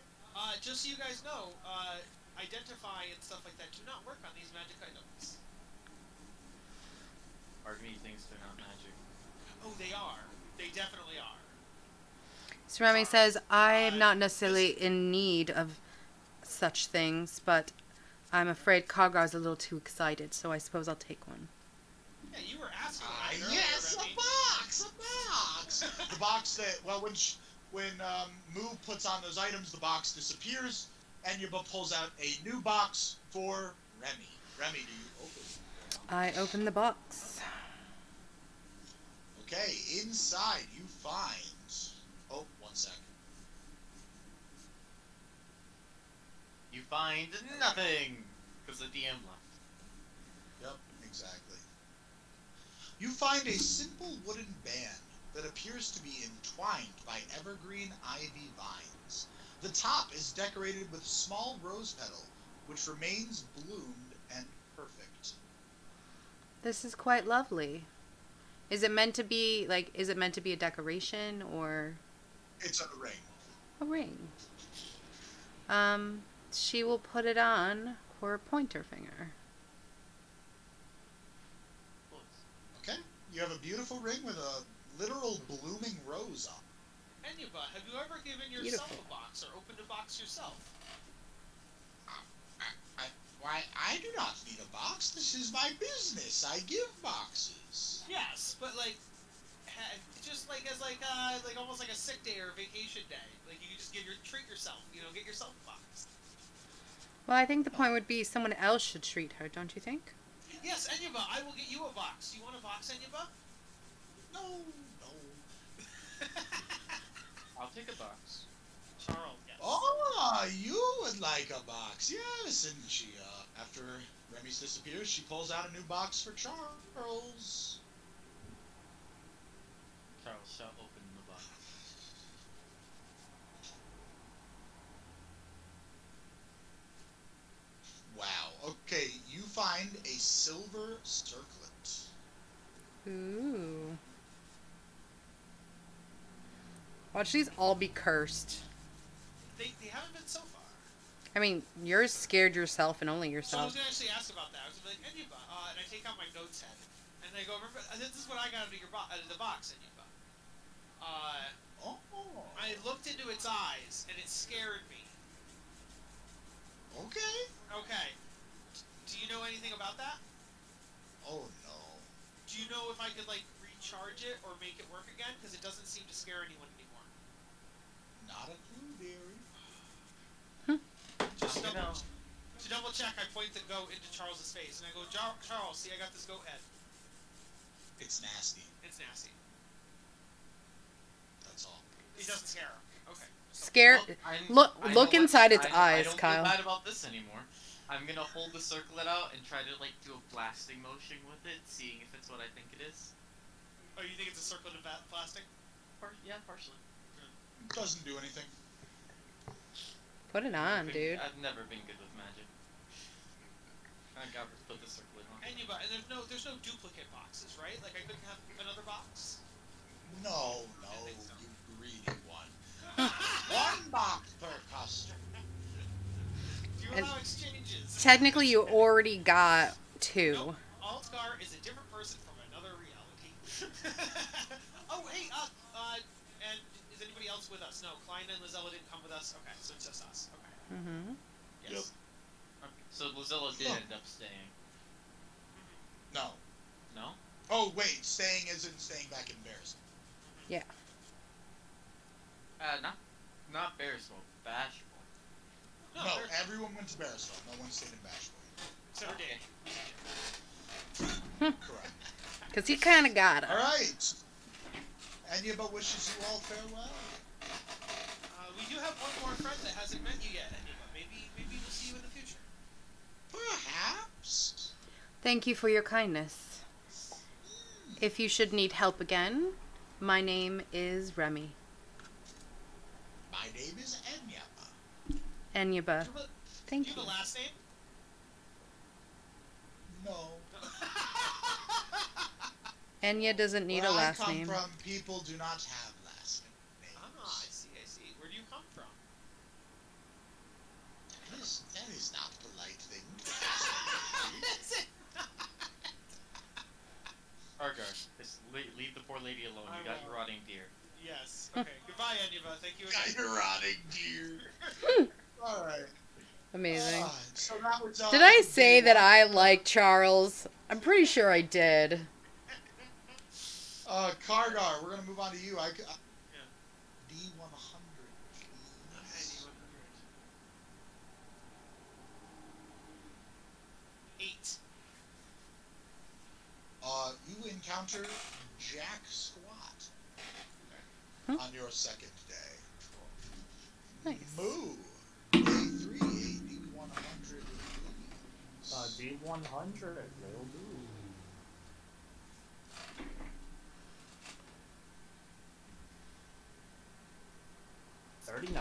Just so you guys know, identify and stuff like that do not work on these magic items. Part of me thinks they're not magic. Oh, they are. They definitely are. Cerami says, I am not necessarily in need of such things, but I'm afraid Kagar's a little too excited, so I suppose I'll take one. Yeah, you were asking about it earlier, Yes, Remy. a box! A box! The box that, well, when Moo puts on those items, the box disappears, and Yuba pulls out a new box for Remy. Remy, do you open? I open the box. Okay, inside you find... Oh, one sec. You find nothing! Because the DM left. Yep, exactly. You find a simple wooden band that appears to be entwined by evergreen ivy vines. The top is decorated with a small rose petal, which remains bloomed and perfect. This is quite lovely. Is it meant to be, a decoration or It's a ring. a ring? She will put it on her pointer finger. Okay? You have a beautiful ring with a literal blooming rose on it. Enyuba, have you ever given yourself a box or opened a box yourself? Why, I do not need a box. This is my business. I give boxes. Yes, but just as almost like a sick day or a vacation day. Like you just treat yourself. Get yourself a box. Well, I think the point would be someone else should treat her, don't you think? Yes, Enyuba, I will get you a box. You want a box, Enyuba? No. I'll take a box. Charles, yes. Oh, you would like a box. Yes, and she, after Remy's disappears, she pulls out a new box for Charles. Charles shall open the box. Wow. Okay, you find a silver circlet. Ooh. Watch these all be cursed. They haven't been so far. I mean, you're scared yourself and only So I yourself. was going to actually ask about that. I was going to be like, Enyuba, and I take out my notes head. And I go, remember, this is what I got out of the box, Enyuba. Oh. I looked into its eyes, and it scared me. Okay. Okay. Do you know anything about that? Oh, no. Do you know if I could, recharge it or make it work again? Because it doesn't seem to scare anyone anymore. Not a clue, dearie. Just You know, to double check, I point the goat into Charles's face, and I go, Charles, see, I got this goat head. It's nasty. It's nasty. That's all. It doesn't scare him. Okay. Scare. well, I Look know what- inside its I eyes, don't Kyle. feel bad about this anymore. I'm gonna hold the circlet out and try to do a blasting motion with it, seeing if it's what I think it is. Oh, you think it's a circlet of plastic? Yeah, partially. Doesn't do anything. Put it on, dude. I've never been good with magic. I gotta put the circlet on. And there's no duplicate boxes, right? Like I couldn't have another box. No, I think so. you greedy one. One box per customer. Do you And- allow exchanges? Technically, you already got 2. Nope. Altkar is a different person from another reality. Oh, hey, and is anybody else with us? No, Klein and Lizella didn't come with us. Okay, so it's just us. Okay. Mm-hmm. Yes. Yep. Okay. So Lizella did end up staying. No. No? Oh, wait. Staying isn't staying back in Bears. Not Bearsville. Bashful. No, they're- everyone went to Bearsville. No one stayed in Bashful. Except for Okay. Dave. Correct. Because he kind of got All it. right. Anyba wishes you all farewell. We do have one more friend that hasn't met you yet, Anyba. Maybe we'll see you in the future. Perhaps. Thank you for your kindness. If you should need help again, my name is Remy. My name is Enya. Enyaba. Do you Thank have you. a last name? No. Enya doesn't need Where a last I come name. from, people do not have last names. I see. Where do you come from? That is not a polite thing to say. Argar, just leave the poor lady alone. I You got will. your rotting deer. Yes. Okay. Goodbye, Anyba. Thank you Got again. your rotting deer. Alright. Amazing. So that was, Did I say day that one. I like Charles? I'm pretty sure I did. Kargar, we're gonna move on to you. Yeah. D100, please. 8. You encounter Jack Squat on your second day. Nice. Moo. A3, D100, please. D100, will do. $39.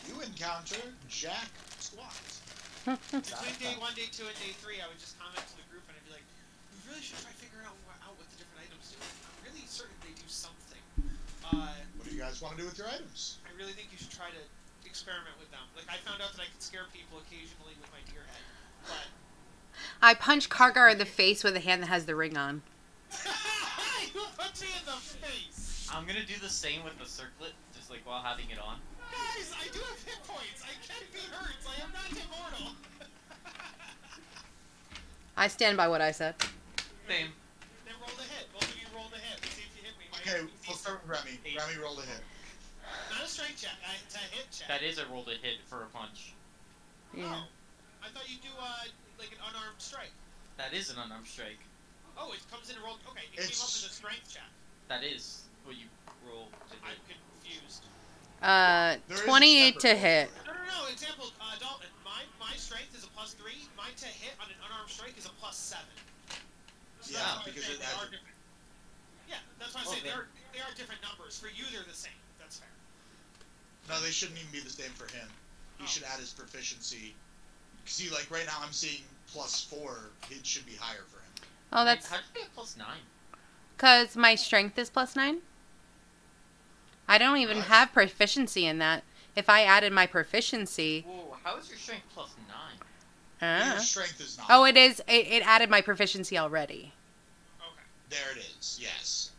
You encounter Jack Squat. Between day 1, day 2, and day 3, I would just comment to the group and I'd be like, we really should try figuring out what the different items do. I'm really certain they do something. What do you guys want to do with your items? I really think you should try to experiment with them. Like, I found out that I could scare people occasionally with my deer head, but... I punched Kargar in the face with a hand that has the ring on. You put me in the face! I'm gonna do the same with the circlet, just like while having it on. Guys, I do have hit points! I can be hurt! I am not immortal! I stand by what I said. Same. Then roll the hit. Both of you roll the hit. Let's see if you hit me. My Okay, hit we'll start with Remy. Remy, roll the hit. Not a strength check. It's a hit check. That is a roll to hit for a punch. Yeah. Oh. I thought you do, like an unarmed strike. That is an unarmed strike. Oh, it comes in a roll. Okay, it came up as a strength check. That is what you roll to I'm hit. confused. There is a 28 to separate hit. roll for No. Example, Dalton. My strength is a +3. Mine to hit on an unarmed strike is a +7. So Yeah, that's why I'm because saying it they has are a- different. Yeah, that's why I'm saying Okay. they are different numbers. For you, they're the same. That's fair. No, they shouldn't even be the same for him. He Oh. should add his proficiency. See, like right now I'm seeing +4. It should be higher for him. Oh, that's How'd you get +9? because my strength is +9. I don't even What? have proficiency in that. If I added my proficiency, Whoa, how is your strength +9? Your strength is not. oh, it is. It added my proficiency already. Okay. There it is. Yes.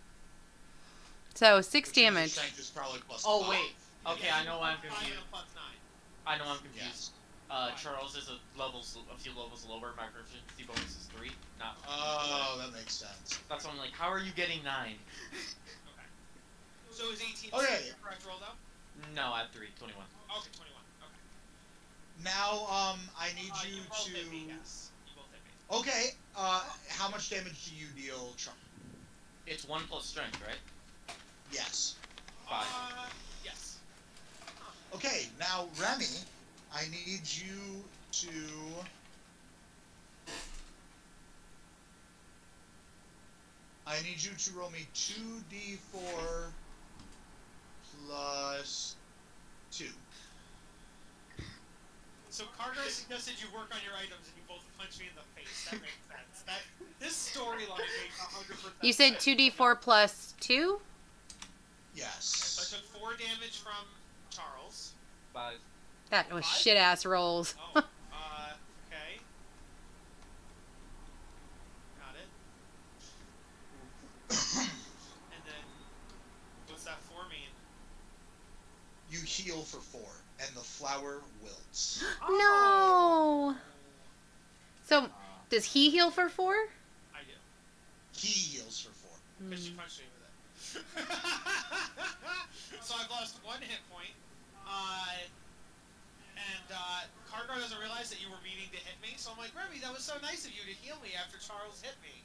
So 6 Which means your damage. strength is probably +5. Oh, wait. Okay, Yeah, I know why I'm +5 confused. and a +9. I know I'm confused. Yes. Charles is a few levels lower. My proficiency bonus is 3. Not. Oh, that makes sense. That's why I'm like, how are you getting 9? Okay. So is 18 Okay. the correct roll though? No, I have 3. 21. Okay, 21. Okay. Now, I need you both hit me, to. yes. You both hit me. Okay. How much damage do you deal, Charles? It's 1 plus strength, right? Yes. 5. Yes. Okay. Now, Remy, I need you to. I need you to roll me 2d4 plus 2. So Kargar suggested you work on your items and you both punch me in the face. That makes sense. This storyline makes 100% You said sense. 2d4 plus 2? Yes. So I took 4 damage from Charles. 5. That was 5? shit ass rolls. Oh, okay. Got it. And then, what's that 4 mean? You heal for 4, and the flower wilts. No. So, does he heal for 4? I do. He heals for 4. Because she punched me with it. So I've lost 1 hit point. And Kargar doesn't realize that you were meaning to hit me, so I'm like, Remy, that was so nice of you to heal me after Charles hit me.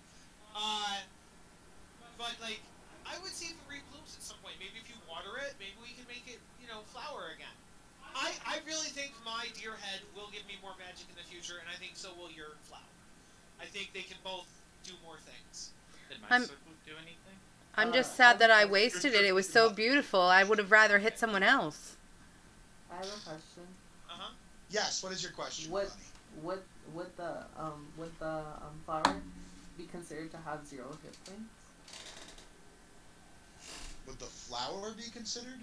But like, I would see if it reblooms at some point. Maybe if you water it, maybe we can make it, flower again. I really think my deer head will give me more magic in the future, and I think so will your flower. I think they can both do more things. Did my circle do anything? I'm just sad that I wasted it. It was so beautiful. I would have rather hit someone else. I have a question. Yes, what is your question, Would Bonnie? the flower be considered to have 0 hit points? Would the flower be considered?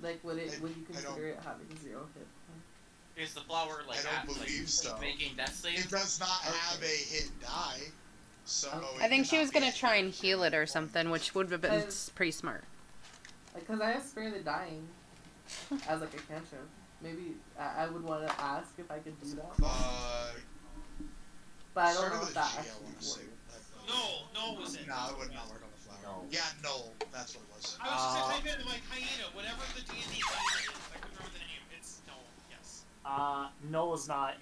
Like, would you I consider it having 0 hit points? Is the flower like I don't believe so. making death saves? It does not have a hit die, so I think she cannot was going be to try and a heal it or something, which would have been Cause- pretty smart. Because I have Spare the Dying as like a cantrip. Maybe I would want to ask if I could do that. But I don't started know with if a that G, I actually wanna say. works. No was it? No, it would not work on the flower. No. Yeah, no, that's what it was. I was just gonna type in like hyena, whatever the D&D hyena is. I couldn't remember the name. It's no, yes. No is not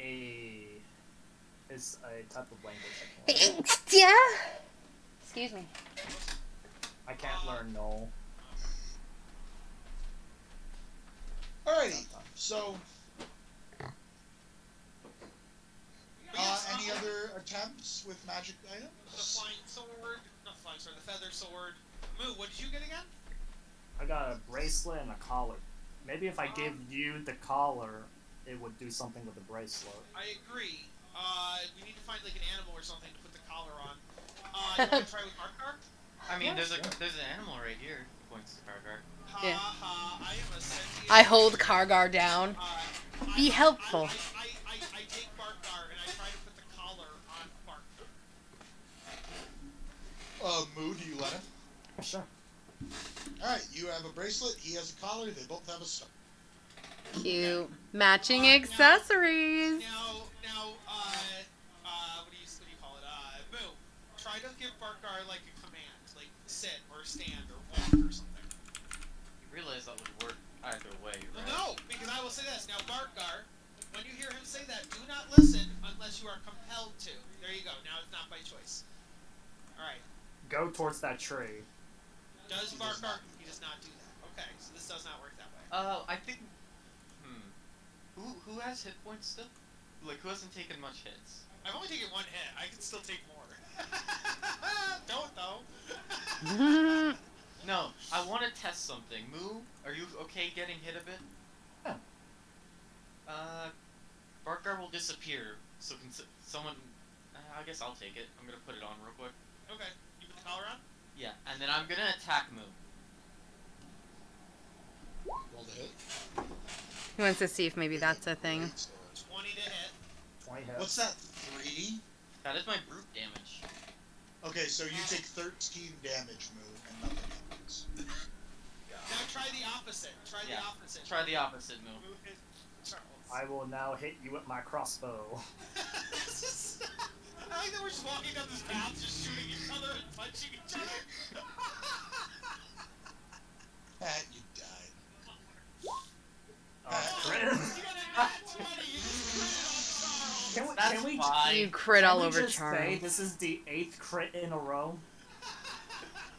is a type of language. Yeah? Excuse me. I can't learn no. Alrighty, so But yes, any other attempts with magic the items? flying sword, not the flying sword, the feather sword. Moo, what did you get again? I got a bracelet and a collar. Maybe if I give you the collar, it would do something with the bracelet. I agree. We need to find like an animal or something to put the collar on. You want to try with Kargar? I mean, there's an animal right here. He points to Kargar. Ha Yeah. ha! I am a sentient. I hold Kargar down. Be helpful. I take Barkgar and I try to put the collar on Barkgar. Moo, do you let him? Sure. Alright, you have a bracelet, he has a collar, they both have a star. Cute. Matching accessories. Now, what do you call it? Moo, try to give Barkgar like a command, like sit or stand or walk or something. You realize that would work either way, right? No, because I will say this. Now, Barkgar, when you hear him say that, do not listen unless you are compelled to. There you go. Now it's not by choice. Alright. Go towards that tree. Does He does Barkgar... not do He does not do that. Okay, so this does not work that way. I think. Who has hit points still? Like, who hasn't taken much hits? I've only taken 1 hit. I can still take more. Don't, though. No, I want to test something. Moo, are you okay getting hit a bit? Yeah. Barkgar will disappear, so can someone... I guess I'll take it. I'm gonna put it on real quick. Okay. You put the collar on? Yeah, and then I'm gonna attack Moo. Roll the hit. He wants to see if maybe that's a thing. 20 to hit. 20 hits. What's that, 3? That is my brute damage. Okay, so you take 13 damage, Moo, and nothing happens. Now try the opposite. Try the opposite. Try the opposite, Moo. Moo hit Charles. I will now hit you with my crossbow. I like that we're just walking down this path, just shooting each other and punching each other. And you died. Crit. You got a nat 20. You just crit on Charles. Can we fine. You crit all can we over just say Charles. this is the 8th crit in a row?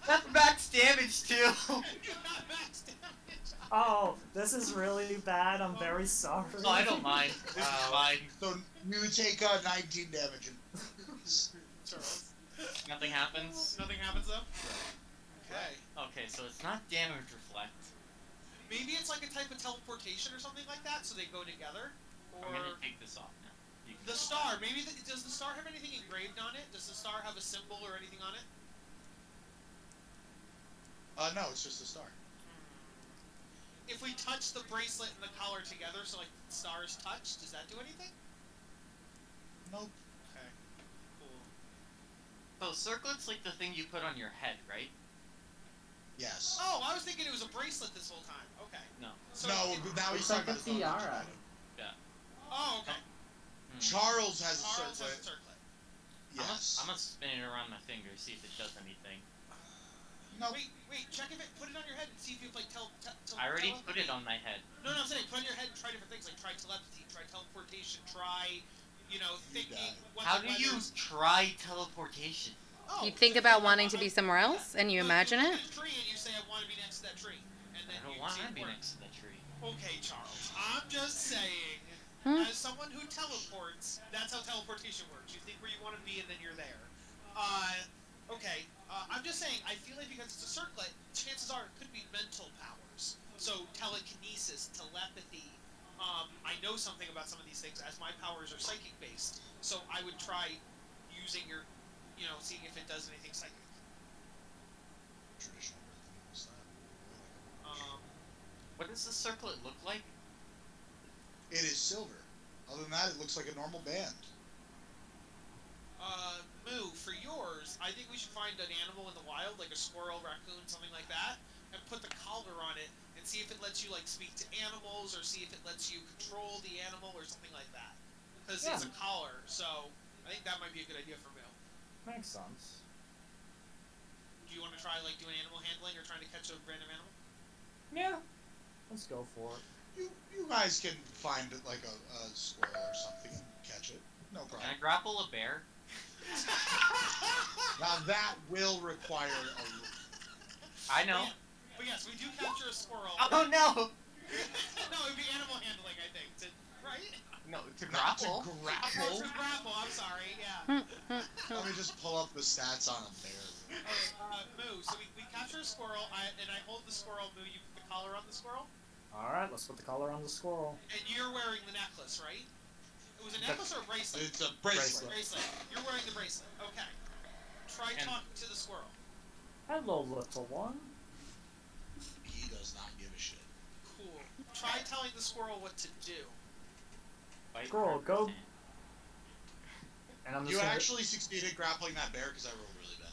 That's max damage, too! You got max damage. Oh, this is really bad. I'm very sorry. No, I don't mind. This is fine. So you take 19 damage. Charles. Nothing happens. Nothing happens though? Okay. Okay, so it's not damage reflect. maybe it's like a type of teleportation or something like that, so they go together. Or I'm gonna take this off now. the star. Maybe does the star have anything engraved on it? Does the star have a symbol or anything on it? No, it's just a star. If we touch the bracelet and the collar together, so like the stars touch, does that do anything? Nope. Okay. Cool. So circlet's like the thing you put on your head, right? Yes. Oh, I was thinking it was a bracelet this whole time. Okay. No. So No, but now he's It's like talking a about his own tiara. item. Oh, okay. Charles has a Charles circlet. has a circlet. Yes. I'm gonna spin it around my finger, see if it does anything. Nope. Wait, check if it. Put it on your head and see if you like I already put it on my head. No, I'm saying put it on your head and try different things, like try telepathy, try teleportation, try, thinking. What How the do you weather's- try teleportation? Oh, You think so about you wanting to be somewhere else, and you imagine look it? at a tree and you say, I want to be next to that tree. And then I don't you want see to it be work. next to the tree. Okay, Charles. I'm just saying, as someone who teleports, that's how teleportation works. You think where you want to be and then you're there. Okay. I'm just saying, I feel like because it's a circlet, chances are it could be mental powers. So telekinesis, telepathy. I know something about some of these things as my powers are psychic based. So I would try using your, seeing if it does anything psychic. Traditional rhythm style. What does the circlet look like? It is silver. Other than that, it looks like a normal band. Moo, for yours, I think we should find an animal in the wild, like a squirrel, raccoon, something like that, and put the collar on it and see if it lets you, like, speak to animals or see if it lets you control the animal or something like that. Because it's a collar, so I think that might be a good idea for Moo. Makes sense. Do you want to try, like, doing animal handling or trying to catch a random animal? Yeah. Let's go for it. You guys can find like a squirrel or something and catch it. No Can problem. I grapple a bear? Now that will require a. I know. But yes, we do capture a squirrel. Oh no! No, it would be animal handling, I think. Right? No, to Not to grapple. Oh, grapple. to grapple, I'm sorry, yeah. Let me just pull up the stats on a bear. Okay, Moo, so we capture a squirrel, and I hold the squirrel, Moo, you put the collar on the squirrel? Alright, let's put the collar on the squirrel. And you're wearing the necklace, right? It was a necklace or a bracelet? It's a bracelet. Bracelet. You're wearing the bracelet. Okay. Try And- talking to the squirrel. Hello, little one. He does not give a shit. Cool. Try telling the squirrel what to do. Bite Squirrel, her go. hand. And I'm just You gonna... actually succeeded grappling that bear because I rolled really bad.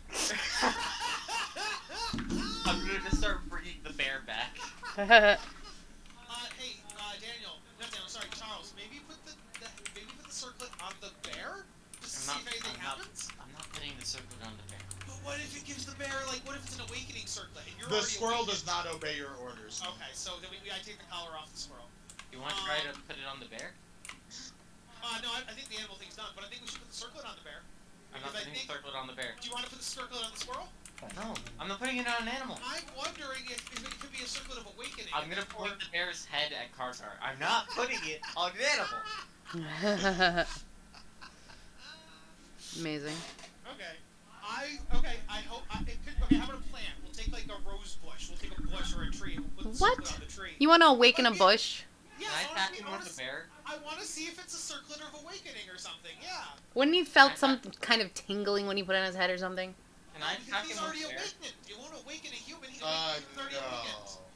I'm gonna start bringing the bear back. Hey, Daniel. Not Daniel, sorry, Charles. Maybe put the circlet on the bear? Just to see if anything happens? I'm not putting the circlet on the bear. But what if it gives the bear, what if it's an awakening circlet? And you're The already squirrel awakened? does not obey your orders. Okay, so then I take the collar off the squirrel. You want to try to put it on the bear? No, I think the animal thing's done, but I think we should put the circlet on the bear. I'm not Because putting the circlet on the bear. Do you want to put the circlet on the squirrel? No, I'm not putting it on an animal. I'm wondering if it could be a circlet of awakening. I'm gonna point the bear's head at Carter. I'm not putting it on an animal. Amazing. Okay. I hope it could. Okay, how about a plant? We'll take like a rose bush. We'll take a bush or a tree and we'll put the circlet What? on the tree. You want to awaken a bush? Yeah, Can I attack honestly, him with the bear? I want to see if it's a circlet of awakening or something. Yeah. Wouldn't he felt some kind of tingling when he put it on his head or something? Can I Because attack he's him already with bear? awakened. You won't awaken a human. He's already awakened. No.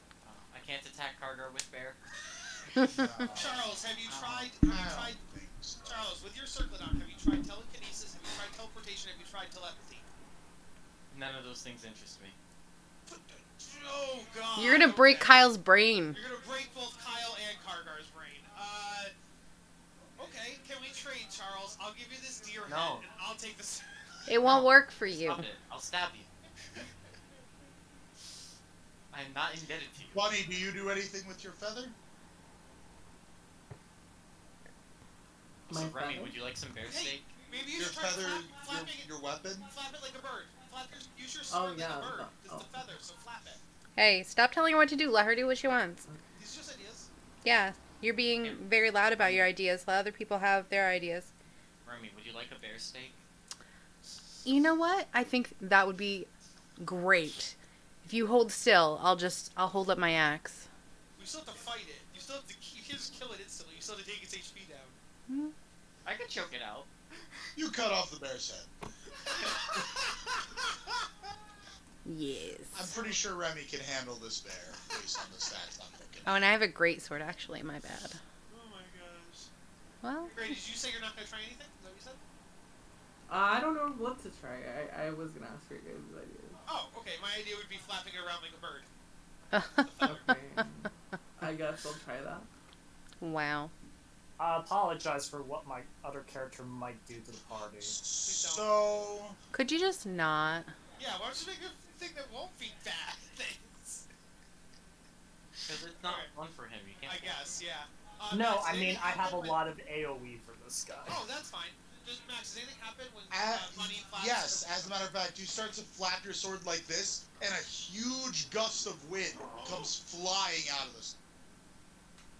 I can't attack Carter with bear. Charles, have you tried? I don't think so. Charles, with your circlet on, have you tried telekinesis? Have you tried teleportation? Have you tried telepathy? None of those things interest me. Oh God! You're gonna break okay. Kyle's brain. You're gonna break both Kyle and Kargar's brain. Okay. Can we trade, Charles? I'll give you this deer No. head, and I'll take this. It won't No. work for you. Stop it. I'll stab you. I'm not indebted to you. Bunny, do you do anything with your feather? So, My Remy, feather? would you like some bear Hey, steak? maybe you Your should try feather, flapping it. your weapon? Flap it like a bird. Use your Oh, sword yeah, like a bird. no. It's the feather, so flap it. Hey, stop telling her what to do. Let her do what she wants. These are just ideas. Yeah, you're being very loud about your ideas. Let other people have their ideas. Remy, would you like a bear steak? You know what? I think that would be great. If you hold still, I'll hold up my axe. You still have to fight it. You still have to. You can't just kill it instantly. You still have to take its HP down. I could choke it out. You cut off the bear's head. Yes. I'm pretty sure Remy can handle this bear based on the stats I'm looking Oh, at. and I have a great sword, actually. My bad. Oh my gosh. Well, Great. Did you say you're not gonna try anything? Is that what you said? I don't know what to try. I was gonna ask for your guys' ideas. Oh, okay. My idea would be flapping it around like a bird. Okay. I guess I'll try that. wow. I apologize for what my other character might do to the party. So... Could you just not? Yeah, why don't you make a thing that won't be bad things? Because it's not fun for him. You can't. I guess, yeah. No, Max, I mean, anything I have a happen when- lot of AoE for this guy. Oh, that's fine. Does Max, does anything happen when money flaps? Yes, as a matter of fact, you start to flap your sword like this, and a huge gust of wind comes flying out of this.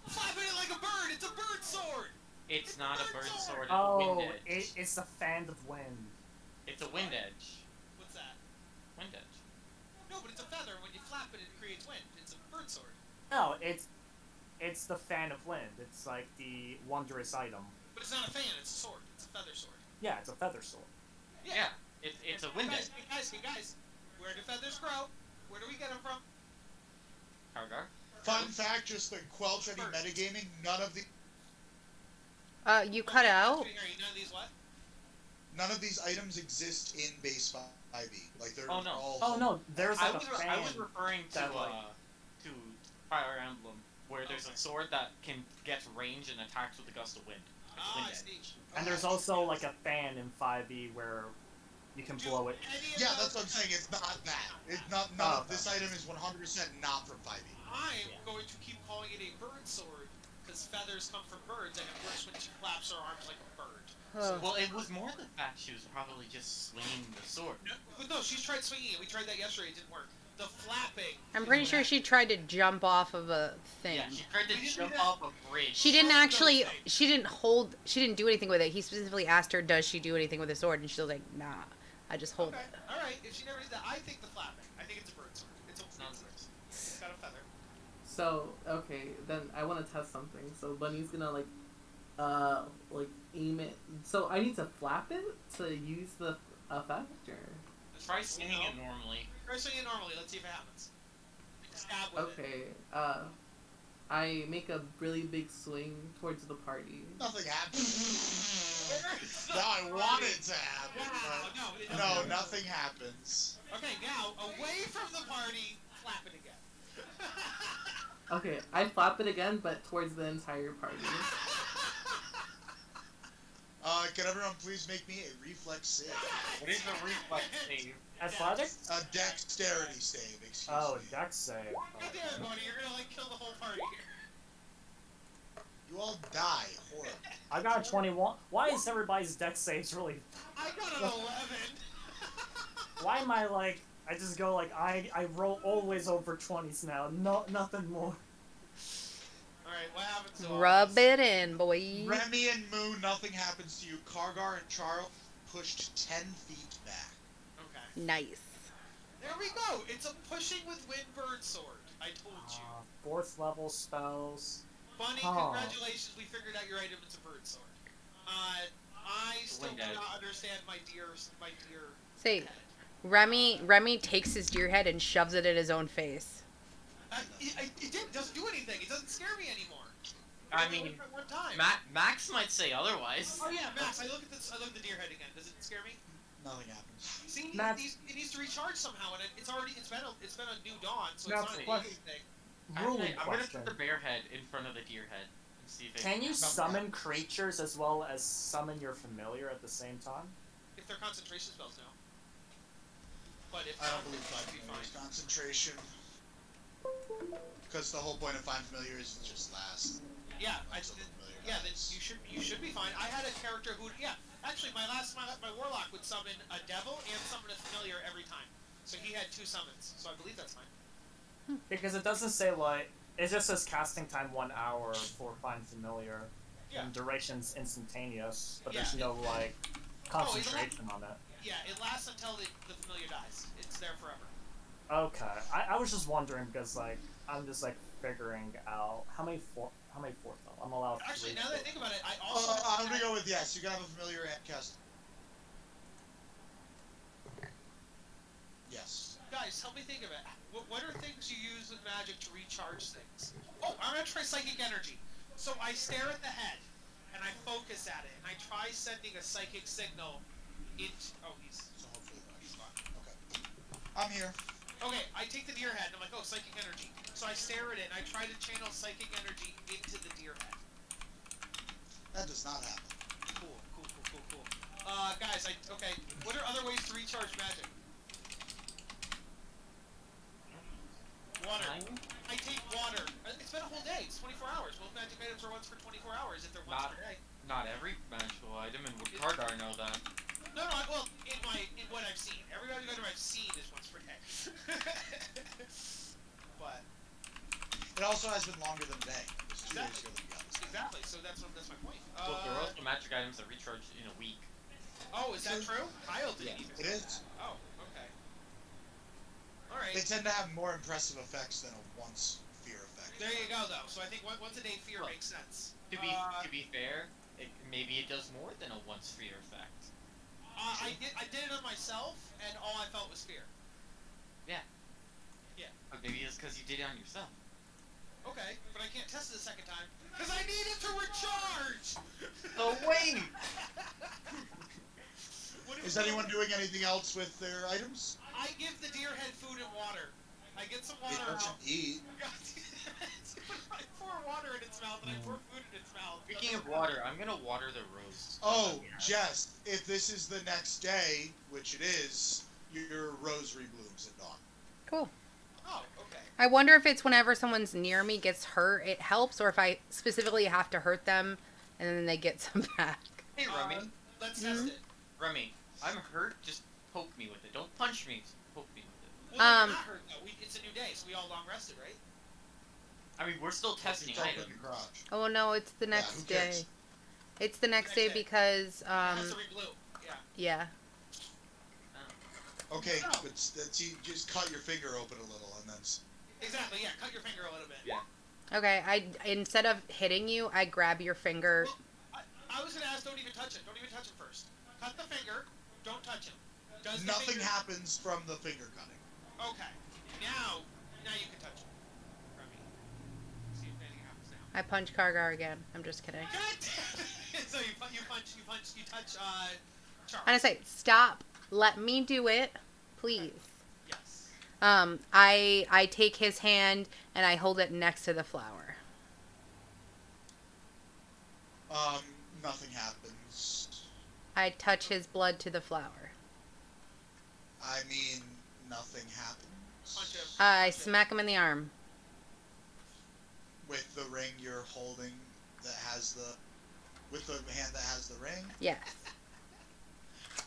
Flapping it like a bird! It's a bird sword! It's not a bird sword. It's a Oh, wind edge. it's the fan of wind. It's a wind edge. What's that? Wind edge. No, but it's a feather. When you flap it, it creates wind. It's a bird sword. No, it's the fan of wind. It's like the wondrous item. But it's not a fan, it's a sword. It's a feather sword. Yeah, it's a feather sword. Yeah. It's a wind edge. Hey guys, where do feathers grow? Where do we get them from? Kargar. Fun fact, just to quelch any metagaming, none of the... You cut out? None of these what? None of these items exist in base 5e. Like, they're Oh, no. all... Oh no, there's I like was, a fan. I was referring to that, like- to Fire Emblem, where there's a sword that can get range and attacks with a gust of wind. It's Ah, wind I edge. see. And there's also like a fan in 5e where you can blow it. Yeah, that's what I'm saying, it's not that. It's not, none of this item is 100% not from 5e. I'm going to keep calling it a bird sword, because feathers come from birds, and it works when she flaps her arms like a bird. Well, it was more the fact she was probably just swinging the sword. No, she's tried swinging it. We tried that yesterday. It didn't work. The flapping. I'm pretty sure she tried to jump off of a thing. Yeah, she tried We to didn't jump do that. off a bridge. She didn't Some of actually. those things. She didn't do anything with it. He specifically asked her, "Does she do anything with a sword?" And she was like, "Nah, I just hold Okay, it." alright. If she never did that, I think the flapping. I think it's a bird sword. It's a not It's got a feather. So, okay, then I want to test something. So Bunny's gonna like aim it. So I need to flap it to use the effect, or? Try swinging it normally. Try swinging it normally. Let's see if it happens. Stab with it. Okay, I make a really big swing towards the party. Nothing happens. No, I want it to happen, but... No, No, nothing happens. Okay, now, away from the party, flap it again. Okay, I flap it again, but towards the entire party. Can everyone please make me a reflex save? What is the reflex save? Athletics? A dexterity save, excuse Oh, me. dex save. God damn it, buddy, you're gonna, like, kill the whole party here. You all die horribly. I got a 21. Why is everybody's dex saves really? I got an 11. Why am I like? I just go like I roll always over 20s now. No, nothing more. Alright, what happens to all Rub this? it in, boy. Remy and Moo, nothing happens to you. Kargar and Charles pushed 10 feet back. Okay. Nice. There we go! It's a pushing with wind bird sword. I told you. 4th level spells. Bunny, Huh. congratulations, we figured out your item, it's a bird sword. I still do Wind edge. not understand my dear... See, Remy takes his deer head and shoves it in his own face. It doesn't do anything, it doesn't scare me anymore. I It mean, only went one time. Max might say otherwise. Oh yeah, Max, I look at the deer head again, does it scare me? Nothing happens. See, Max- it needs to recharge somehow, and it's been a new dawn, so Max, it's not an what- easy thing. Ruling I'm gonna question. put the bear head in front of the deer head and see if it Can you Not summon bad. creatures as well as summon your familiar at the same time? If they're concentration spells, no. But if I not, don't believe it'd be 5 fine. familiar is concentration. Because the whole point of 5 familiar is to just last. Yeah, until the familiar yeah, then dies. you should be fine. I had a character who, yeah, actually my warlock would summon a devil and summon a familiar every time. So he had 2 summons. So I believe that's fine. Because it doesn't say like it just says casting time 1 hour for find familiar, Yeah. and duration's instantaneous, but Yeah, there's no like Oh, concentration on it. Yeah, it lasts until the familiar dies. It's there forever. Okay, I was just wondering because like I'm just like figuring out how many fourth level. I'm allowed. Actually, now that I think about it, I Oh, also. I'm gonna go with yes. You can have a familiar and cast. Yes. Guys, help me think of it. What are things you use with magic to recharge things? Oh, I'm gonna try psychic energy. So I stare at the head, and I focus at it, and I try sending a psychic signal into. Oh, So hopefully he's gone. Okay. I'm here. Okay, I take the deer head, and I'm like, oh, psychic energy. So I stare at it, and I try to channel psychic energy into the deer head. That does not happen. Cool. Guys, okay. What are other ways to recharge magic? Water. I take water. It's been a whole day. It's 24 hours. Most magic items are once for 24 hours if they're once per day. Not every magical item, and Kardar know that. No, well, in what I've seen. Every magic item I've seen is once per day. But It also has been longer than a day. It's 2 days ago that we got this. exactly. So that's my point. Look, there are also magic items that recharge in a week. Oh, is that true? Kyle didn't even It say is. that. Oh, okay. All right. They tend to have more impressive effects than a once fear effect. There you go, though. So I think once a day fear Look, makes sense. To be fair, maybe it does more than a once fear effect. I did it on myself, and all I felt was fear. Yeah. Yeah. But maybe it's because you did it on yourself. Okay, but I can't test it a second time because I need it to recharge. Oh wait. Is anyone doing anything else with their items? I give the deer head food and water. I get some It water doesn't out. eat. I pour water in its mouth and I pour food in its mouth. Speaking of water, I'm gonna water the roast. Oh, Jess, if this is the next day, which it is, your rosary blooms at dawn. Cool. Oh, okay. I wonder if it's whenever someone's near me gets hurt, it helps, or if I specifically have to hurt them, and then they get some back. Hey, Remy. Let's test it. Remy, I'm hurt. Just poke me with it. Don't punch me. Just poke me with it. Well, you're not hurt though. It's a new day, so we all long rested, right? I mean, we're still testing It's all in items. your crotch. Oh no, it's the next who day. cares? It's the next day because It has to re-blue. Yeah. yeah. Okay, but you just cut your finger open a little and then. Exactly. Yeah. Cut your finger a little bit. Yeah. Okay, I instead of hitting you, I grab your finger. Well, I was gonna ask, don't even touch it. Don't even touch him first. Cut the finger. Don't touch him. Does the Nothing finger... happens from the finger cutting. Okay. Now you can touch him. Remy. See if anything happens now. I punch Kargar again. I'm just kidding. God damn it! So you touch Charles. And I say, stop. Let me do it, please. Yes. I take his hand and I hold it next to the flower. Nothing happens. I touch his blood to the flower. I mean, nothing happens. Punch him. I smack him in the arm. With the ring you're holding that has the... With the hand that has the ring? Yes.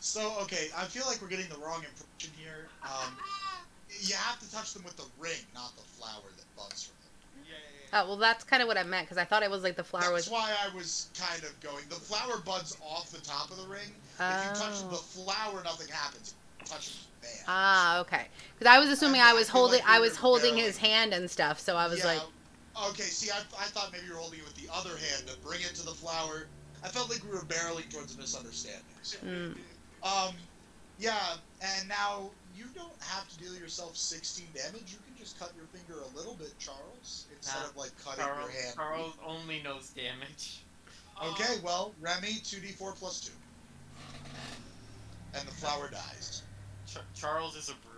So, okay, I feel like we're getting the wrong impression here. You have to touch them with the ring, not the flower that buds from them. Yeah. Oh, well, that's kind of what I meant, because I thought it was like the flower That's was... why I was kind of going... The flower buds off the top of the ring. If you touch the flower, nothing happens. If you touch the band. Ah, okay. Because I was assuming And I I was feel like holding, I we was were holding barely- his hand and stuff, so I was like... Okay, see, I thought maybe you were holding it with the other hand to bring it to the flower. I felt like we were barreling towards a misunderstanding. Yeah, and now you don't have to deal yourself 16 damage. You can just cut your finger a little bit, Charles, instead of like cutting your hand. Charles only knows damage. Okay, well, Remy, 2d4 plus 2. And the flower dies. Charles is a brute.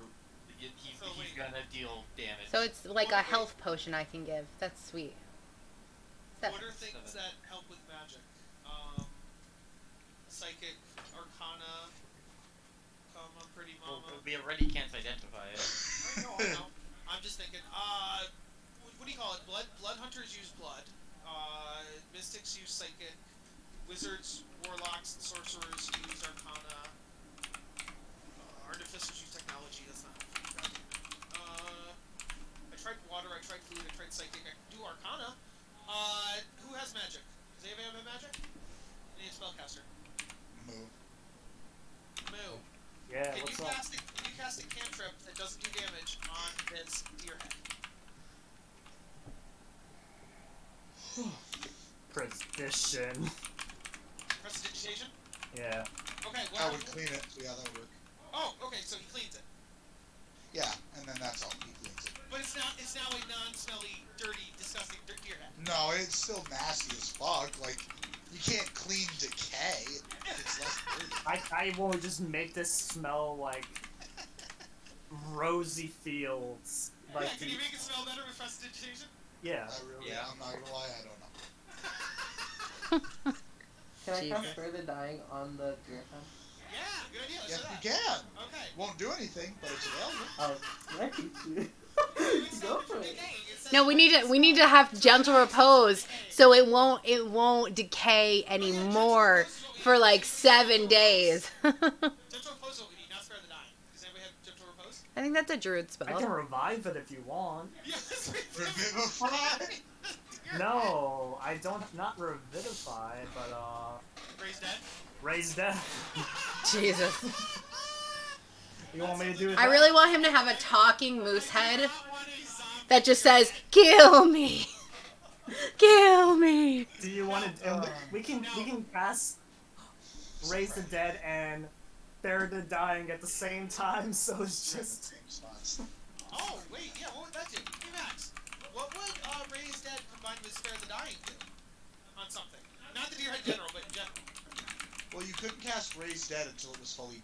He's gonna deal damage. So it's like a health potion I can give. That's sweet. What are things that help with magic? Psychic, Arcana, come on, pretty mama. Well, we already can't identify it. I know. I'm just thinking. What do you call it? Blood hunters use blood. Mystics use psychic. Wizards, warlocks, and sorcerers use Arcana. Artificers use technology. That's not. I tried water. I tried food. I tried psychic. I can do Arcana. Who has magic? Does anybody have magic? I need a spellcaster. Move. Moo. Yeah, Can what's you up? cast a cantrip that doesn't do damage on this deer head? precision. Prestidigitation? Yeah. Okay, I well... would clean it. So yeah, that would work. Oh, okay, so he cleans it. Yeah, and then that's all. He cleans it. But it's now a non-smelly, dirty, disgusting deer head. No, it's still nasty as fuck. Like, you can't clean decay. It's less dirty. I will just make this smell like rosy fields. Like Yeah, can you make it smell better with prestidigitation? Yeah. I'm not gonna lie, I don't know. Can I cast Jesus. Spare the Dying on the deer head? Yeah, good idea. Let's Yes, do you that. can. Okay. Won't do anything, but it's available. Oh, right. Go for it. No, we need to have gentle repose so it won't decay anymore for like 7 days. Gentle repose will be not spare the dying. Does anybody have gentle repose? I think that's a druid I can spell. revive it if you want. Yes. Revivify. No, I don't. Not revivify, but Raise dead. raise death. Jesus. You want me to do it? I really want him to have a talking moose head that just says, "Kill me, kill me." Do you want to? We can cast raise the dead and bury the dying at the same time. So it's just. Oh wait, yeah. What would that do? Hey Max, what would raise dead combined with spare the dying do on something? Not the deer head general, but in general. Well, you couldn't cast Raise Dead until it was fully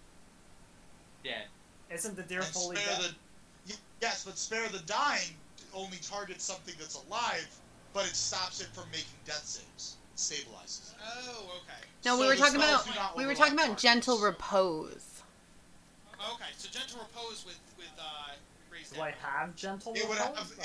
Dead. Isn't the deer and fully spare dead? yes, but Spare the Dying only targets something that's alive, but it stops it from making death saves. It stabilizes it. Oh, okay. No, we So were the talking spells about do not we were overlap talking about targets. gentle repose. Okay, so gentle repose with raise Do dead. I have gentle? It would repose?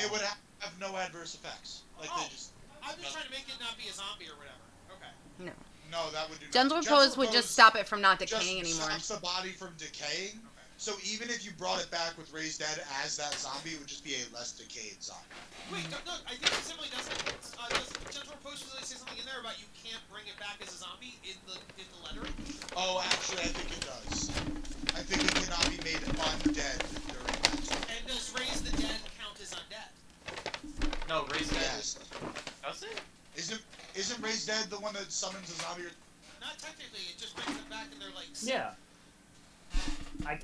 have no adverse effects. Like Oh. they just I'm just trying to make it not be a zombie or whatever. Okay. no, that would do Gentle nothing. repose would just stop it from not just decaying anymore. stops the body from decaying. Okay. So even if you brought it back with Raised Dead as that zombie, it would just be a less decayed zombie. Wait, no, I think it simply doesn't. Does gentle repose really say something in there about you can't bring it back as a zombie in the lettering? Oh, actually, I think it does. I think it cannot be made undead during that time. And does raise the dead count as undead? No, raise dead. Yes. Does it? Isn't Raised Dead the one that summons a zombie? Not technically. It just brings them back and they're like. Yeah.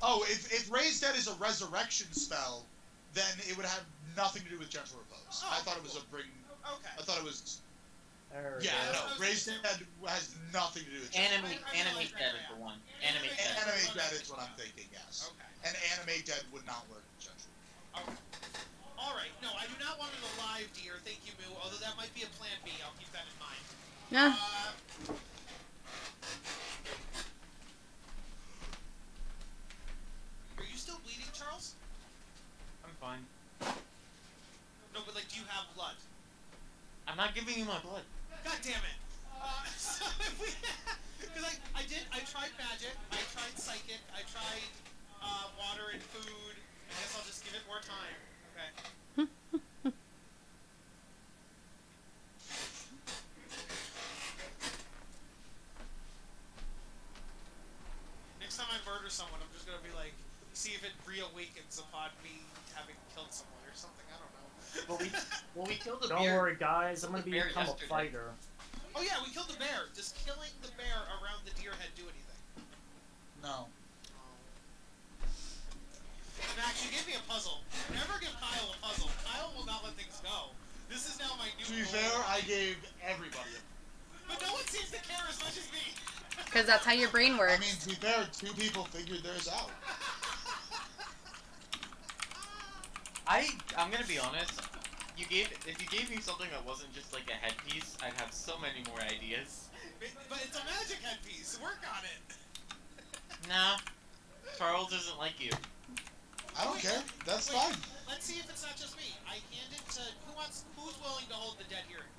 Oh, if Raised Dead is a resurrection spell, then it would have nothing to do with Gentle Repose. Oh, I thought it was a bring. Okay. I thought it was. There we Yeah, go. no. Raised Dead has nothing to do with Gentle Animate dead is the one. Animate Repose. dead. Animate Dead is what I'm thinking, yes. Okay. And Animate Dead would not work with Gentle Repose. Okay. All right. No, I do not want an alive deer. Thank you, Moo. Although that might be a plan B. I'll keep that in mind. Yeah. Are you still bleeding, Charles? I'm fine. No, but like, do you have blood? I'm not giving you my blood. God damn it! So if we, because I tried magic, I tried psychic, I tried water and food. I guess I'll just give it more time. Okay. Next time I murder someone, I'm just gonna be like, see if it reawakens upon me having killed someone or something. I don't know. Well, we killed the Don't bear. worry, guys. I'm gonna The bear become a yesterday. fighter. Oh yeah, we killed the bear. Does killing the bear around the deer head do anything? No. Max, you gave me a puzzle. Never give Kyle a puzzle. Kyle will not let things go. This is now my new To be goal. fair, I gave everybody a. But no one seems to care as much as me. Because that's how your brain works. I mean, to be fair, 2 people figured theirs out. I'm gonna be honest. If you gave me something that wasn't just like a headpiece, I'd have so many more ideas. But it's a magic headpiece. Work on it. Nah. Charles isn't like you. I don't care. That's Wait, fine. Let's see if it's not just me. I hand it to who's willing to hold the dead deer head?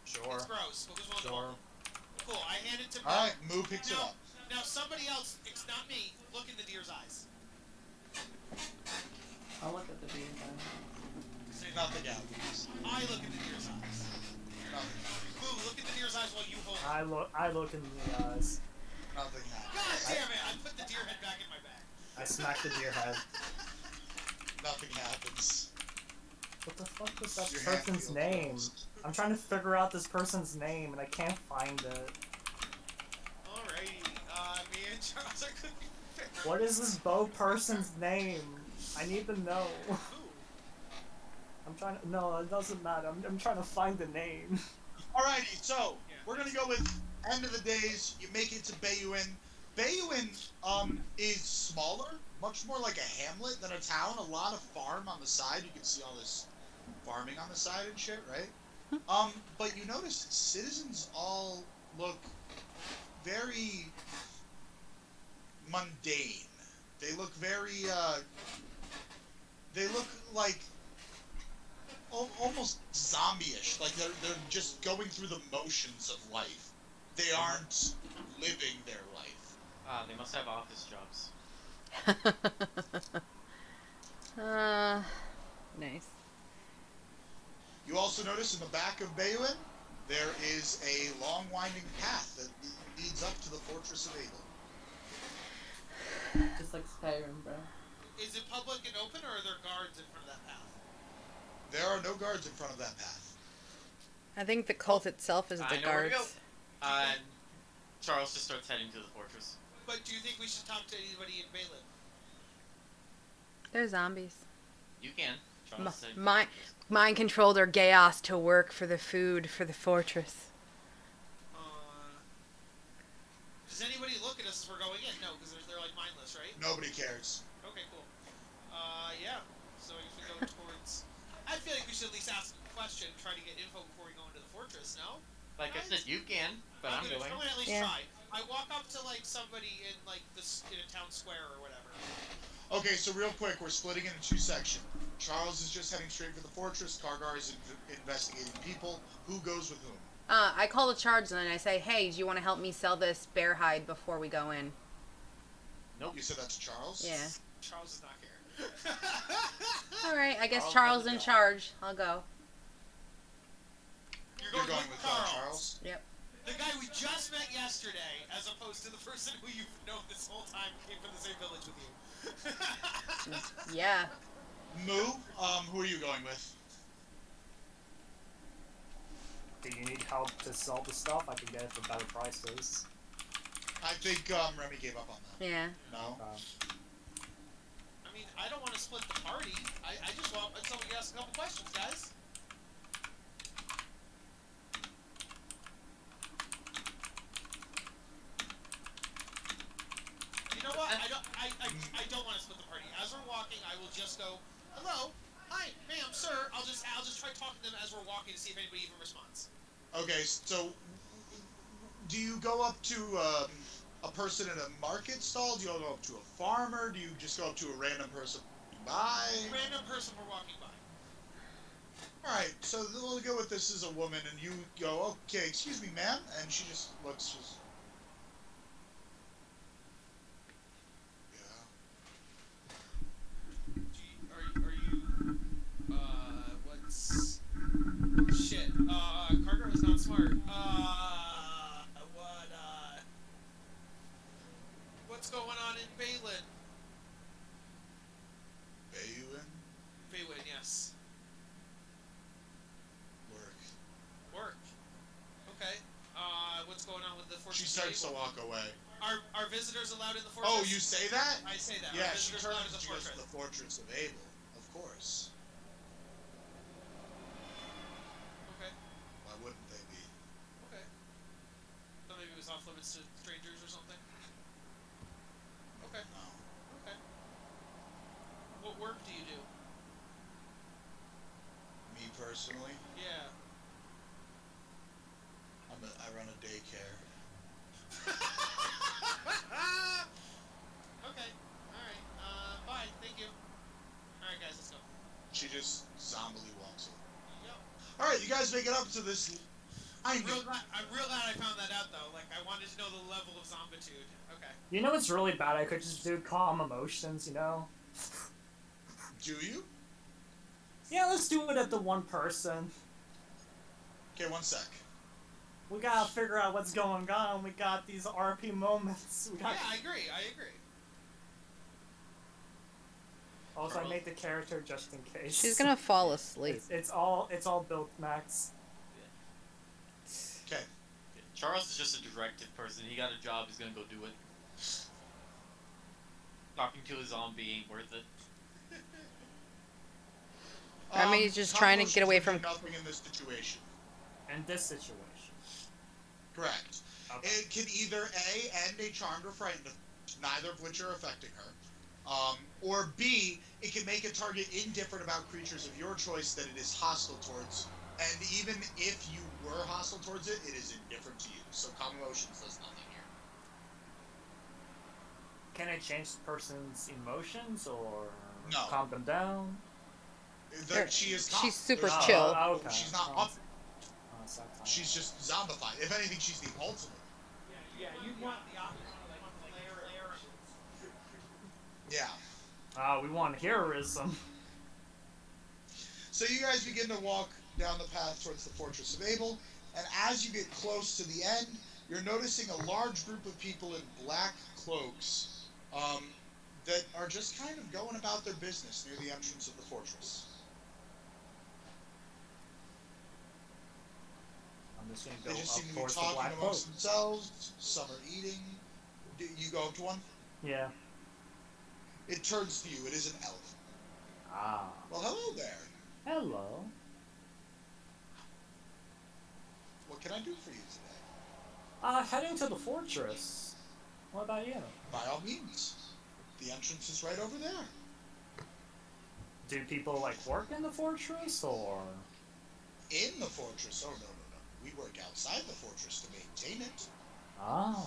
Sure. It's gross, but who's willing to Sure. hold it? Cool. I hand it to. Alright, Moo picks it up. Now somebody else. It's not me. Look in the deer's eyes. I'll look at the deer head. Nothing happens. I look in the deer's eyes. Nothing happens. Boo, look in the deer's eyes while you hold it. I look in the eyes. Nothing happens. God damn it! I put the deer head back in my bag. I smack the deer head. Nothing happens. What the fuck was that Your person's Hatfield name? Rose. I'm trying to figure out this person's name and I can't find it. Alrighty, me and Charles are cooking fair. What is this bow person's name? I need to know. Who? I'm trying to. No, it doesn't matter. I'm trying to find the name. Alrighty, so Yeah. we're gonna go with end of the days. You make it to Bayuin. Bayuin is smaller, much more like a hamlet than a town. A lot of farm on the side. You can see all this farming on the side and shit, right? But you notice citizens all look very mundane. They look very they look like almost zombie-ish. Like they're just going through the motions of life. They aren't living their life. They must have office jobs. Nice. You also notice in the back of Bayuin, there is a long winding path that leads up to the Fortress of Abel. Just like Skyrim, bro. Is it public and open, or are there guards in front of that path? There are no guards in front of that path. I think the cult itself is I the know where to go. guards. Charles just starts heading to the fortress. But do you think we should talk to anybody in Balin? They're zombies. You can. Charles said. Mind controlled or chaos to work for the food for the fortress. Does anybody look at us as we're going in? No, because they're like mindless, right? Nobody cares. Okay, cool. Yeah. So I guess we go towards. I feel like we should at least ask a question, try to get info before we go into the fortress. No? Like I said, you can, but I'm going. I'm gonna at least Yeah. try. I walk up to like somebody in like in a town square or whatever. Okay, so real quick, we're splitting into two sections. Charles is just heading straight for the fortress. Kargar is investigating people. Who goes with whom? I call the charge and I say, hey, do you want to help me sell this bear hide before we go in? Nope. You said that's Charles? Yeah. Charles is not here. Alright, I guess Charles Charles has in to go. charge. I'll go. You're going with Charles? Yep. The guy we just met yesterday, as opposed to the person who you've known this whole time, came from the same village with you. Yeah. Moo, who are you going with? Do you need help to sell the stuff? I can get it for better prices. I think Remy gave up on that. Yeah. No? I mean, I don't want to split the party. I just want someone to ask a couple questions, guys. You know what? I don't want to split the party. As we're walking, I will just go, hello, hi, ma'am, sir. I'll just try talking to them as we're walking to see if anybody even responds. Okay, so do you go up to a person in a market stall? Do you go up to a farmer? Do you just go up to a random person by? Random person we're walking by. Alright, so we'll go with this as a woman, and you go, okay, excuse me, ma'am, and she just looks just... Yeah. Are you, what's... Shit, Carter is not smart. What's going on in Balin? Bayuin? Baywin, yes. Work. Okay. What's going on with the fortress? She starts to walk away. Are visitors allowed in the fortress? Oh, you say that? I say that. Yeah, Are she visitors allowed in turns the and goes fortress? to the Fortress of Abel, of course. Okay. Why wouldn't they be? Okay. So maybe it was off limits to strangers or something? Okay. No. Okay. What work do you do? Me personally, Yeah. I run a daycare. Okay. Alright. Bye. Thank you. Alright, guys, let's go. She just zombily walks away. Yep. Alright, you guys make it up to this... I'm real glad I found that out, though. Like, I wanted to know the level of zombitude. Okay. You know what's really bad? I could just do calm emotions, you know? Do you? Yeah, let's do it at the one person. Okay, one sec. We gotta figure out what's going on. We got these RP moments. We got... Yeah, I agree. Also, I made the character just in case. She's gonna fall asleep. It's all built, Max. Okay. Charles is just a directive person. He got a job. He's gonna go do it. Talking to a zombie ain't worth it. I mean, he's just trying to get away from. Nothing in this situation. In this situation. Correct. Okay. It can either A, end a charmed or frightened, neither of which are affecting her. Or B, it can make a target indifferent about creatures of your choice that it is hostile towards. And even if you were hostile towards it, it is indifferent to you. So calm emotions does nothing here. Can it change the person's emotions or No. calm them down? She is calm. She's super There's- chill. Okay. She's not up. Sometimes. She's just zombified. If anything, she's the ultimate. Yeah, you want the opposite, like flare. Yeah. We want heroism. So you guys begin to walk down the path towards the Fortress of Abel, and as you get close to the end, you're noticing a large group of people in black cloaks that are just kind of going about their business near the entrance of the fortress. I'm just gonna They go just seem up to be towards the talking black amongst boat. themselves. Some are eating. Do you go up to one? Yeah. It turns to you. It is an elf. Ah. Well, hello there. Hello. What can I do for you today? Heading to the fortress. What about you? By all means. The entrance is right over there. Do people like work in the fortress or? In the fortress? Oh, no. We work outside the fortress to maintain it. Ah.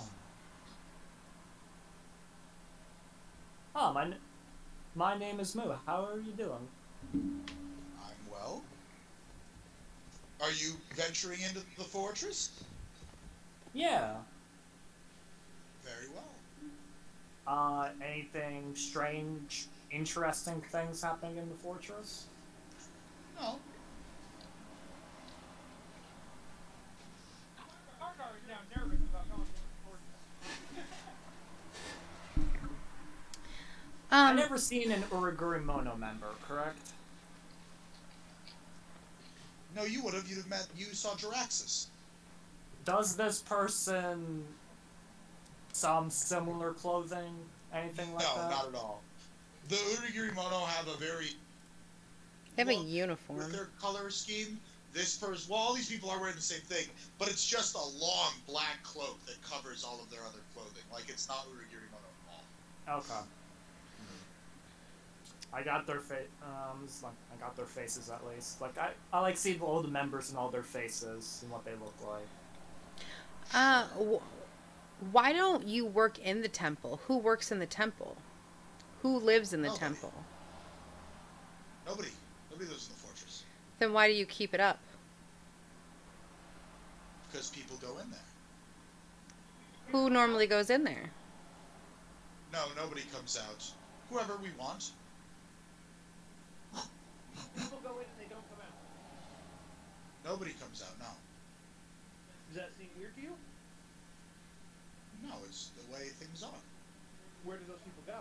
My name is Moo. How are you doing? I'm well. Are you venturing into the fortress? Yeah. Very well. Anything strange, interesting things happening in the fortress? No. Argar is now nervous about going to the I've never seen an Uriguri Mono member, correct? No, you would have. You'd have met. You saw Jiraxis. Does this person some similar clothing, anything like that? No, not at all. The Urigiri Mono have a very They have a look uniform. with their color scheme. This person, well, all these people are wearing the same thing, but it's just a long black cloak that covers all of their other clothing. Like, it's not Urigiri Mono at all. Okay. I got their I got their faces at least. Like I like seeing all the members and all their faces and what they look like. Why don't you work in the temple? Who works in the temple? Who lives in the Nobody. temple? Nobody lives in the fortress Then why do you keep it up? because people go in there. Who normally goes in there? No, nobody comes out. Whoever we want. People go in and they don't come out. Nobody comes out. No. Does that seem weird to you? No, it's the way things are. Where do those people go?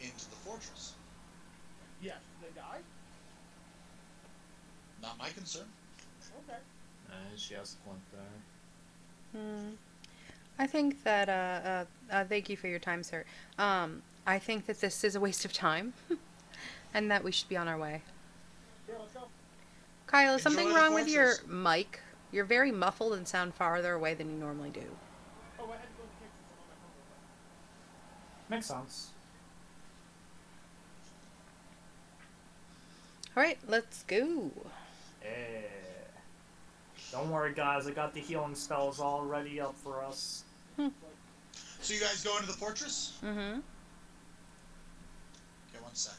Into the fortress. Yes, they die? Not my concern. Okay. She has a point there. I think that, thank you for your time, sir. I think that this is a waste of time and that we should be on our way. Yeah, let's go. Kyle, is Enjoy something the wrong with your fortress. mic? You're very muffled and sound farther away than you normally do. Oh, I had to go to the kitchen, so I'm on my phone real quick. Makes sense. Alright, let's go. Yeah. Don't worry, guys. I got the healing spells all ready up for us. So you guys go into the fortress? Mm-hmm. Okay, one sec.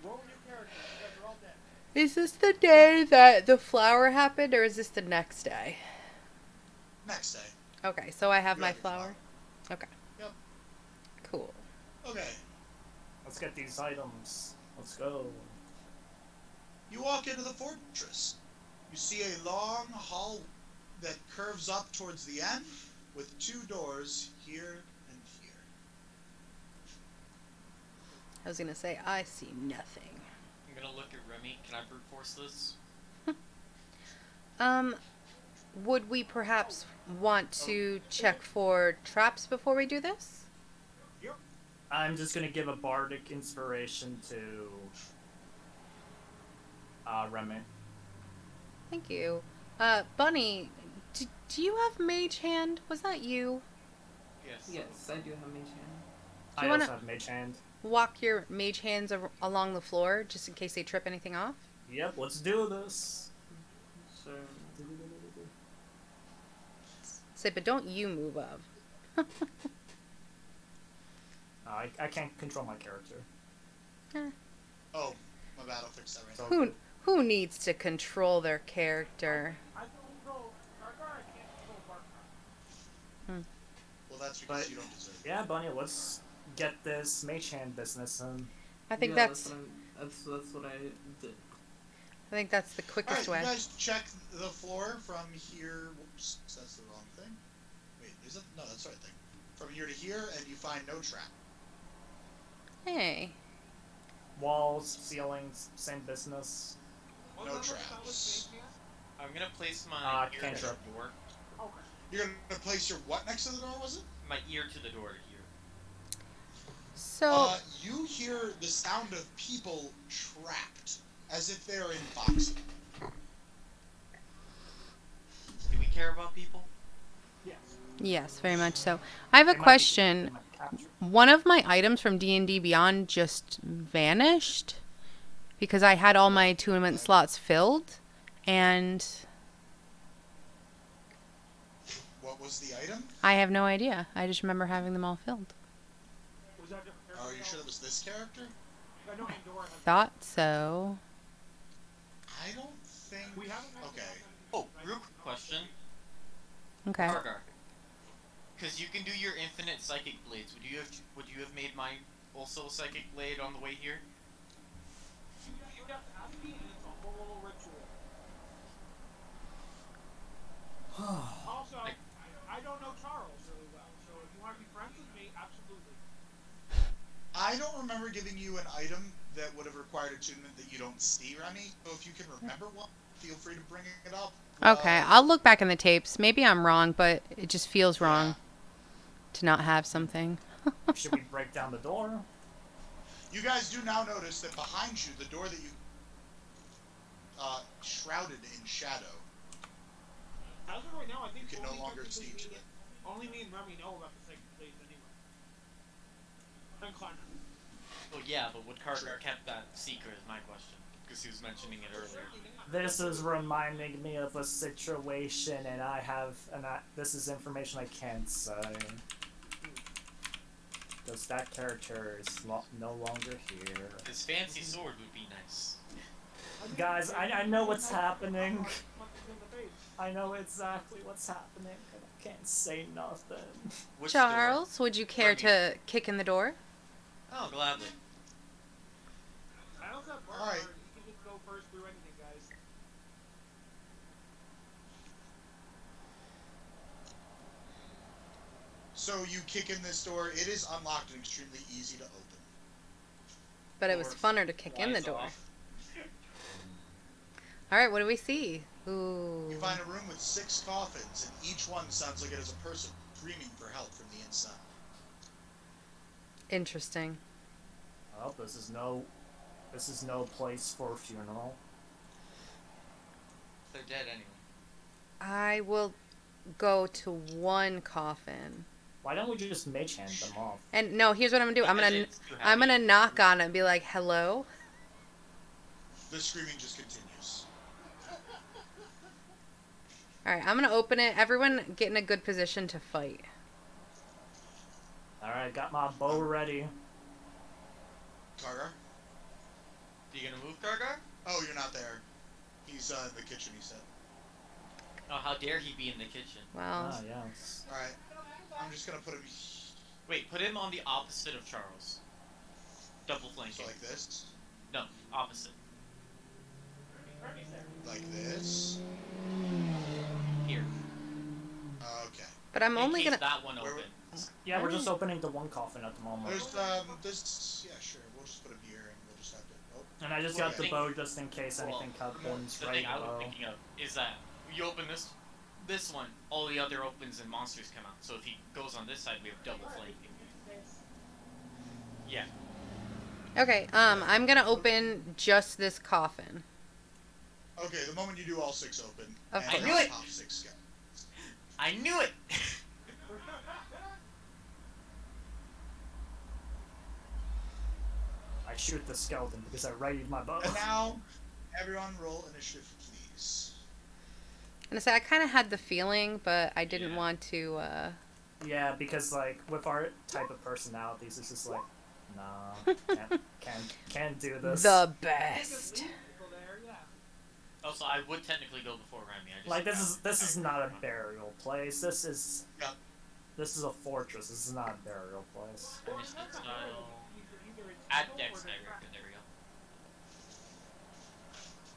Roll new characters. You guys are all dead. Is this the day that the flower happened, or is this the next day? Next day. Okay, so I have You my have your flower? Okay. Yep. Cool. Okay. Let's get these items. Let's go. You walk into the fortress. You see a long hall that curves up towards the end with two doors here and here. I was gonna say, I see nothing. I'm gonna look at Remy. Can I brute force this? Would we perhaps want to check for traps before we do this? Yep. I'm just gonna give a bardic inspiration to Remy. Thank you. Bunny, do you have mage hand? Was that you? Yes. Yes, I do have mage hand. I you also wanna- have mage hand. Walk your mage hands along the floor just in case they trip anything off? Yep, let's do this. Sure. Say, but don't you move up. I can't control my character. Oh, my bad. I'll fix that right So now. Who needs to control their character? I can control Gargar, I can't control Barkar. Well, that's because But- you don't deserve it. yeah, Bunny, let's get this mage hand business in. I think Yeah, that's that's what I did. I think that's the All quickest right, way. you guys check the floor from here. Whoops, that's the wrong thing. Wait, is that? No, that's the right thing. From here to here, and you find no trap. Hey. Walls, ceilings, same business. What No was that with traps. mage hand? I'm gonna place my ear to cantrip. the door. Okay. You're gonna place your what next to the door? Was it? My ear to the door to here. So You hear the sound of people trapped, as if they're in boxes. Do we care about people? Yes. yes, very much so. I have a They might be- question. they might be captured. One of my items from D&D Beyond just vanished because I had all my attunement slots filled, and What was the item? I have no idea. I just remember having them all filled. Was that different character? Are you sure that was this character? I know Andorra has. Thought so. I don't think. We haven't had Okay. Oh, real quick question. Okay. Gargar. Because you can do your infinite psychic blades. Would you have made my also psychic blade on the way here? You would have to ask me, and it's a whole ritual. Also, I don't know Charles really well, so if you want to be friends with me, absolutely. I don't remember giving you an item that would have required attunement that you don't see, Remy. So if you can remember one, feel free to bring it up. Okay, I'll look back in the tapes. Maybe I'm wrong, but it just feels wrong Yeah. to not have something. Should we break down the door? You guys do now notice that behind you, the door that you shrouded in shadow, As of right now, I think you can no only longer technically see to me- it. Only me and Remy know about the second blades anyway. And Connor. Well, yeah, but would Gargar kept that secret is my question. Because he was mentioning it earlier. This is reminding me of a situation, and this is information I can't say. Because that character is no longer here. This fancy sword would be nice. Guys, I know what's happening. Punches in the face. I know exactly what's happening, and I can't say nothing. Which Charles, would you care Remy. to kick in the door? Door? Oh, gladly. I also have Barkar. Alright. You can just go first through anything, guys. So you kick in this door. It is unlocked and extremely easy to open. But it was Or funner to kick in the flies door. off. All right, what do we see? Ooh. You find a room with 6 coffins, and each one sounds like it is a person screaming for help from the inside. Interesting. Well, this is no place for a funeral. They're dead anyway. I will go to one coffin. Why don't we just mage hand them off? And no, here's what I'm gonna do. Because it's too I'm heavy. gonna knock on it and be like, "Hello." The screaming just continues. All right, I'm gonna open it. Everyone get in a good position to fight. Alright, got my bow ready. Gargar? Are you gonna move, Gargar? Oh, you're not there. He's in the kitchen, he said. Oh, how dare he be in the kitchen? Well, Ah, yes. Alright. I'm just gonna put him Wait, put him on the opposite of Charles. Double so flanking. like this. No, opposite. Like this. Here. Okay. But I'm In only case gonna. that one Where- opens. Yeah, we're just opening the one coffin at the moment. this, yeah, sure, we'll just put him here and we'll just have to, And I just Well, got the think- bow just in case anything happens. The Right, thing I was bow. thinking of is that you open this one, all the other opens and monsters come out. So if he goes on this side, we have double flanking. Yeah. Okay, I'm gonna open just this coffin. okay, the moment you do, all 6 open. Of and course. I knew it! Top 6 scout. I knew it! I shoot the skeleton because I readied my bow. And now, everyone roll initiative, please. And I say I kind of had the feeling, but I didn't Yeah. want to. Yeah, because like with our type of personalities, it's just like, nah, can't do this. The best. Also, I would technically go before Remy. I just Like this is not a burial place. This is Yep. this is a fortress. This is not a burial place. Initiative style. Add dex, I reckon. There we go.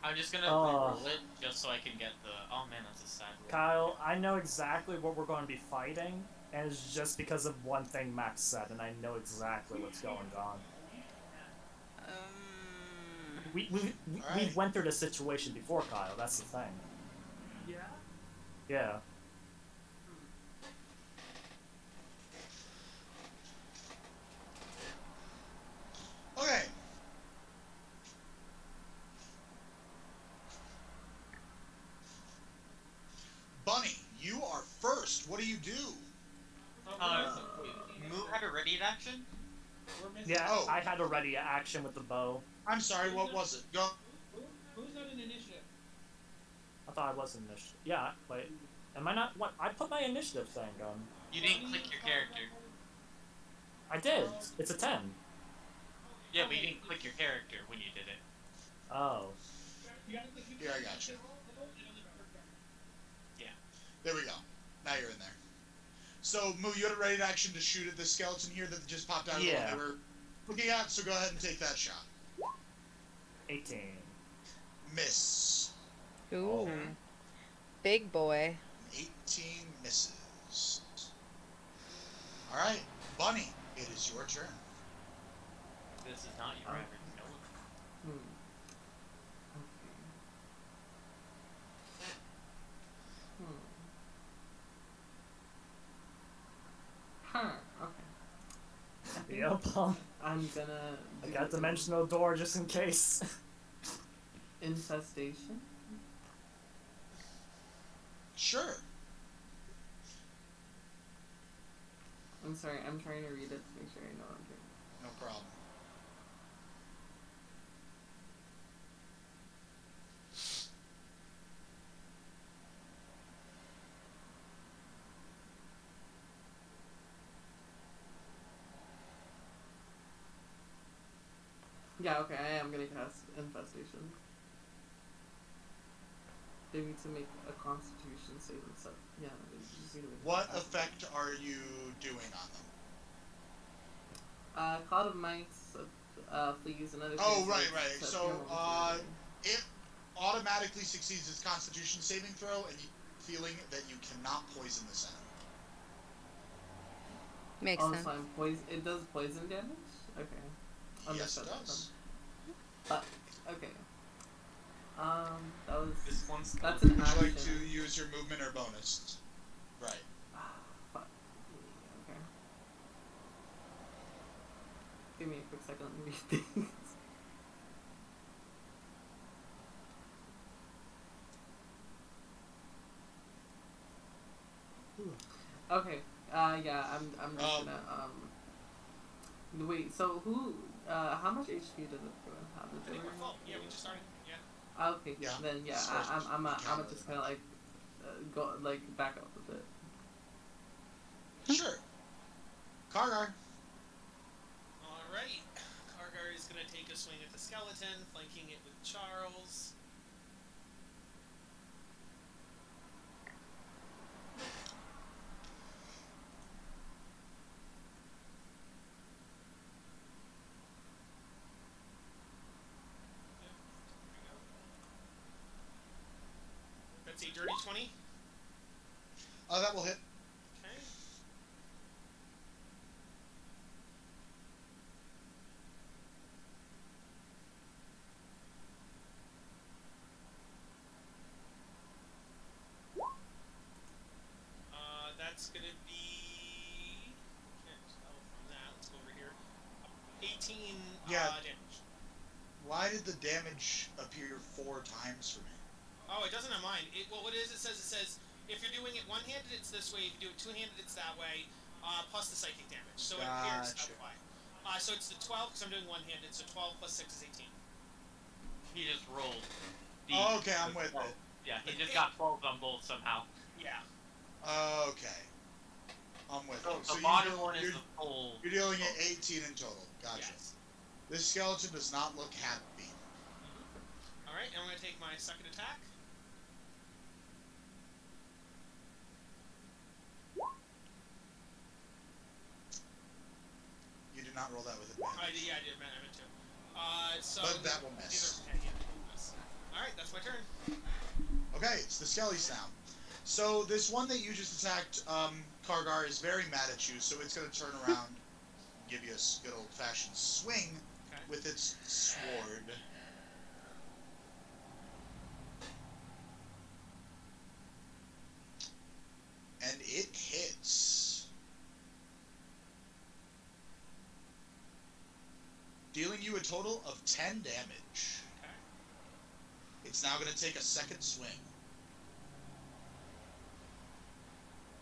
I'm just gonna Oh. reroll it just so I can get the. Oh man, that's a sad roll. Kyle, I know exactly what we're going to be fighting, and it's just because of one thing Max said, and I know exactly what's going on. We Alright. went through this situation before, Kyle. That's the thing. Yeah. Yeah. Okay. Bunny, you are first. What do you do? Moo had a ready action? Yeah, Oh. I had a ready action with the bow. I'm sorry, what was it? Go. Who's not an initiative? I thought I was in initiative. Yeah, wait. Am I not? What? I put my initiative thing on. You didn't click your character. I did. It's a 10. Yeah, but you didn't click your character when you did it. Oh. Here, I got you. Yeah. There we go. Now you're in there. So, Moo, you had a ready action to shoot at this skeleton here that just popped out of the one Yeah. they were looking at, so go ahead and take that shot. 18. Miss. Ooh. Big boy. 18 misses. Alright, Bunny, it is your turn. This is not your average skeleton. Hmm. Okay. Okay. Yep. I'm gonna. I do got the dimensional door just in case. infestation. Sure. I'm sorry. I'm trying to read it to make sure I know what I'm doing. No problem. Yeah. Okay. I am gonna cast infestation. They need to make a Constitution saving set. Yeah. They just need to make a What Constitution. effect are you doing on them? Cloud of mice, fleas, and other. Oh, things right, like right. set So, pheromones and- it automatically succeeds its Constitution saving throw, and you feeling that you cannot poison this enemy. Makes Oh, sense. so I'm it does poison damage? Okay. Yes, Understood it that does. then. Okay. That was. This one's That's Would an you action. like to use your movement or bonus? Right. Fuck. Okay. Give me a quick second, let me read things. Okay. Yeah, I'm just gonna wait, so who how much HP does it have? I think we're full. Yeah, we just started. Yeah. Okay, Yeah. then yeah, So I'm count just it. kind of like go like back up a bit. Sure. Kargar. Alright. Kargar is gonna take a swing at the skeleton, flanking it with Charles. That's a dirty 20. That will hit. Okay. That's gonna be. Can't tell from that. Let's go over here. 18 Yeah. damage. Why did the damage appear 4 times for me? Oh, it doesn't have mine. Well, what it says if you're doing it one-handed, it's this way. If you do it two-handed, it's that way. Plus the psychic damage. So it appears that's why. So it's the 12 because I'm doing one-handed. So 12 plus 6 is 18. He just rolled. Okay, I'm with it. Yeah, he just got 12 on both somehow. Yeah. Okay. I'm with So it. the bottom one is the full. You're dealing at 18 in total. Gotcha. Yes. This skeleton does not look happy. Alright, and I'm going to take my second attack. You did not roll that with advantage. I did. I meant to. So But that will miss. Alright, that's my turn. Okay, it's the Skellies now. So this one that you just attacked, Kargar, is very mad at you, so it's going to turn around and give you a good old-fashioned swing with its sword. And it hits. Dealing you a total of 10 damage. Okay. It's now going to take a second swing.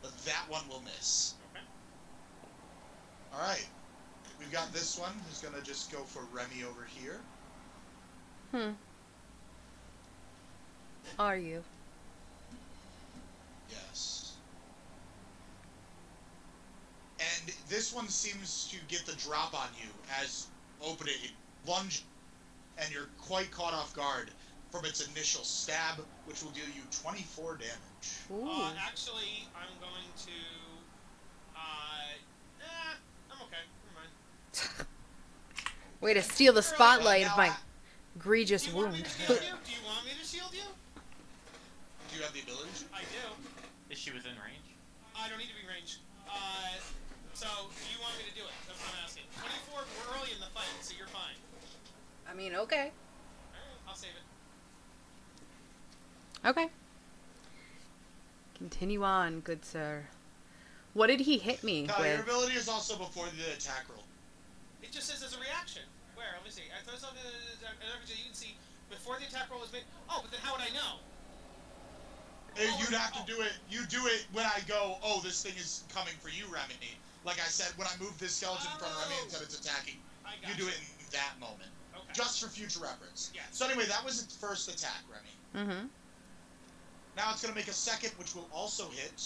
But that one will miss. Okay. Alright. We've got this one who's going to just go for Remy over here. Are you? Yes. And this one seems to get the drop on you as opening lunge, and you're quite caught off guard from its initial stab, which will deal you 24 damage. Ooh. Actually, I'm going to. I'm okay. Never mind. Way to steal the spotlight of my egregious Do you want wound. me to shield you? Do you want me to shield you? Do you have the ability to? I do. Is she within range? I don't need to be ranged. So do you want me to do it? That's what I'm asking. 24. We're early in the fight, so you're fine. I mean, okay. Alright, I'll save it. Okay. Continue on, good sir. What did he hit me No, with? your ability is also before the attack roll. It just says as a reaction. Where? Let me see. I thought something. You can see before the attack roll was made. Oh, but then how would I know? You'd have to do it. You do it when I go, oh, this thing is coming for you, Remy. Like I said, when I move this skeleton in front of Remy and said it's attacking, you do it in that moment. Okay. Just for future reference. Yeah. So anyway, that was its first attack, Remy. Mm-hmm. Now it's going to make a second, which will also hit.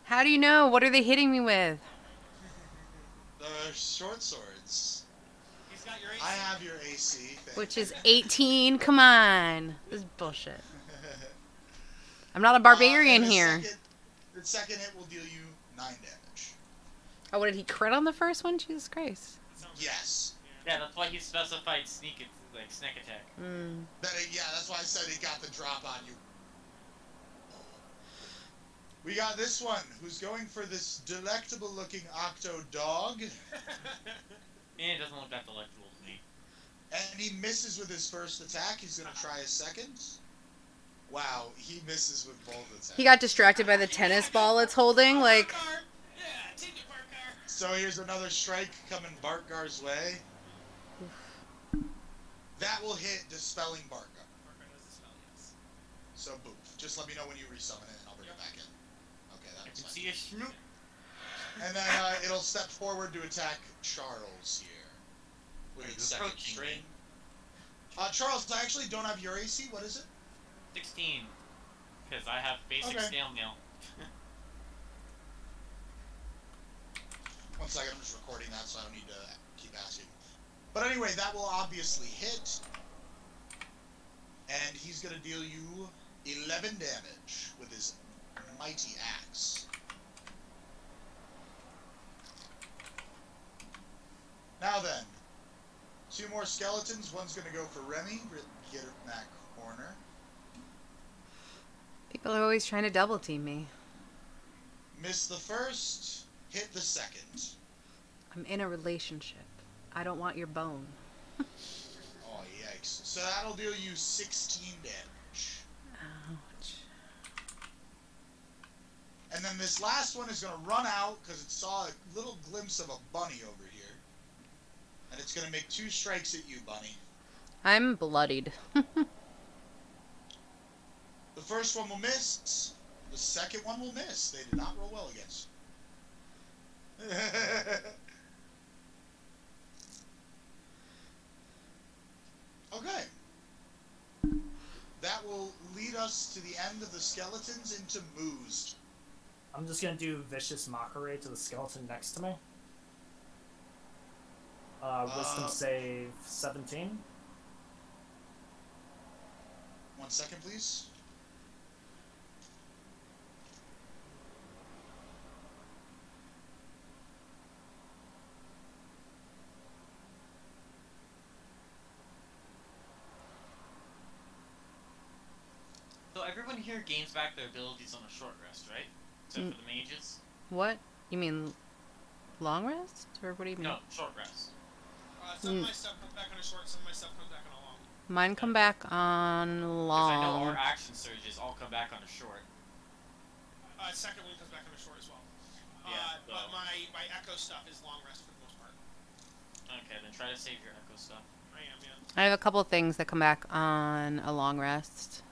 How do you know? What are they hitting me with? The short swords. He's got your AC. I have your AC. Which is 18. Come on. This is bullshit. I'm not a barbarian here. The second hit will deal you 9 damage. Oh, what did he crit on the first one? Jesus Christ. Yes. Yeah, that's why he specified snack attack. Mm. That's why I said he got the drop on you. We got this one, who's going for this delectable-looking octo dog. And it doesn't look that delectable to me. And he misses with his first attack. He's going to try his second. Wow, he misses with both attacks. He got distracted by the tennis ball it's holding. Like, Yeah, take it, Barkar. So here's another strike coming Bartgar's way. That will hit Dispelling Bartgar. Barkar knows the spell, yes. So boom. Just let me know when you resummon it and I'll bring it back in. Okay, I that's can fine. see a snoop. And then it'll step forward to attack Charles here. With its second string. Charles, I actually don't have your AC. What is it? 16. Because I have basic Okay. snail mail. 1 second, I'm just recording that so I don't need to keep asking. But anyway, that will obviously hit. And he's going to deal you 11 damage with his mighty axe. Now then, 2 more skeletons. One's going to go for Remy, get her in that corner. people are always trying to double team me. Miss the first, hit the second. I'm in a relationship. I don't want your bone. Oh, yikes. So that'll deal you 16 damage. Ouch. And then this last one is going to run out because it saw a little glimpse of a bunny over here. And it's going to make 2 strikes at you, bunny. I'm bloodied. The first one will miss. The second one will miss. They did not roll well against you. Okay. That will lead us to the end of the skeletons into Moose. I'm just gonna do Vicious Mockery to the skeleton next to me. Wisdom save 17. 1 second, please. So everyone here gains back their abilities on a short rest, right? Except for the mages? What? You mean long rest? Or what do you mean? No, short rest. Some of my stuff comes back on a short, some of my stuff comes back on a long. Mine come back on Because I know long. our action surges all come back on a short. Second one comes back on a short as well. Yeah, But my echo stuff is long rest for the most part. Okay, then try to save your echo stuff. I am, yeah. I have a couple things that come back on a long rest.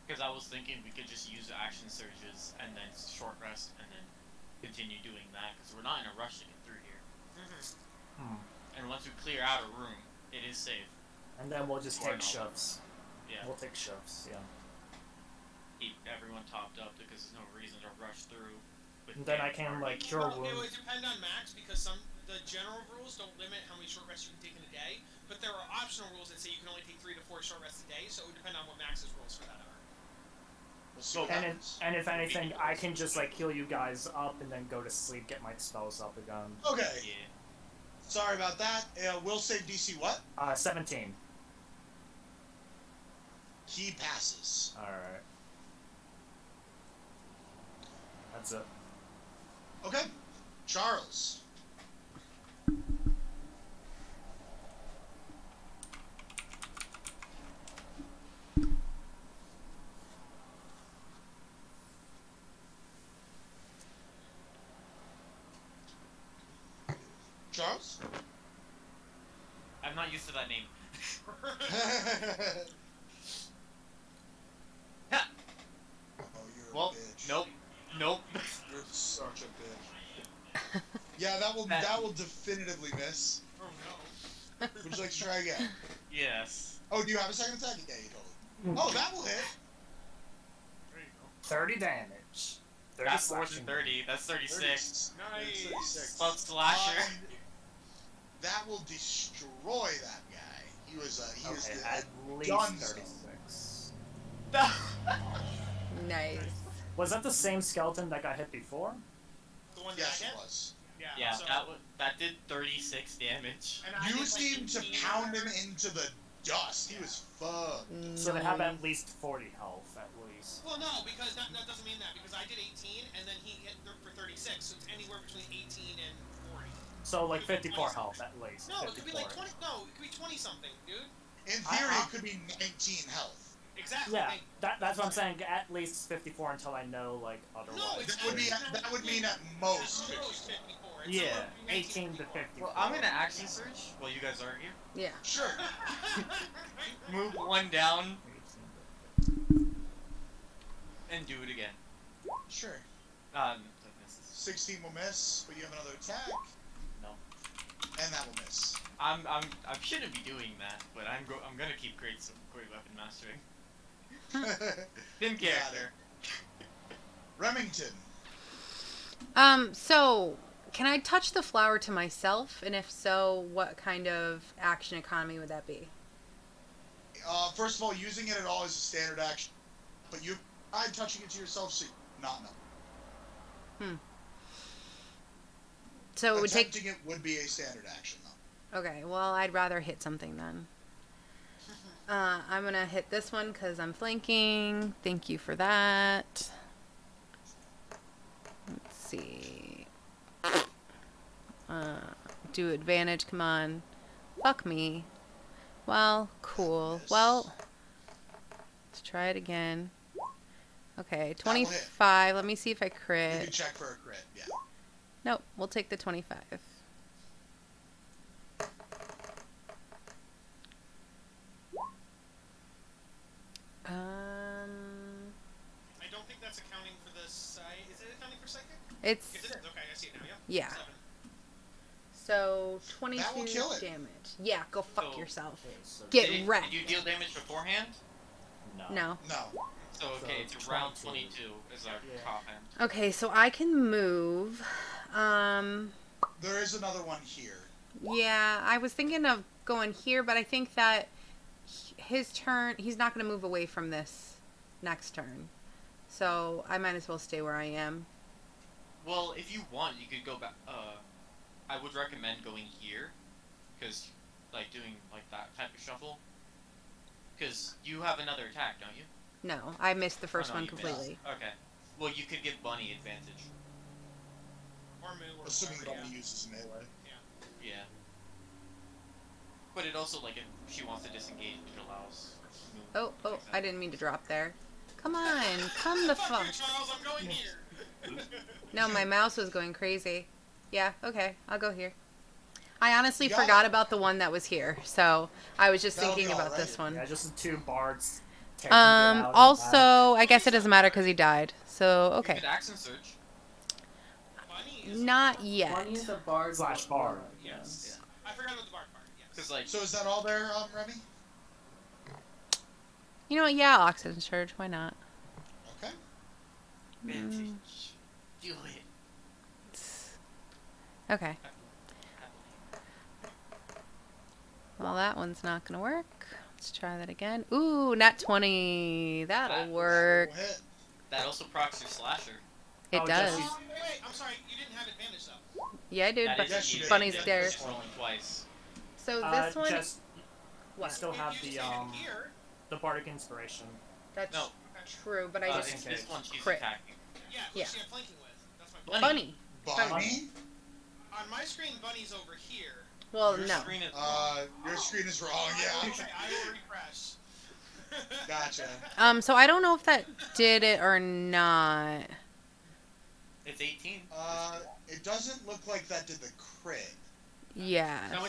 Because I was thinking we could just use the action surges and then short rest and then continue doing that because we're not in a rush to get through here. And once we clear out a room, it is safe. And then we'll just Or take not. shifts. Yeah. We'll take shifts, yeah. Keep everyone topped up because there's no reason to rush through. With And then I damage. can, like, cure Well, it would wounds. depend on max because the general rules don't limit how many short rests you can take in a day, but there are optional rules that say you can only take 3 to 4 short rests a day, so it would depend on what Max's rules for that are. We'll see what happens. And if anything, I can just, like, heal you guys up and then go to sleep, get my spells up again. Okay. Yeah. Sorry about that. Will save DC what? 17. He passes. Alright. That's it. Okay. Charles. Charles? I'm not used to that name. Oh, you're Well, a bitch. nope. You're such a bitch. Yeah, that will definitively miss. Oh no. Would you like to try again? Yes. Oh, do you have a second attack? Yeah, you totally. Oh, that will hit. There you go. 30 damage. 30 That's more than slashing. 30. That's 36. Nice. 36. Plus slasher. That will destroy that guy. He was Okay, the at least done 36. Nice. Was that the same skeleton that got hit before? The one Yes, that I it hit? was. Yeah, so, that did 36 damage. and I You did, like, seemed to 18 pound him or- into the dust. He was fucked. So they have at least 40 health, at least. Well, no, because that doesn't mean that, because I did 18, and then he hit for 36, so it's anywhere between 18 and 40. So like 54 health at least. No, it could be 54. like 20, no, it could be 20-something, dude. In theory, it could be 19 health. Exactly. Yeah, Like, that's what I'm saying. At least 54 until I know like otherwise. No, it's That would mean at most 50. Most 54. It's Yeah, somewhere between 18 to 54. Well, I'm gonna action search while you guys are here. Yeah. Sure. Move one down and do it again. Sure. Telekinesis. 16 will miss, but you have another attack. No. And that will miss. I shouldn't be doing that, but I'm gonna keep great weapon mastering. Thin Yeah. character. Remington. So, can I touch the flower to myself? And if so, what kind of action economy would that be? First of all, using it at all is a standard action, but I'm touching it to yourself, so not no. So it would take... Attempting it would be a standard action, though. Okay, well, I'd rather hit something then. I'm gonna hit this one because I'm flanking. Thank you for that. Let's see. Do advantage, come on. Fuck me. Well, cool. Yes. Well, let's try it again. Okay, That will hit. 25. Let me see if I You crit. can check for a crit. Yeah. Nope, we'll take the 25. I don't think that's accounting for the side. Is it accounting for psychic? It's Yes, it is. Okay, I see it now. Yep. yeah. 7. So That will 22 kill it. damage. Yeah, go fuck So- yourself. Okay, so Get Did wrecked. you deal damage beforehand? no. No. No. So okay, So it's around 22. 22 is our Yeah. top end. Okay, so I can move. There is another one here. Yeah, I was thinking of going here, but I think that his turn, he's not going to move away from this next turn. So I might as well stay where I am. Well, if you want, you could go back. I would recommend going here, because like doing like that type of shuffle. Because you have another attack, don't you? No, I missed the first Oh, no, one you missed. completely. Okay. Well, you could give Bunny advantage. Or Moo or Assuming whatever, Bunny uses melee. Yeah. But it also, like, if she wants to disengage, it allows. Oh, I didn't mean to drop there. Come on, come the Fuck fuck. you, Charles, I'm going here. No, my mouse was going crazy. Yeah, okay, I'll go here. I honestly You got forgot it. about the one that was here, so I was just That'll thinking be about alright. this one. Yeah, just the 2 bards. taking it out and back. Also, I guess it doesn't matter because he died. So, You okay. could action surge. Bunny is Not yet. Bunny is a bard Slash bard. Yes. I forgot about the bard part. Yes. Because, like, So is that all there, Remy? You know what? Yeah, oxygen surge. Why not? Okay. vintage. Do it. Okay. Well, that one's not gonna work. Let's try that again. Ooh, nat 20. That'll That- work. Will hit. That also procs your slasher. It Oh, does. just- Wait, I'm sorry, you didn't have advantage though. Yeah, I did. That But is Yes, you easy. did. Bunny's That's there. just rolling twice. So this one. Just What? you still have If you the stayed in here, the bardic inspiration. That's No. true, but I Uh, just it's this one she's crit. attacking. yeah, Yeah. who's she flanking with? That's my point. Bunny. Bunny. Bunny? On my screen, Bunny's over here. Well, Your no. screen is wrong. Your screen is wrong, yeah. Okay, I will refresh. Gotcha. So I don't know if that did it or not. It's 18. It doesn't look like that did the crit. Yes. No,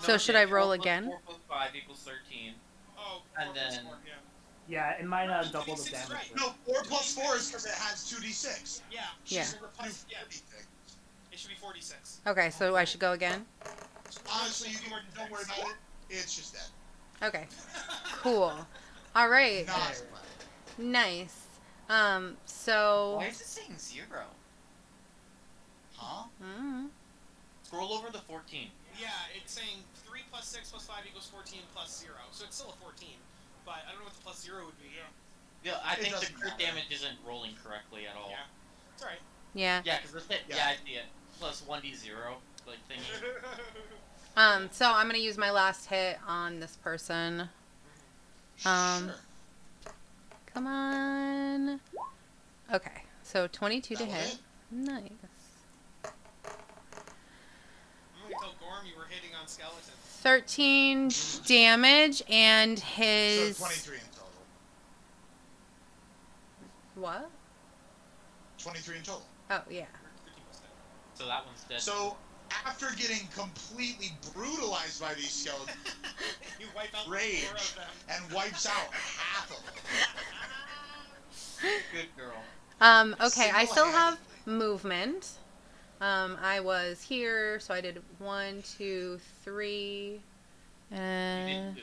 So no, should okay, I roll 4 plus again? 4 plus 5 equals 13. Oh, And 4 plus then- 4, yeah. Yeah, it might double the 2d6 is damage. right. rate. No, 4 plus 4 is because it has 2d6. Yeah. Yeah. She's gonna do Yeah. 46. It should be 46. Okay, so I should go again. Honestly, you can, don't worry about it. It's just that. Okay. Cool. All right. Nice. Nice. So. Why is it saying 0? Huh? Scroll over the 14. Yeah, it's saying 3 plus 6 plus 5 equals 14 plus 0. So it's still a 14. But I don't know what the plus 0 would be. Yeah, I It think the doesn't crit matter. damage isn't rolling correctly at all. Yeah. It's alright. Yeah. Yeah, because the hit, Yeah. yeah, I see it. Plus 1d0, like thingy. So I'm gonna use my last hit on this person. Sure. Come on. Okay. So 22 to That'll hit. hit. Nice. I'm gonna tell Gorm you were hitting on skeletons. 13 damage and So his 23 in total. what? 23 in total. Oh yeah. 13 plus 10. So that one's dead. So, after getting completely brutalized by these skeletons, You wipe out Rage. 4 of them. and wipes out half of them. Good girl. Okay, I still have Single-handedly. movement. I was here, so I did 1, 2, 3. You did 2.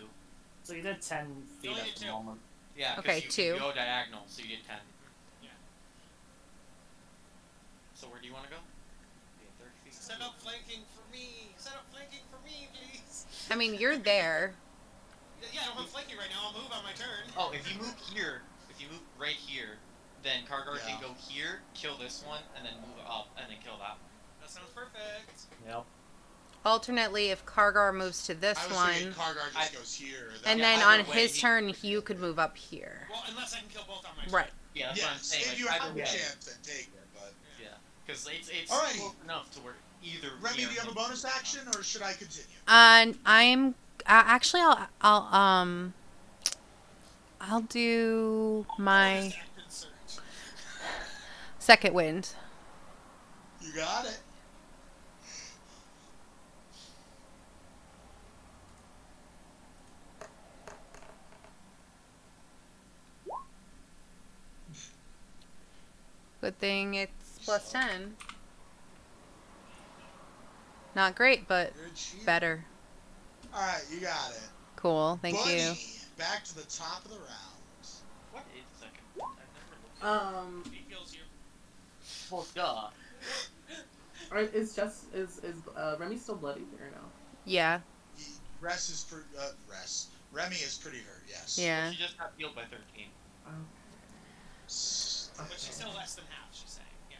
So you did 10 feet only at did the 2. moment. Yeah, Okay, because you 2. go diagonal, so you did 10. Yeah. So where do you want to go? Yeah, 30 feet. Set up flanking for me. Set up flanking for me, please. I mean, you're there. Yeah, I don't have flanking right now. I'll move on my turn. Oh, if you move here, if you move right here, then Kargar Yeah. can go here, kill this one, and then move up, and then kill that one. That sounds perfect. Yep. Alternately, if Kargar moves to this I was thinking one, Kargar just goes here. and Yeah, then either on way, his he- turn, you could move up here. Well, unless I can kill both on my turn. Right. Yeah, that's what I'm Yes, saying. if Like, you either have a way. chance, then take it. But Yeah, because it's Alrighty. close enough to where either. Remy, near do you have a him- bonus action, or should I continue? I'm actually I'll do my Second wind. You got it. Good thing it's plus 10. Not great, but You're achieving. better. Alright, you got it. Cool, thank Buddy, you. back to the top of the round. What is second? I've never looked at He kills you. it. Well, duh. Alright, is Remy still bloody or no? Yeah. Rest is Remy is pretty hurt, yes. Yeah. She just got healed by 13. But she's still less than half, she's saying. Yeah.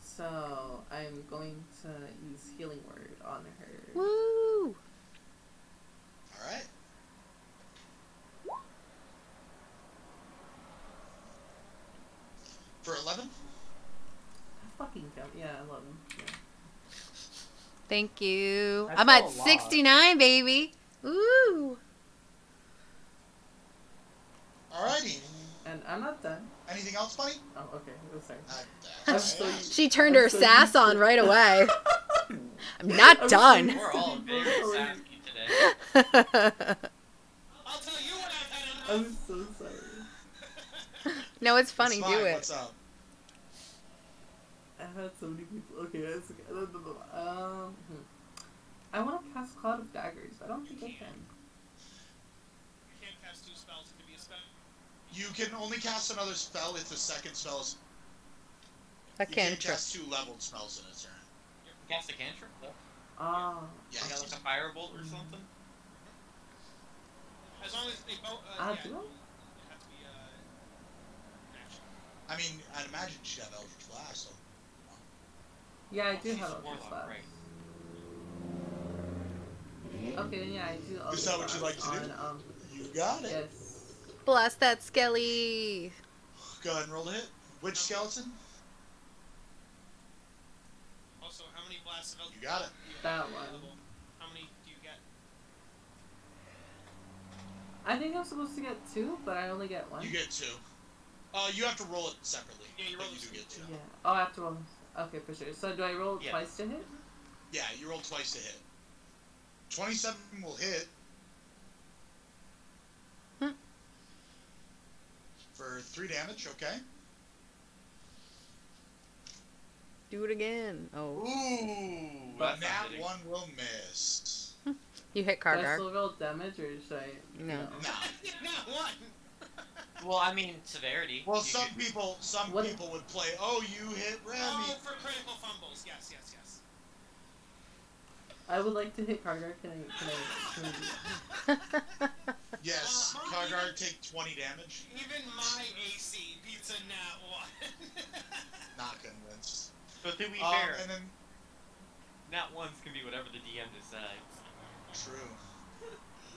So I'm going to use Healing Word on her. Woo! Alright. For 11? I fucking count. Yeah, 11. Yeah. Thank you. That's I'm at a lot. 69, baby. Woo! Alrighty. And I'm not done. Anything else, buddy? Oh, okay. Oh, sorry. I'm I'm still She turned her so sass used on to- right away. I'm not I'm done. so We're all used to very people sassy today. I'll tell you what I've had enough. I'm so sorry. No, it's funny. It's Do fine, it. What's up? I've had so many people. Okay, that's okay. I want to cast Cloud of Daggers, but I don't think I can. You can't cast 2 spells. It can be a spell. You can only cast another spell if the second spell is... A You can't cantrip. cast 2 leveled spells in a turn. Cast a cantrip, though. Ah. Yeah. Like a firebolt or something. As long as they both. Ah, Yeah, do I? it has to be action. I mean, I'd imagine she'd have Eldritch Blast, so... Yeah, I do She's have a Eldritch warlock, Blast. right? Okay, then yeah, I do Eldritch Is that what you'd like to Blast do? on, You got it. yes. Blast that skelly. Go ahead and roll the hit. Which skeleton? Also, how many blasts of Eldritch You got it. do you That have one. available? How many do you get? I think I'm supposed to get 2, but I only get 1. You get 2. You have to roll it separately. Yeah, you but roll you the do get 2. Yeah. Oh, I have to roll. Okay, for sure. So do I roll Yeah. twice to hit? Yeah, you roll twice to hit. 27 will hit. For 3 damage, okay. Do it again. Oh. Ooh, But that's not that hitting. one will miss. You hit Do I Kargar. still roll damage or should I? No. Nah. Not one! Well, I mean, severity. Well, You some could- people What- people would play, oh, you hit Remy. Oh, for critical fumbles. Yes. I would like to hit Kargar. Can I do that? Yes, Kargar take 20 damage. Even my AC beats a nat 1. Not convinced. But to be fair, And then, nat ones can be whatever the DM decides. true.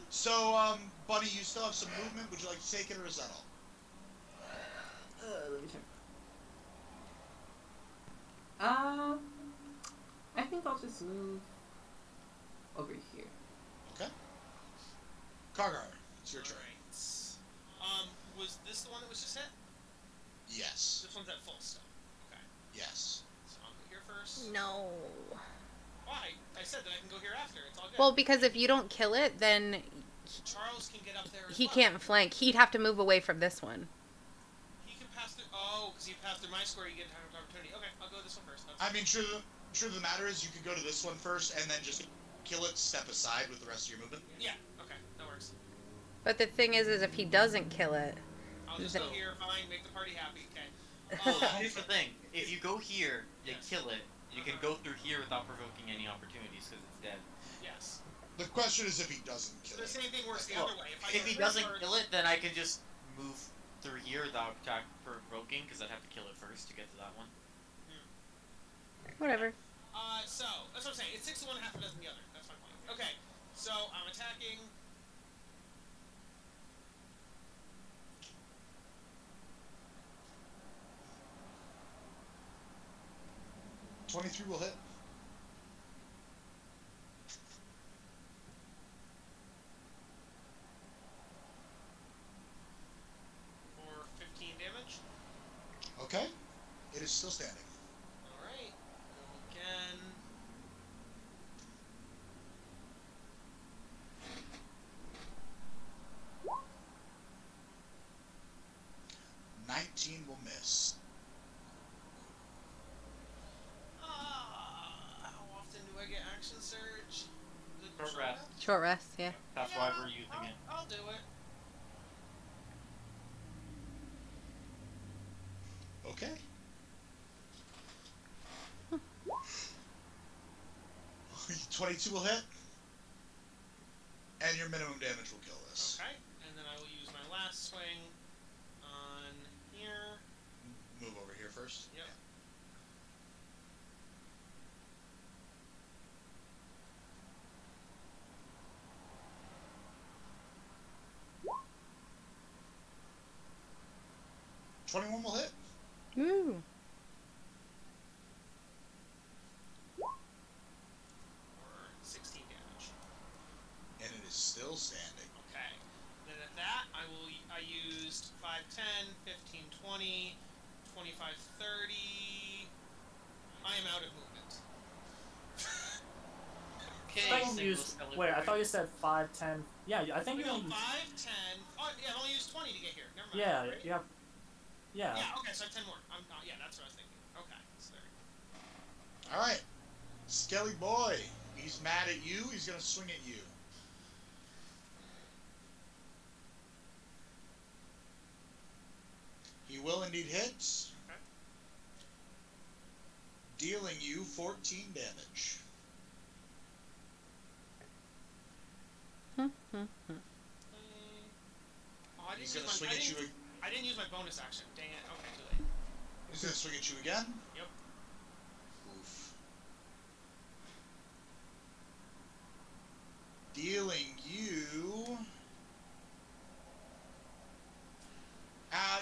So, Bunny, you still have some movement. Would you like to take it, or is that all? Let me check. I think I'll just move over here. Okay. Kargar, it's your turn. Alright. Was this the one that was just hit? Yes. This one's at full still. Okay. Yes. So I'll go here first. No. Why? I said that I can go here after. It's all good. Well, because if you don't kill it, then Charles can get up there as he well. can't flank. He'd have to move away from this one. He can pass through. Oh, because you pass through my square, you get time of opportunity. Okay, I'll go this one first. That's I mean, true of the matter is you could go to this one first and then just kill it, step aside with the rest of your movement. yeah. Okay, that works. But the thing is if he doesn't kill it, I'll just go here, fine, make the party happy. Okay. Well, here's the thing. If you go here, you kill it, you can go through here without provoking any opportunities because it's dead. Yes. The question is if he doesn't So kill the it. same thing works the Well, other way. if he doesn't kill it, then I can just move through here without attack provoking because I'd have to kill it first to get to that one. whatever. So that's what I'm saying. It's 6 to 1, half a dozen the other. That's my point. Okay. So I'm attacking. $23 will hit. For is still standing. Alright. Go again. Will miss. How often do I get action surge? Short rest. Short rest, yeah. That's why we're using it. I'll do it. Okay. 22 will hit. And your minimum damage will kill this. Okay. And then I will use my last swing on here. Move over here first. Yep. 21 will hit. Woo. For 16 damage. And it is still standing. Okay. Then at that, I used 5, 10, 15, 20, 25, 30. I am out of movement. Okay. Wait, I thought you said 5, 10. Yeah, I think you No, only 5, 10. Oh, yeah, I only used 20 to get here. Never mind. Yeah, right? you have. Yeah. Yeah, okay, so I have 10 more. Yeah, that's what I was thinking. Okay, so there. Alright. Skelly boy. He's mad at you. He's going to swing at you. He will indeed hit. Okay. Dealing you 14 damage. Oh, He's going to swing at you again. I didn't use my bonus action. Dang it. Okay, too late. He's going to swing at you again. Yep. Oof. Dealing you...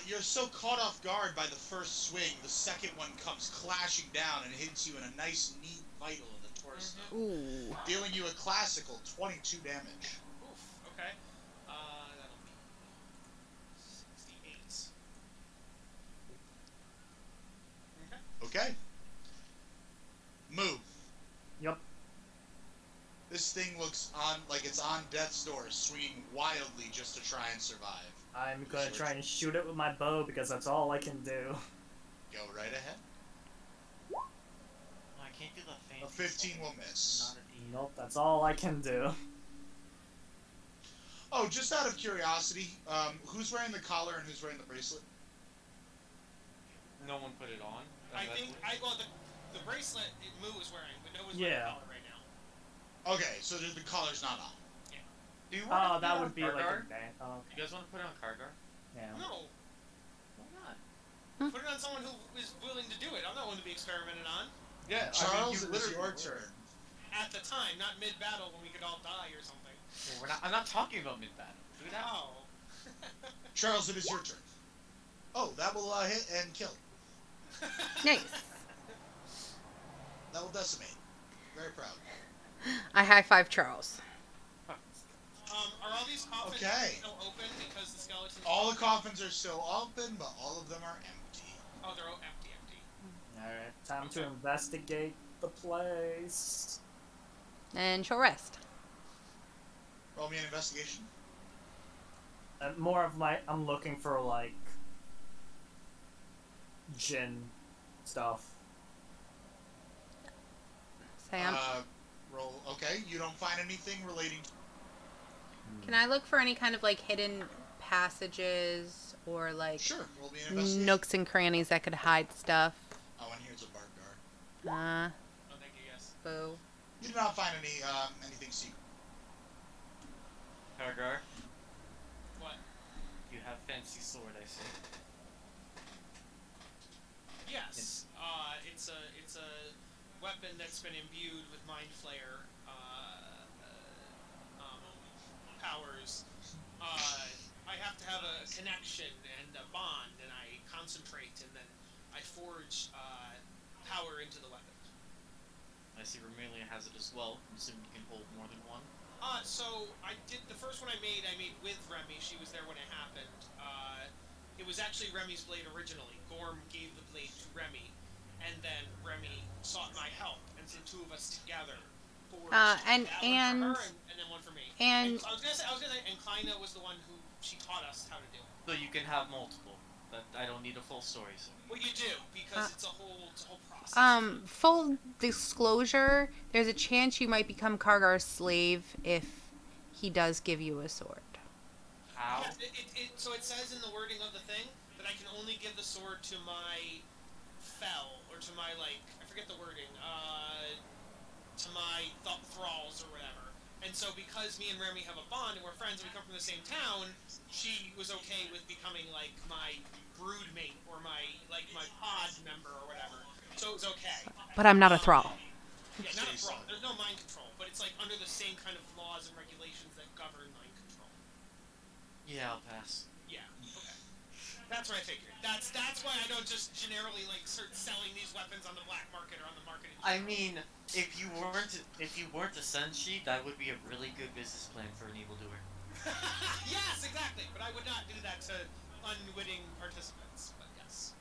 you're so caught off guard by the first swing, the second one comes clashing down and hits you in a nice, neat vital in the torso. Ooh. Dealing you a classical 22 damage. Oof, okay. That'll be 68. Okay. Okay. Move. Yep. This thing looks on like it's on death's door, swinging wildly just to try and survive. I'm gonna try and shoot it with my bow because that's all I can do. Go right ahead. Oh, I can't do the fancy. A 15 will miss. Not a D. Nope, that's all I can do. Oh, just out of curiosity, who's wearing the collar and who's wearing the bracelet? No one put it on. I think, the bracelet Moo is wearing, but no one's wearing the collar right now. Okay, so the collar's not on. Do you want That would be like a band. You guys want to put it on Kargar? Yeah. No. Why not? Put it on someone who is willing to do it. I'm not one to be experimented on. Yeah, Charles, you it is your literally turn. At the time, not mid-battle when we could all die or something. Well, I'm not talking about mid-battle. Do that. Oh. Charles, it is your turn. Oh, that will hit and kill. Nice. That will decimate. Very proud. I high five Charles. Are all these coffins still open because the skeletons... All the coffins are still open, but all of them are empty. Oh, they're all empty. Alright, time to investigate the place. And short rest. Roll me an investigation. More of I'm looking for like Jinn stuff. Sam? Roll. Okay, you don't find anything relating to... Can I look for any kind of like hidden passages or like Sure, roll me an investigation. nooks and crannies that could hide stuff? Oh, and here's a bark guard. Oh, thank you, yes. Boo. You do not find anything secret. Kargar, What? you have fancy sword, I see. Yes. It's a weapon that's been imbued with Mind Flayer powers. I have to have a connection and a bond, and I concentrate, and then I forge power into the weapon. I see Romelia has it as well. I'm assuming you can hold more than one. So I did the first one I made with Remy. She was there when it happened. It was actually Remy's blade originally. Gorm gave the blade to Remy. sought my help, and so 2 of us together forged And- that one and- for her, and then one for me. and- I was gonna say, and Kleina was the one who she taught us how to do it. So you can have multiple. But I don't need a full story. So. Well, you do because it's a whole process. Full disclosure, there's a chance you might become Kargar's slave if he does give you a sword. How? Yeah, so it says in the wording of the thing that I can only give the sword to my fell, or to my, like, I forget the wording, to my thralls or whatever. And so because me and Remy have a bond and we're friends and we come from the same town, she was okay with becoming, like, my broodmate or my pod member or whatever. So it was okay. But I'm not a thrall. Yeah, not a thrall. There's no mind control, but it's, like, under the same kind of laws and regulations that govern mind control. Yeah, I'll pass. Yeah, okay. That's what I figured. That's why I don't just generally, like, start selling these weapons on the black market or on the market. I mean, if you weren't a senshi, that would be a really good business plan for an evildoer. Yes, exactly. But I would not do that to unwitting participants. But yes.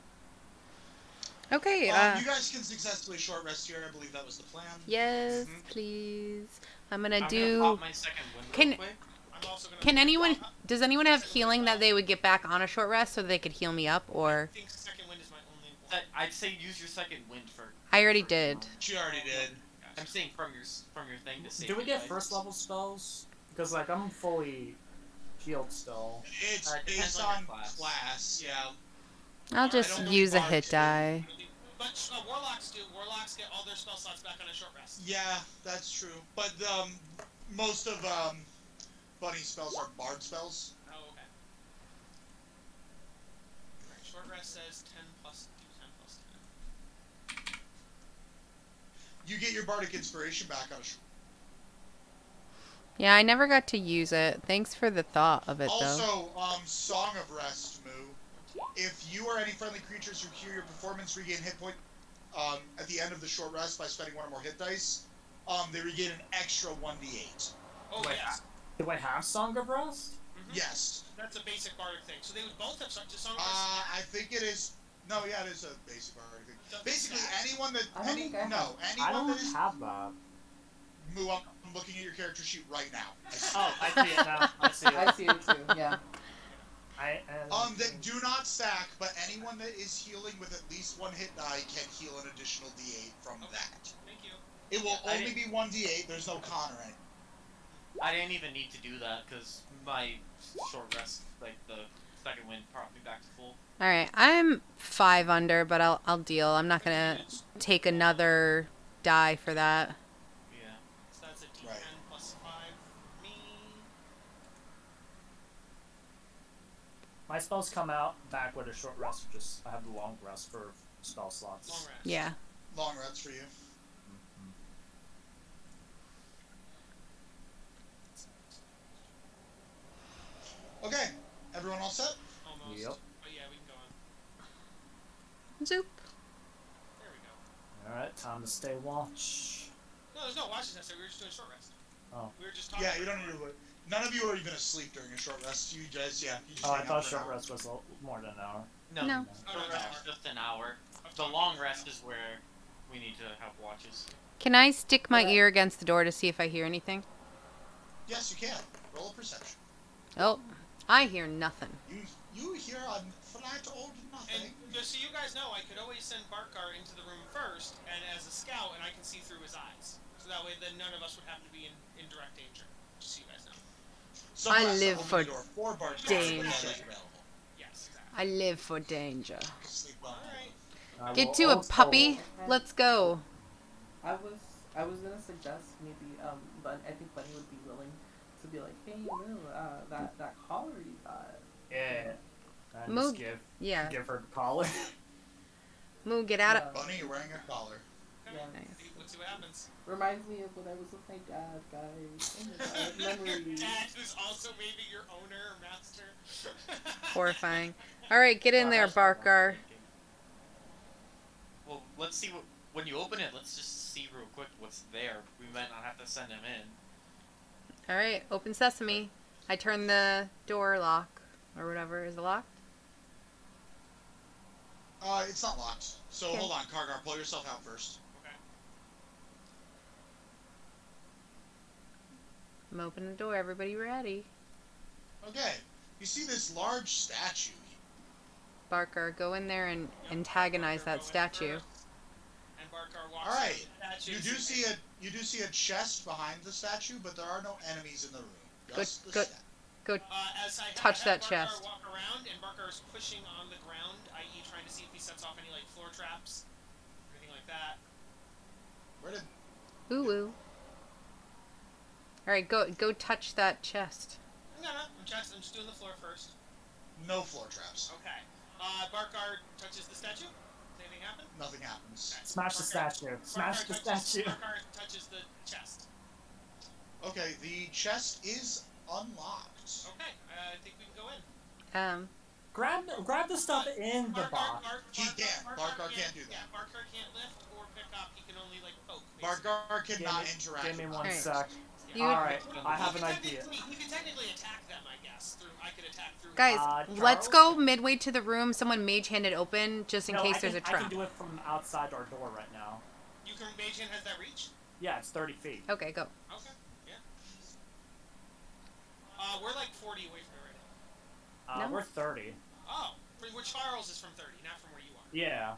Okay. You guys can successfully short rest here. I believe that was the plan. Yes, please. I'm gonna Gonna do. pop my second window Can- quick. I'm also gonna. Can anyone? Does anyone have healing that they would get back on a short rest so they could heal me up? Or I think second wind is my only one. I'd say use your second wind for. I already did. She already did. I'm saying from your thing to save. Do we you get guys. first level spells? Because like I'm fully healed still. It's Depends based on on your class. yeah. I'll I just don't know use a if hit Bards die. But warlocks do. Warlocks get all their spell slots back on a short rest. Yeah, that's true. But most of Bunny's spells are bard spells. Oh, okay. Alright, short rest says 10 plus 10 plus 10. You get your bardic inspiration back on a Yeah, I never got to use it. Thanks for the thought of it, though. Also, Song of Rest, Moo. If you or any friendly creatures who cure your performance regain hit point at the end of the short rest by spending 1 or more hit dice, they regain an extra 1d8. Oh, Wait, yes. Do I have Song of Rest? Mhm. Yes. That's a basic bardic thing. So they would both have such a song of rest. I think it is. No, yeah, it is a basic bardic thing. Does it Basically, stack? anyone that I don't think I have. I anyone don't that is have that. Moo, I'm looking at your character sheet right now. Oh, I see it now. I see it. I see it too. Yeah. That do not stack, but anyone that is healing with at least 1 hit die can heal an additional d8 from Okay. that. Thank you. It will I only be 1d8. There's no con or anything. I didn't even need to do that because my short rest, like the second wind, brought me back to full. All right, I'm 5 under, but I'll deal. I'm not gonna take another die for that. Yeah. So that's a d10 Right. plus 5 for me. My spells come out back with a short rest. Or just I have the long rest for spell slots. Long rest. Yeah. Long rest for you. Okay, everyone all set? Almost. Yep. But yeah, we can go on. Zoop. There we go. All right, time to stay watch. No, there's no watches necessary. We were just doing short rest. Oh. We were just talking. Yeah, you don't need to look. None of you are even asleep during a short rest. You guys, yeah. You just Oh, I hang out thought for an short hour. rest was more than an hour. No. No. Short rest is just an hour. The long rest is where we need to have watches. Can I stick my ear against the door to see if I hear anything? Yes, you can. Roll a perception. Oh, I hear nothing. You hear a flat old nothing. And just so you guys know, I could always send Barkar into the room first, and as a scout, and I can see through his eyes. So that way, then none of us would have to be in direct danger. Just so you guys know. Someone I has to live open for the door for Bart Johnson, danger. but that is available. Yes, exactly. I live for danger. Sleep well. All right. I Get will to a also- puppy. Let's go. I was gonna suggest maybe but I think Bunny would be willing to be like, hey Lil, that collar you got. Yeah. And Moog- just Yeah. give her the collar. Moo, get out of. Bunny, you're wearing a collar. Okay. Yeah. Nice. Let's see what happens. Reminds me of when I was with my dad, guys. Oh my God, memories. Dad, who's also maybe your owner or master. Horrifying. All right, get in there, Barkar. Well, let's see what. When you open it, let's just see real quick what's there. We might not have to send him in. All right, open sesame. I turn the door lock or whatever. Is it locked? It's not locked. So Okay. hold on, Kargar, pull yourself out first. Okay. I'm opening the door. Everybody ready? Okay. You see this large statue. Barker, go in there and antagonize that statue. And Barkar walks All right. over to the You statue. do see a chest behind the statue, but there are no enemies in the room. Just the Go, statue. go. As I Touch have that Barkar chest. walk around, and Barkar's pushing on the ground, i.e. trying to see if he sets off any like floor traps, or anything like that. Where did? Ooh woo. All right, go touch that chest. No, I'm just doing the floor first. No floor traps. Okay. Barkar touches the statue. Does anything happen? Nothing happens. Smash the statue. Smash the statue. Barkar touches the chest. Okay, the chest is unlocked. Okay, I think we can go in. Grab the stuff in the box. He can't. Barkar can't do that. Yeah, Barkar can't lift or pick up. He can only like poke. Barkar cannot interact. Give me with one Alright. sec. You- Alright, I have an idea. You can technically attack them, I guess. I could attack through. Guys, let's Charles? go midway to the room. Someone mage hand it open just in case there's a I trap. can do it from outside our door right now. You can mage hand has that reach. Yeah, it's 30 feet. Okay, go. Okay. Yeah. We're like 40 away from it right now. No. We're 30. Oh, where Charles is from 30, not from where you are. Yeah.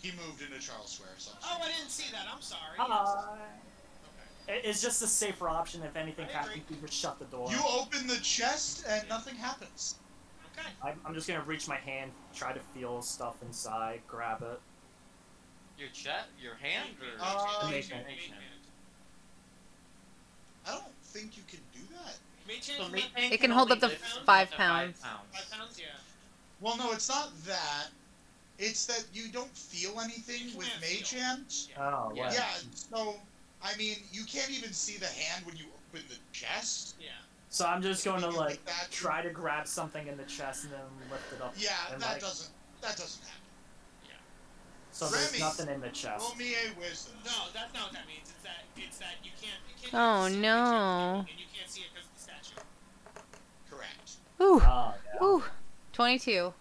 He moved into Charles Square. So Oh, I didn't see that. I'm sorry. Okay. It's just a safer option. If anything I happens, agree. you just shut the door. you open the chest and nothing happens. Okay. I'm just gonna reach my hand, try to feel stuff inside, grab it. Your hand, or Mage mage hand. hand? I don't think you can do that. Mage So hand mage can hand It can hold only up to lift 5 up to pounds. 5 pounds, yeah. Well, no, it's not that. It's that you don't feel anything You with can't mage feel. hand. Oh, Yeah. right. Yeah, so, I mean, you can't even see the hand when you open the chest. Yeah. So I'm just going to You like that- try to grab something in the chest and then lift it up. Yeah, and, that like, doesn't happen. So there's Remy, nothing in the chest. Roll me a wisdom. No, that's not what that means. It's that you can't Oh, see no. Mage hand, and you can't see it because of the statue. Correct. Ooh, Oh, yeah. ooh. 22.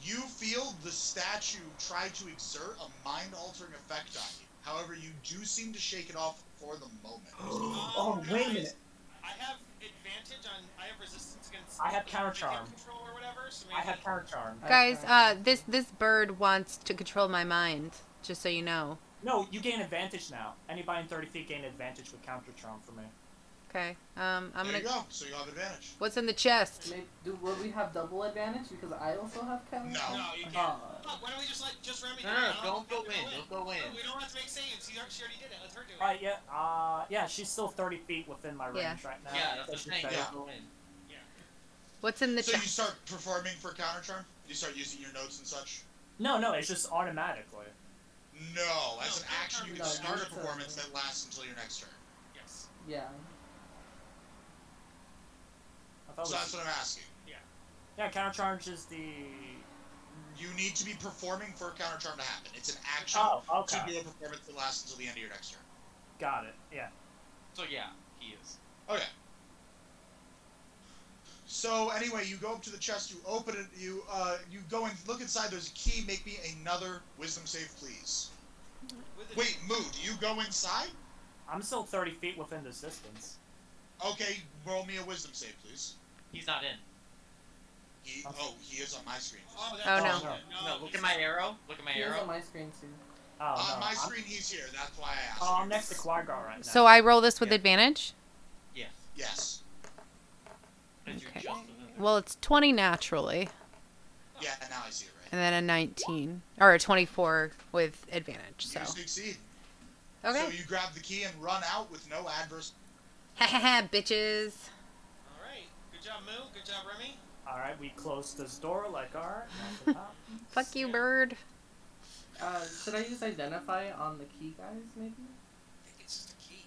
You feel the statue try to exert a mind-altering effect on you. However, you do seem to shake it off for the moment. Oh, wait a guys, minute. I have advantage on. I have resistance against. I have counter hand charm. control or whatever. So I maybe have counter charm. Guys, this bird wants to control my mind, just so you know. No, you gain advantage now. Anybody in 30 feet gain advantage with counter charm for me. Okay, I'm There gonna... you go. So you have advantage. What's in the chest? Will we have double advantage because I also have counter? No. No, you can't. Oh. Why don't we just let just Remy do No, it? no, I don't go have to in. Don't go in. We don't have to make saves. She already did it. Let her do it. Alright, yeah, yeah, she's still 30 feet within my range Yeah. right now. Yeah, that's so the she's thing. better. Don't go in. What's in the So you chest? start performing for counter charm? You start using your notes and such? No, it's just automatically. No. As an No, action, you can no, start a you start- performance that lasts until your next turn. Yes. Yeah. I thought So it that's was, what I'm asking. yeah, counter charge is the... You need to be performing for counter charm to happen. It's an action Oh, to okay. do a performance that lasts until the end of your next turn. Got it, yeah. So yeah, he is. Okay. So anyway, you go up to the chest, you open it, you go and look inside. There's a key. Make me another wisdom save, please. With the Wait, Moo, do you go inside? I'm still 30 feet within this distance. Okay, roll me a wisdom save, please. He's not in. He is on my screen. Oh, Oh, no. No, look at my arrow. Look at my He is arrow. on my screen too. Oh, On no. my I'm- screen, he's here. That's why I asked. Oh, you. I'm next to Qui-Gon right now. So I roll this with Yeah. advantage? Yes. Yes. Because Okay. you're just within the- Well, it's 20 naturally, Yeah, now I see it right. and then a 19. Or a 24 with advantage, so. You succeed. Okay. So you grab the key and run out with no adverse. Ha ha ha, bitches. All right. Good job, Moo. Good job, Remy. Alright, we closed this door like, alright. off the top. Fuck you, bird. Should I use identify on the key guys, maybe? I think it's just a key.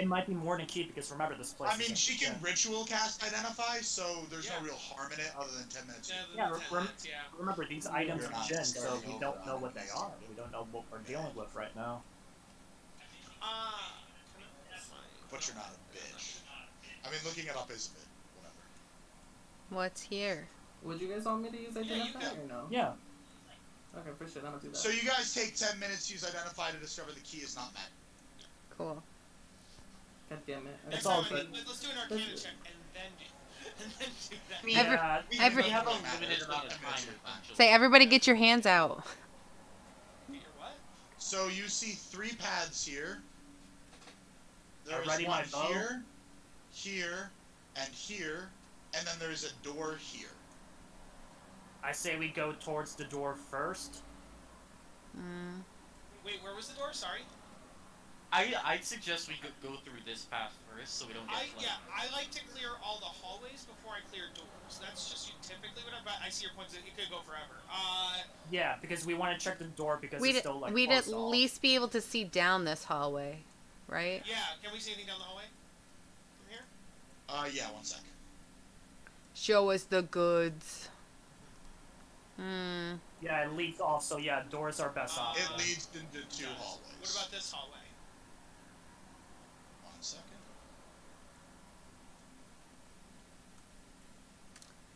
It might be more than key because remember this place I mean, is she can ancient. ritual cast identify, so there's Yeah. no real harm in it other than 10 minutes. Yeah, Yeah. Remember, these items You're are not Jin, so starting we over don't know on what they it. are. We don't know what we're dealing with right now. But you're not a bitch. I mean, looking it up is a bit whatever. What's here? Would you guys want me to use you identify can. or no? Yeah. Okay, for sure, I'm gonna do that. So you guys take 10 minutes to use identify to discover the key is not met. Cool. God damn it. It's Next all time, good. let's do an Arcana check and then do that. Yeah, Every- we have a Doesn't matter. limited It's amount of not time. miniature back. Essentially. Say, everybody get your hands out. Get your what? So you see 3 paths here. There's ready my one bow. here, here, and here, and then there's a door here. I say we go towards the door first. Mm. Wait, where was the door? Sorry. I'd suggest we go through this path first, so we don't get. I like to clear all the hallways before I clear doors. That's just typically what I see your points. It could go forever. Yeah, because we want to check the door because We'd, it's still like we'd at closed off. least be able to see down this hallway, right? Yeah. Can we see anything down the hallway from here? Yeah, 1 sec. Show us the goods. Hmm. Yeah, it leads off, so yeah, doors are best option. It leads into 2 hallways. What about this hallway? 1 second.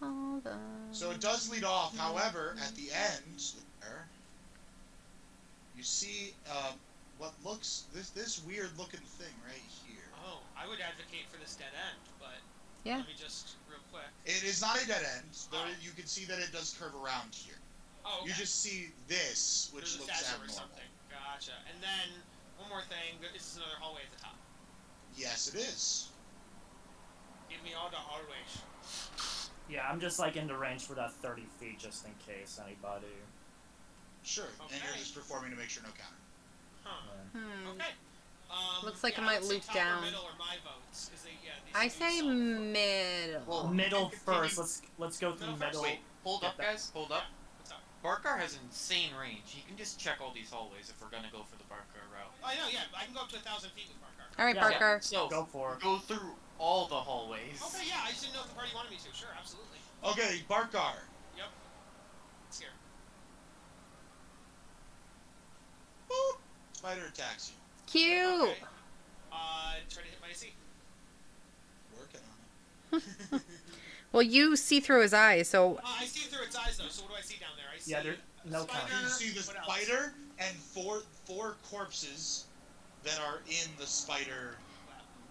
Hold on. So it does lead off, however, at the end there, you see what looks this weird looking thing right here. Oh, I would advocate for this dead end, but Yeah. let me just real quick. It is not a dead end. Though Oh. you can see that it does curve around here. Oh, okay. You just see this, which There's a looks statue or abnormal. something. Gotcha. And then one more thing. This is another hallway at the top. Yes, it is. Give me all the hallways. Yeah, I'm just like in the range for that 30 feet just in case anybody. Sure. And you're Okay. just performing to make sure no counter. Huh. Yeah. Hmm. Okay. Looks like yeah, it might I would say loop top down. Or middle are my votes, 'cause they, yeah, these I these say solve- middle. Well, Middle continue- first. Let's go through Middle first. middle. Wait, hold Get up, that. guys. Hold up. What's up? Barkar has insane range. He can just check all these hallways if we're gonna go for the Barkar route. Oh, I know. Yeah, I can go up to 1,000 feet with Barkar. All right, Yeah. Parker. So Go for it. go through all the hallways. Okay, yeah. I just didn't know if the party wanted me to. Sure, absolutely. Okay, Barkar. Yep. It's here. Boop. Spider attacks you. Cute. Okay. Try to hit my AC. Working on it. Well, you see through his eyes, so I see through its eyes though. So what do I see down there? I see. Yeah, there's no spider. counter. You see the What else? spider and four corpses that are in the spider.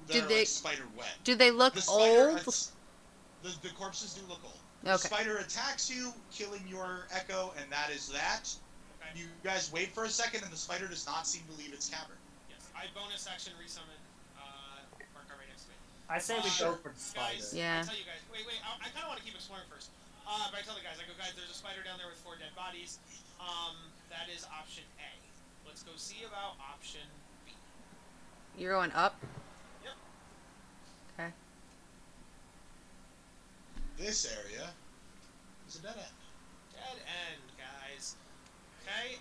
That Did are they- like spider web. do they look The spider, old? the corpses do look old. The Okay. spider attacks you, killing your echo, and that is that. Okay. You guys wait for a second, and the spider does not seem to leave its cavern. Yes. I bonus action resummon. Barkar right next to me. I say we go for the spider. Guys, Yeah. I tell you guys. Wait. I kind of want to keep exploring first. But I tell the guys, I go, guys. There's a spider down there with 4 dead bodies. That is option A. Let's go see about option B. You're going up? Yep. Okay. This area is a dead end. Dead end, guys. Okay.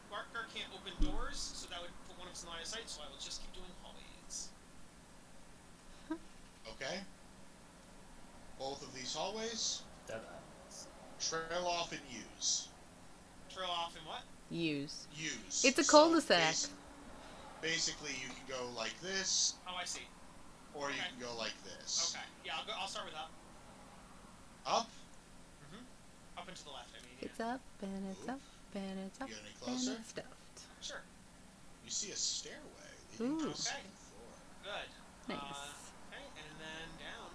Barker can't open doors, so that would put one of us in line of sight. So I will just keep doing hallways. Okay. Both of these hallways Dead ends. trail off and use. Trail off and what? Use. Use. It's a So cul-de-sac. basically, you can go like this, Oh, I see. or you Okay. can go like this. Okay. Yeah, I'll start with up. Up. Up and to the left. I mean. Yeah. It's up and it's up and it's up You get any and closer? it's stuffed. Sure. You see a stairway leading to Ooh. a second floor. Good. Nice. Okay, and then down.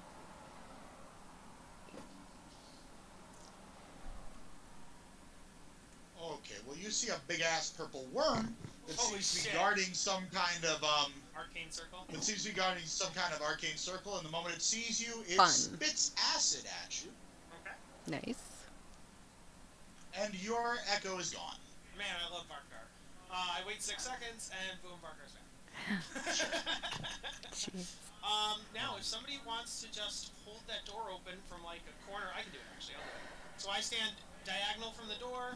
Okay, well you see a big ass purple worm that Holy seems to be shit. guarding some kind of Arcane circle. It seems to be guarding some kind of arcane circle, and the moment it sees you, it Fun. spits acid at you, Okay. Nice. and your echo is gone. Man, I love Barkar. I wait 6 seconds, and boom, Barkar's back. Jeez. Now, if somebody wants to just hold that door open from like a corner, I can do it actually. I'll do it. So I stand diagonal from the door.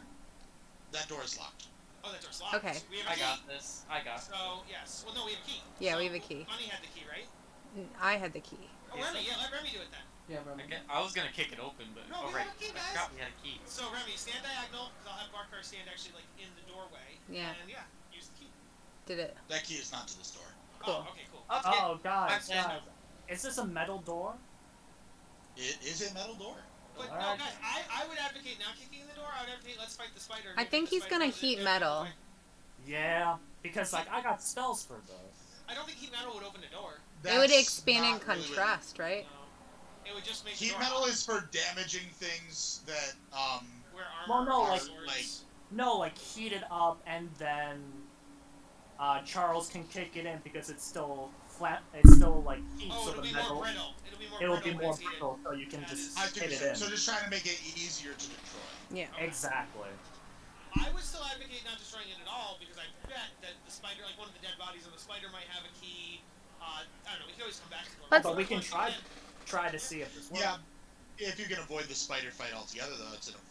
That door is locked. Oh, that door's locked. Okay. We have a I key. got this. I got. So yes. Well, no, we have a key. Yeah, So, we have a key. Bunny had the key, right? I had the key. Oh, Yes, Remy. sir. Yeah, let Remy do it then. Yeah, Remy. I was gonna kick it open, but No, we right. have a key, I guys. forgot we had a key. So Remy, stand diagonal, because I'll have Barkar stand actually like in the doorway. Yeah. And yeah, use the key. Did it? That key is not to this door. Cool. Oh, okay, cool. Oh, guys, I'm guys. Is this a metal door? It is a metal door. But no, Alright. guys, I would advocate not kicking in the door. I would advocate let's fight the spider. I Maybe think the he's spider gonna goes in heat there. metal. Yeah, because like I got spells for those. I don't think heat metal would open the door. It would That's expand in not really what- contrast, right? No. It would just make the Heat door metal hot. is for damaging things that Where Well, armor no, or like- swords. No, like heat it up and then Charles can kick it in because it's still flat. It's still like heat, Oh, so it'll the be metal. more brittle. It'll be more It'll brittle be when more it's heated. brittle, so you can That just is- I think hit it in. so. Just trying to make it easier to destroy. Yeah. Okay. Exactly. I would still advocate not destroying it at all because I bet that the spider, like one of the dead bodies of the spider, might have a key. I don't know. We can always come back to it. Let's- But we can Once again, try to see if this works. Yeah, if you can avoid the spider fight altogether, though,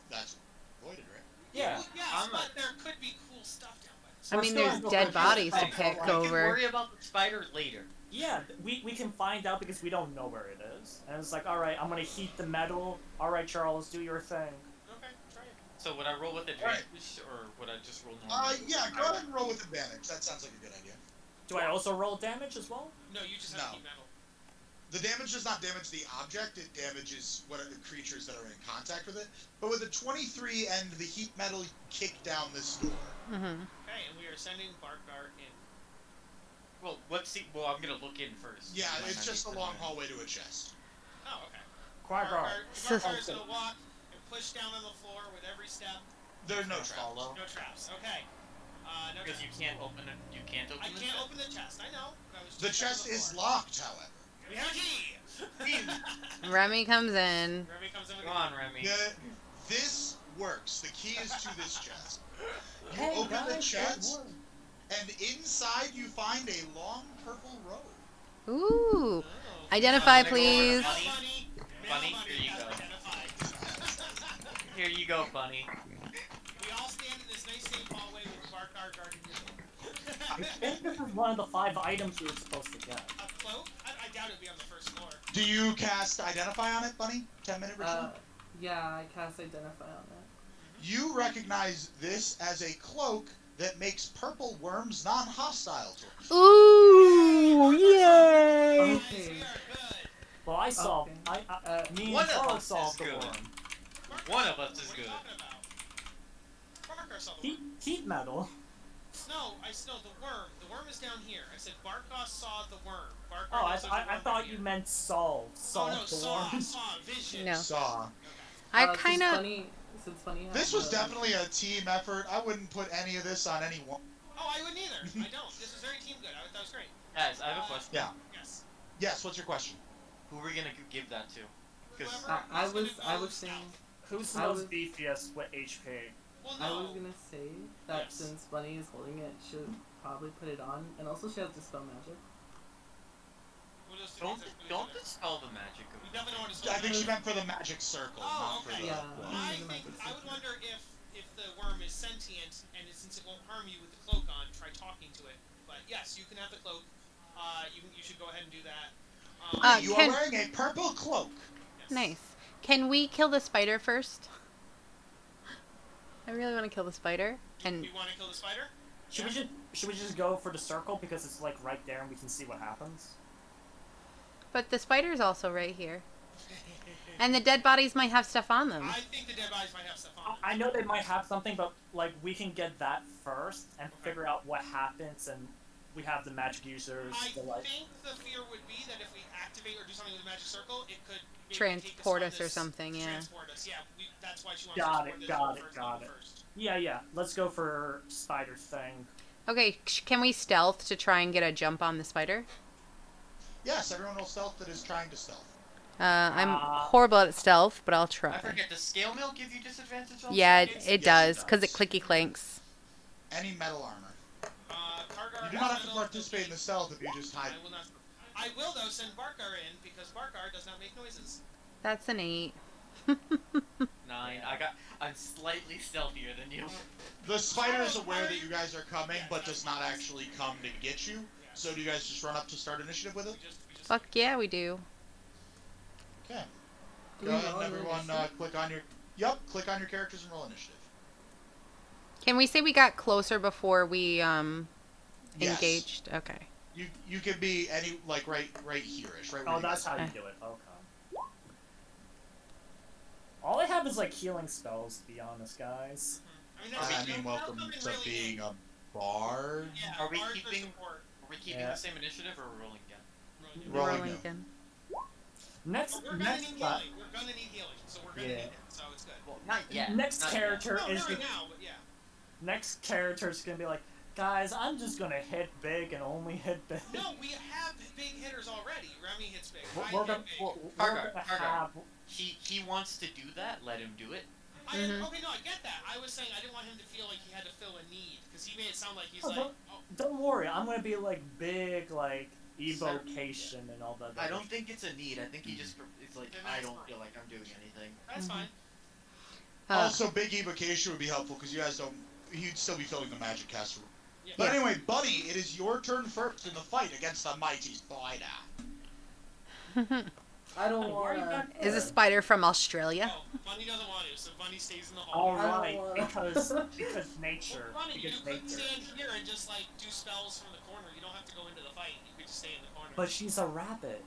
that's avoided, right? Yeah. Well, yes, I'm but there could be cool stuff down by the I We're mean, still there's on the dead first bodies to phase. pick We can over. worry about the spider later. Yeah, we can find out because we don't know where it is. And it's like, alright, I'm gonna heat the metal. Alright, Charles, do your thing. Okay, try it. So would I roll with advantage, or would I just roll normal? Yeah, go ahead and roll with advantage. That sounds like a good idea. Do I also roll damage as well? No, you just have No. heat metal. The damage does not damage the object, it damages what are the creatures that are in contact with it. But with a 23 and the heat metal, you kick down this door. Mm-hmm. Okay, and we are sending Barkar in. Well, let's see. Well, I'm gonna look in first. Yeah, You might it's not just a need long to- hallway to a chest. Oh, okay. Qui-Gon. Barkar is gonna walk and push down on the floor with every step. There's no Or trap. follow. No traps. Okay. No Because you traps. can't open it. You can't open I the can't chest. open the chest. I know. But I was The just chest checking the is floor. locked, however. We have a key. Remy comes in. Remy comes in with Come a on, key. Remy. This works. The key is to this chest. You Hey, open guys, the it chest, worked. and inside you find a long purple robe. Ooh. Oh. Identify, I'm gonna go over please. to Bunny. Male Bunny, bunny here you has go. identified. Here you go, Bunny. We all stand in this nice safe hallway with Barkar guarding your I think this is one of the 5 items we were supposed to get. A cloak? I doubt it'd be on the first floor. Do you cast Identify on it, Bunny? 10-minute ritual? Yeah, I cast Identify on that. You recognize this as a cloak that makes purple worms non-hostile to you. Ooh, yay! Okay. Guys, we are good. Well, I solved. Okay. Me and One of Charles us solved is the good. worm. Barkar, One of us is what are you good. talking about? Barkar saw the worm. Heat metal. No, the worm. The worm is down here. I said Barkar saw the worm. Barkar Oh, knows there's a I worm thought down you here. meant solved. Oh Solved no, the saw, worm. vision. No. Saw. I Since kind of. Since Bunny has This was the- definitely a team effort. I wouldn't put any of this on anyone. Oh, I wouldn't either. I don't. This was very team good. That was great. Guys, I have a question. Yeah. Yes. Yes, what's your question? Who are we gonna give that to? Because Whoever I is gonna I go was saying, stealth. Who's the I most was- beefiest with HP? Well, I no. was gonna say that Yes. since Bunny is holding it, she'll probably put it on, and also she has Dispel Magic. What else do don't you think is don't gonna- dispel the magic We of definitely don't want to I think she meant for the magic circle, Oh, not for okay. the. Yeah. I the think magic I would circle. wonder if the worm is sentient and since it won't harm you with the cloak on, try talking to it. But yes, you can have the cloak. You should go ahead and do that. You Can- are wearing a purple cloak. Yes. Nice. Can we kill the spider first? I really want to kill the spider. And You want to kill the spider? Should we just go for the circle because it's like right there and we can see what happens? but the spider's also right here. And the dead bodies might have stuff on them. I think the dead bodies might have stuff on them. I know they might have something, but like we can get that first and figure out what happens, and we have the magic users. I to, like, think the fear would be that if we activate or do something with the magic circle, it could maybe Transport take us or on this- something, yeah. Transport us, yeah. That's why she wants Got to it, transport this got it. first. yeah. Let's go for spider thing. Okay, can we stealth to try and get a jump on the spider? Yes, everyone will stealth that is trying to stealth. I'm horrible at stealth, but I'll I try. forget. Does scale mail give you disadvantage on Yeah, savings? it Yes, does, it because it does. clicky clanks. Any metal armor. Kargar You do has not have to metal, participate in the stealth if you just hide. I will not. I will though send Barkar in because Barkar does not make noises. That's an 8. 9. I'm slightly stealthier than you. The spider is aware that you guys are coming, but does not actually come to get you. So do you guys just run up to start initiative with it? We just Fuck yeah, we do. Okay. Do Go we ahead roll and everyone initiative? click on your. Yep, click on your characters and roll initiative. Can we say we got closer before we Yes. engaged? Okay. You can be any right here-ish, right where Oh, you that's guys how are. you do it. Okay. All I have is like healing spells, to be honest, guys. I mean, that's I mean, welcome to being a bard. Yeah, Are we bards keeping- support. we keeping Yeah. the same initiative or rolling again? Rolling Rolling now. again. Next, We're gonna next, need healing. We're gonna need healing, so we're gonna Yeah. need it. So it's good. Well, not yet. next Not character No, is not right gonna, now, but yeah. next character is gonna be like, guys, I'm just gonna hit big and only hit big. No, we have big hitters already. Remy hits big. I We're hit gonna, big. we're Fargar, gonna Fargar. have. He wants to do that. Let him do it. Okay, no, I get that. I was saying I didn't want him to feel like he had to fill a need, because he made it sound like he's Oh, like, oh, Don't worry, I'm gonna be like big, like evocation and all that. I don't think it's a need. I think he just. It's like Then I that's don't fine. feel like I'm doing anything. that's fine. Also, big evocation would be helpful because you guys don't. You'd still be filling the magic caster. Yeah. But anyway, Buddy, it is your turn first in the fight against the mighty spider. I don't Hey, why are you wanna. back Is a there? spider from Australia? Oh, Bunny doesn't want to, so Bunny stays in the All hall. I don't right, wanna- because nature. Well, Bunny, you Because couldn't nature. stand here and just like do spells from the corner. You don't have to go into the fight. You could just stay in the corner. But she's a rabbit,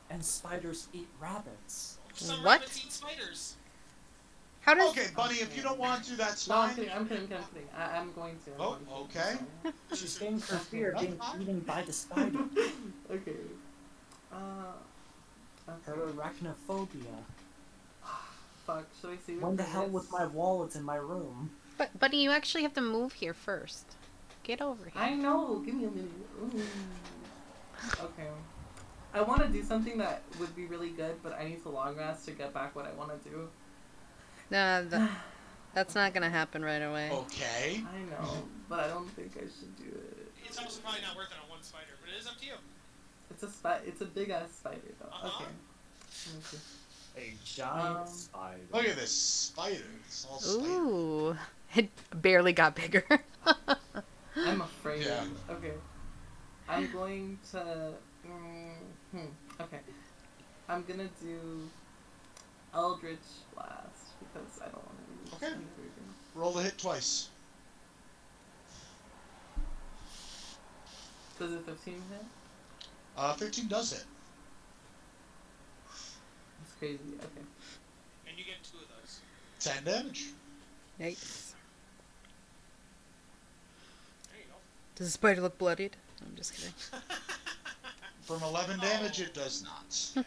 and spiders eat rabbits. Some What? rabbits eat spiders. How does Okay, Bunny, if you don't want to, that's No, I'm fine. kidding. I'm kidding. I'm going to. I'm Oh, going to. okay. She's getting her fear of being eaten by the spider. Okay. Her Okay. arachnophobia. Fuck. Should I save it? When the for hell this? was my wallet in my room? But Buddy, you actually have to move here first. Get over here. I know. Give me a minute. Ooh. Okay. I want to do something that would be really good, but I need to long rest to get back what I want to do. Nah, that's not gonna happen right away. Okay. I know, but I don't think I should do it. It's also probably not worth it on one spider, but it is up to you. It's a big ass spider though. Uh-huh. Okay. Let me see. A giant Um, spider. Look at this spider. It's all spider. Ooh, it barely got bigger. I'm afraid. Yeah. Okay. I'm going to. Okay. I'm gonna do Eldritch Blast because I don't want to use Okay. anything. Roll the hit twice. Does it 15 hit? 15 does hit. It's crazy. Okay. And you get 2 of those. 10 damage. Nice. There you go. Does the spider look bloodied? I'm just kidding. From 11 damage, it does not.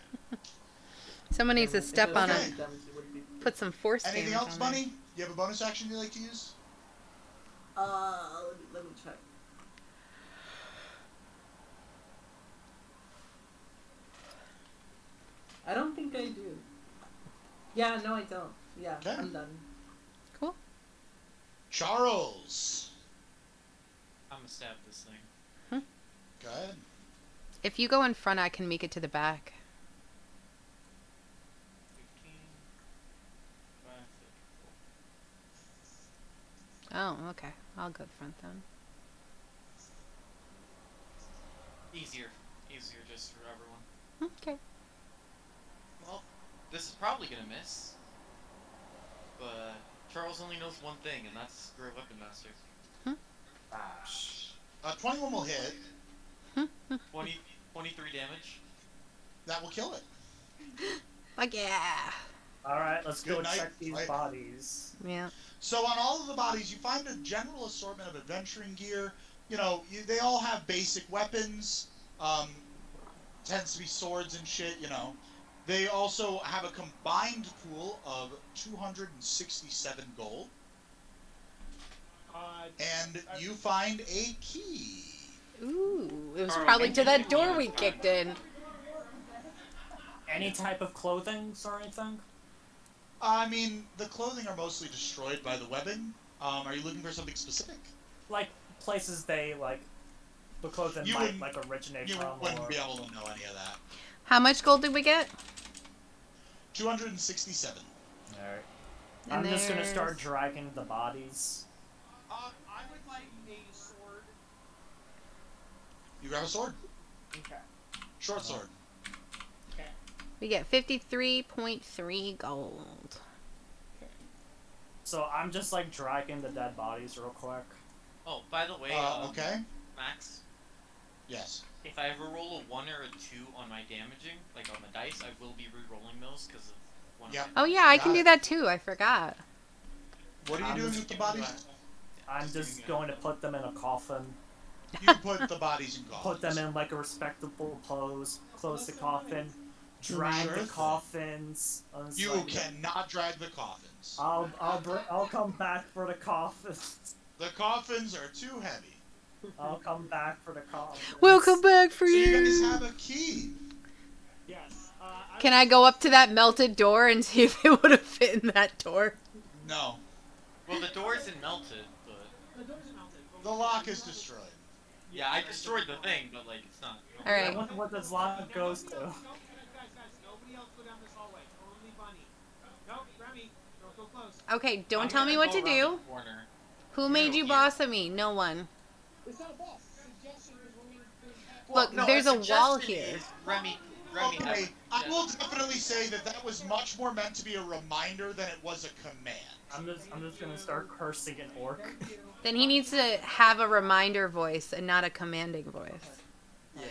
Someone needs to If step it on was Okay. it. damage, it would be- Put some force Anything damage else, on there. Bunny? You have a bonus action you like to use? Let me check. I don't think I do. Yeah, no, I don't. Yeah, Okay. I'm done. Cool. Charles. I'm gonna stab this thing. Go ahead. If you go in front, I can make it to the back. 15. 5, Oh, okay. I'll go front then. Easier just for everyone. Okay. Well, this is probably gonna miss. But Charles only knows one thing, and that's screw a weapon master. Bash. 21 will hit. 23 damage. That will kill it. Fuck yeah. Alright, let's go Good night. check these Right. bodies. Yeah. So on all of the bodies, you find a general assortment of adventuring gear. You know, they all have basic weapons. Tends to be swords and shit, you know. They also have a combined pool of 267 gold. And you find a key. Ooh, it was Carl, probably can to you that give me door the we card? kicked in. Any type of clothing or anything? I mean, the clothing are mostly destroyed by the webbing. Are you looking for something specific? Like places they like the clothing You might wouldn't- like originate You from wouldn't or be able to know any of that. How much gold did we get? 267. Alright. And I'm just gonna there's- start dragging the bodies. I would like a sword. You grab a sword. Okay. Short sword. Okay. We get 53.3 gold. So I'm just like dragging the dead bodies real quick. Oh, by the way, Okay. Max, Yes. if I ever roll a 1 or a 2 on my damaging, like on the dice, I will be re-rolling those because of one Yep. of my... Oh yeah, I Got can do it. that too. I forgot. What are you I'm doing just with the bodies? I'm just going to put them in a coffin You put the bodies in coffins. Put them in like a respectable pose, close the coffin, drag Sure the thing. coffins. You cannot drag the coffins. I'll come back for the coffins. The coffins are too heavy. I'll come back for the coffins. We'll come back for So you. you guys have a key. Yes. Can I go up to that melted door and see if it would have fit in that door? No. Well, the door isn't melted, but The lock is destroyed. yeah, I destroyed the thing, but like it's not. All I right. wonder what this lock goes to. Guys, nobody else go down this hallway. Only Bunny. Nope, Remy, don't go close. Okay, don't I'm tell me gonna what go to around do. the corner. Who made you Here. boss of me? No one. It's not a boss. Suggestion is when we Look, there's a wall suggestion here. is, Remy, Okay, I will definitely say that was much more meant to be a reminder than it was a command. I'm just gonna start cursing in orc. Then he needs to have a reminder voice and not a commanding voice. Yeah.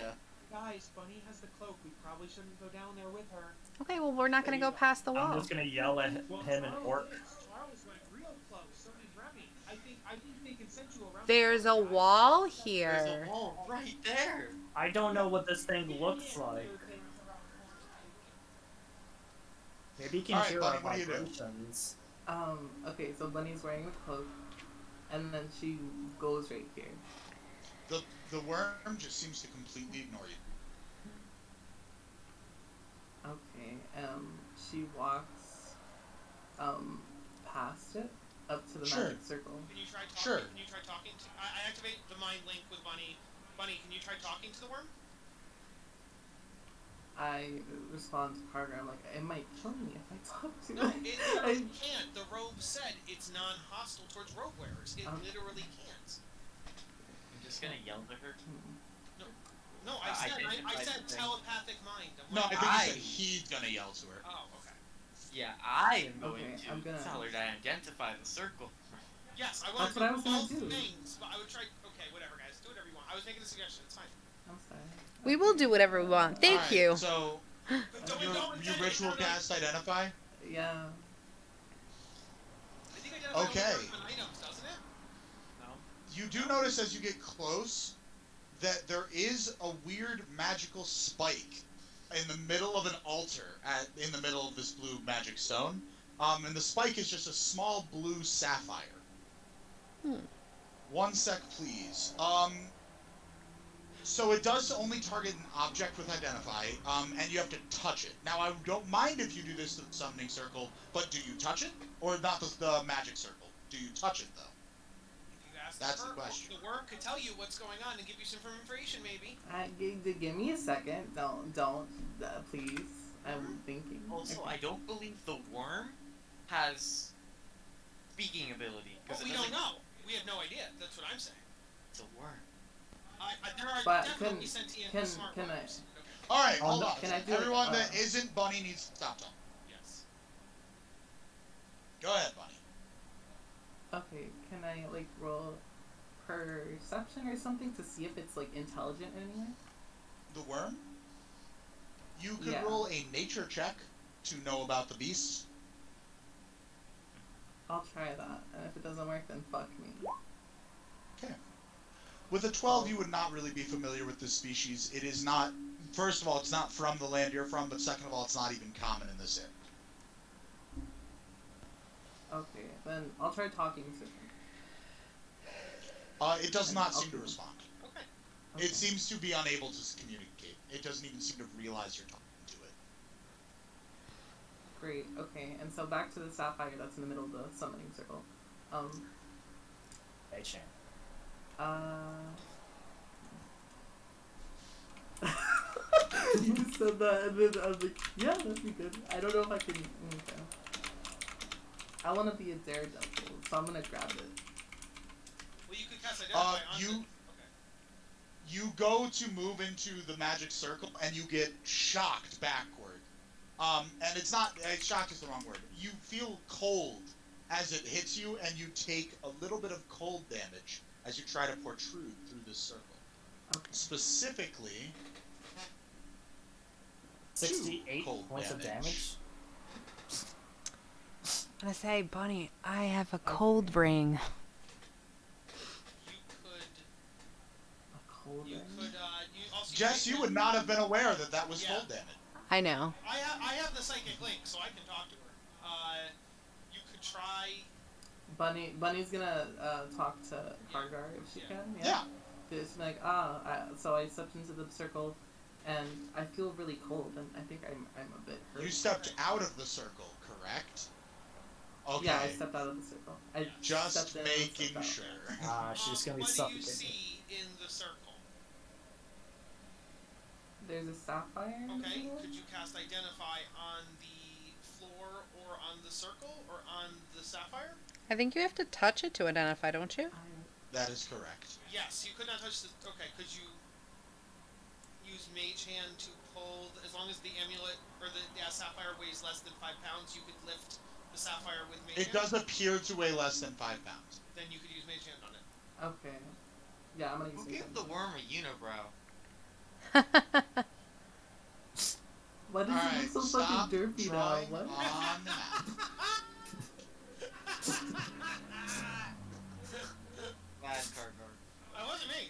Guys, Bunny has the cloak. We probably shouldn't go down there with her. Okay, well, we're not going to go past the I'm wall. just gonna yell at him in orc. Charles went real close. So did Remy. I think they can send you around. There's a wall There's here. a wall right there. I don't know what this thing looks like. Maybe you can Alright, hear Bunny, our what do you do? vibrations. Okay, so Bunny's wearing a cloak, and then she goes right here. The worm just seems to completely ignore you. Okay, she walks, past it, up to the Sure. magic circle. Can you try talking? Sure. Can you try talking to? I activate the mind link with Bunny. Bunny, can you try talking to the worm? I respond to Carter, I'm like, it might kill me if I talk to No, it. it literally can't. The robe said it's non-hostile towards robe wearers. It Okay. literally can't. I'm just gonna yell at her. No, I said identified the thing. telepathic mind. I'm No, I like, think I- he said he's gonna yell to her. Oh, okay. Yeah, I am going Okay, to I'm gonna- tell her to identify the circle. Yes, I want That's what I was gonna both do. things, but I would try. Okay, whatever, guys. Do whatever you want. I was making a suggestion. It's fine. I'm sorry. We will do whatever we want. Thank Alright, you. So, But don't you ritual cast identify? Yeah. I think identify only Okay. works on items, doesn't it? No. You do notice as you get close that there is a weird magical spike in the middle of an altar in the middle of this blue magic stone. And the spike is just a small blue sapphire. 1 sec, please. So it does only target an object with identify, and you have to touch it. Now, I don't mind if you do this to the summoning circle, but do you touch it? Or not the magic circle? Do you touch it, though? If you ask That's the worm, question. The worm could tell you what's going on and give you some information, maybe. Give me a second. Don't, please. I'm thinking. Also, Okay. I don't believe the worm has speaking ability. But we don't know. We have no idea. That's what I'm saying. It's a worm. There are But definitely sentient can smart I- worms. Okay. Alright, hold on. Can I do it, Everyone that isn't Bunny needs to stop talking. Yes. Go ahead, Bunny. Okay, can I roll perception or something to see if it's intelligent in any way? The worm? You could Yeah. roll a nature check to know about the beast. I'll try that, and if it doesn't work, then fuck me. Okay. With a 12, you would not really be familiar with this species. It is not, first of all, it's not from the land you're from, but second of all, it's not even common in this area. Okay, then I'll try talking to him. It does not seem to respond. Okay. It seems to be unable to communicate. It doesn't even seem to realize you're talking to it. Great, okay, and so back to the sapphire that's in the middle of the summoning circle. Hey, Chan. You said that, and then I was like, yeah, that'd be good. I don't know if I can. Okay. I want to be a daredevil, so I'm gonna grab it. Well, you could cast identify on you- the... Okay. You go to move into the magic circle, and you get shocked backward. And it's not, shocked is the wrong word. You feel cold as it hits you, and you take a little bit of cold damage as you try to protrude through this circle. Okay. Specifically, 68 cold points of damage. I'm gonna say, Bunny, I have a cold ring. You could... Jess, you would not have been aware that that was cold damage. I know. I have the psychic link, so I can talk to her. You could try. Bunny's gonna talk to Kargar if she can. Yeah. Just like so I stepped into the circle, and I feel really cold, and I think I'm a bit hurt. You stepped out of the circle, correct? Okay. Yeah, I stepped out of the circle. I Just stepped in and making stepped sure. She's gonna be What do you suffocated. see in the circle? There's a sapphire. Okay, could you cast Identify on the floor or on the circle or on the sapphire? I think you have to touch it to identify, don't you? That is correct. Yes, you could not touch the... Okay, could you use Mage Hand to pull... As long as the amulet or the sapphire weighs less than 5 pounds, you could lift the sapphire with Mage Hand? It does appear to weigh less than 5 pounds. Then you could use Mage Hand on it. Okay. Yeah, I'm gonna use Who it. gave the worm a unibrow? Why does Alright, it look so stop fucking derpy now? drawing What? on the map. Bad Kargar. That wasn't me.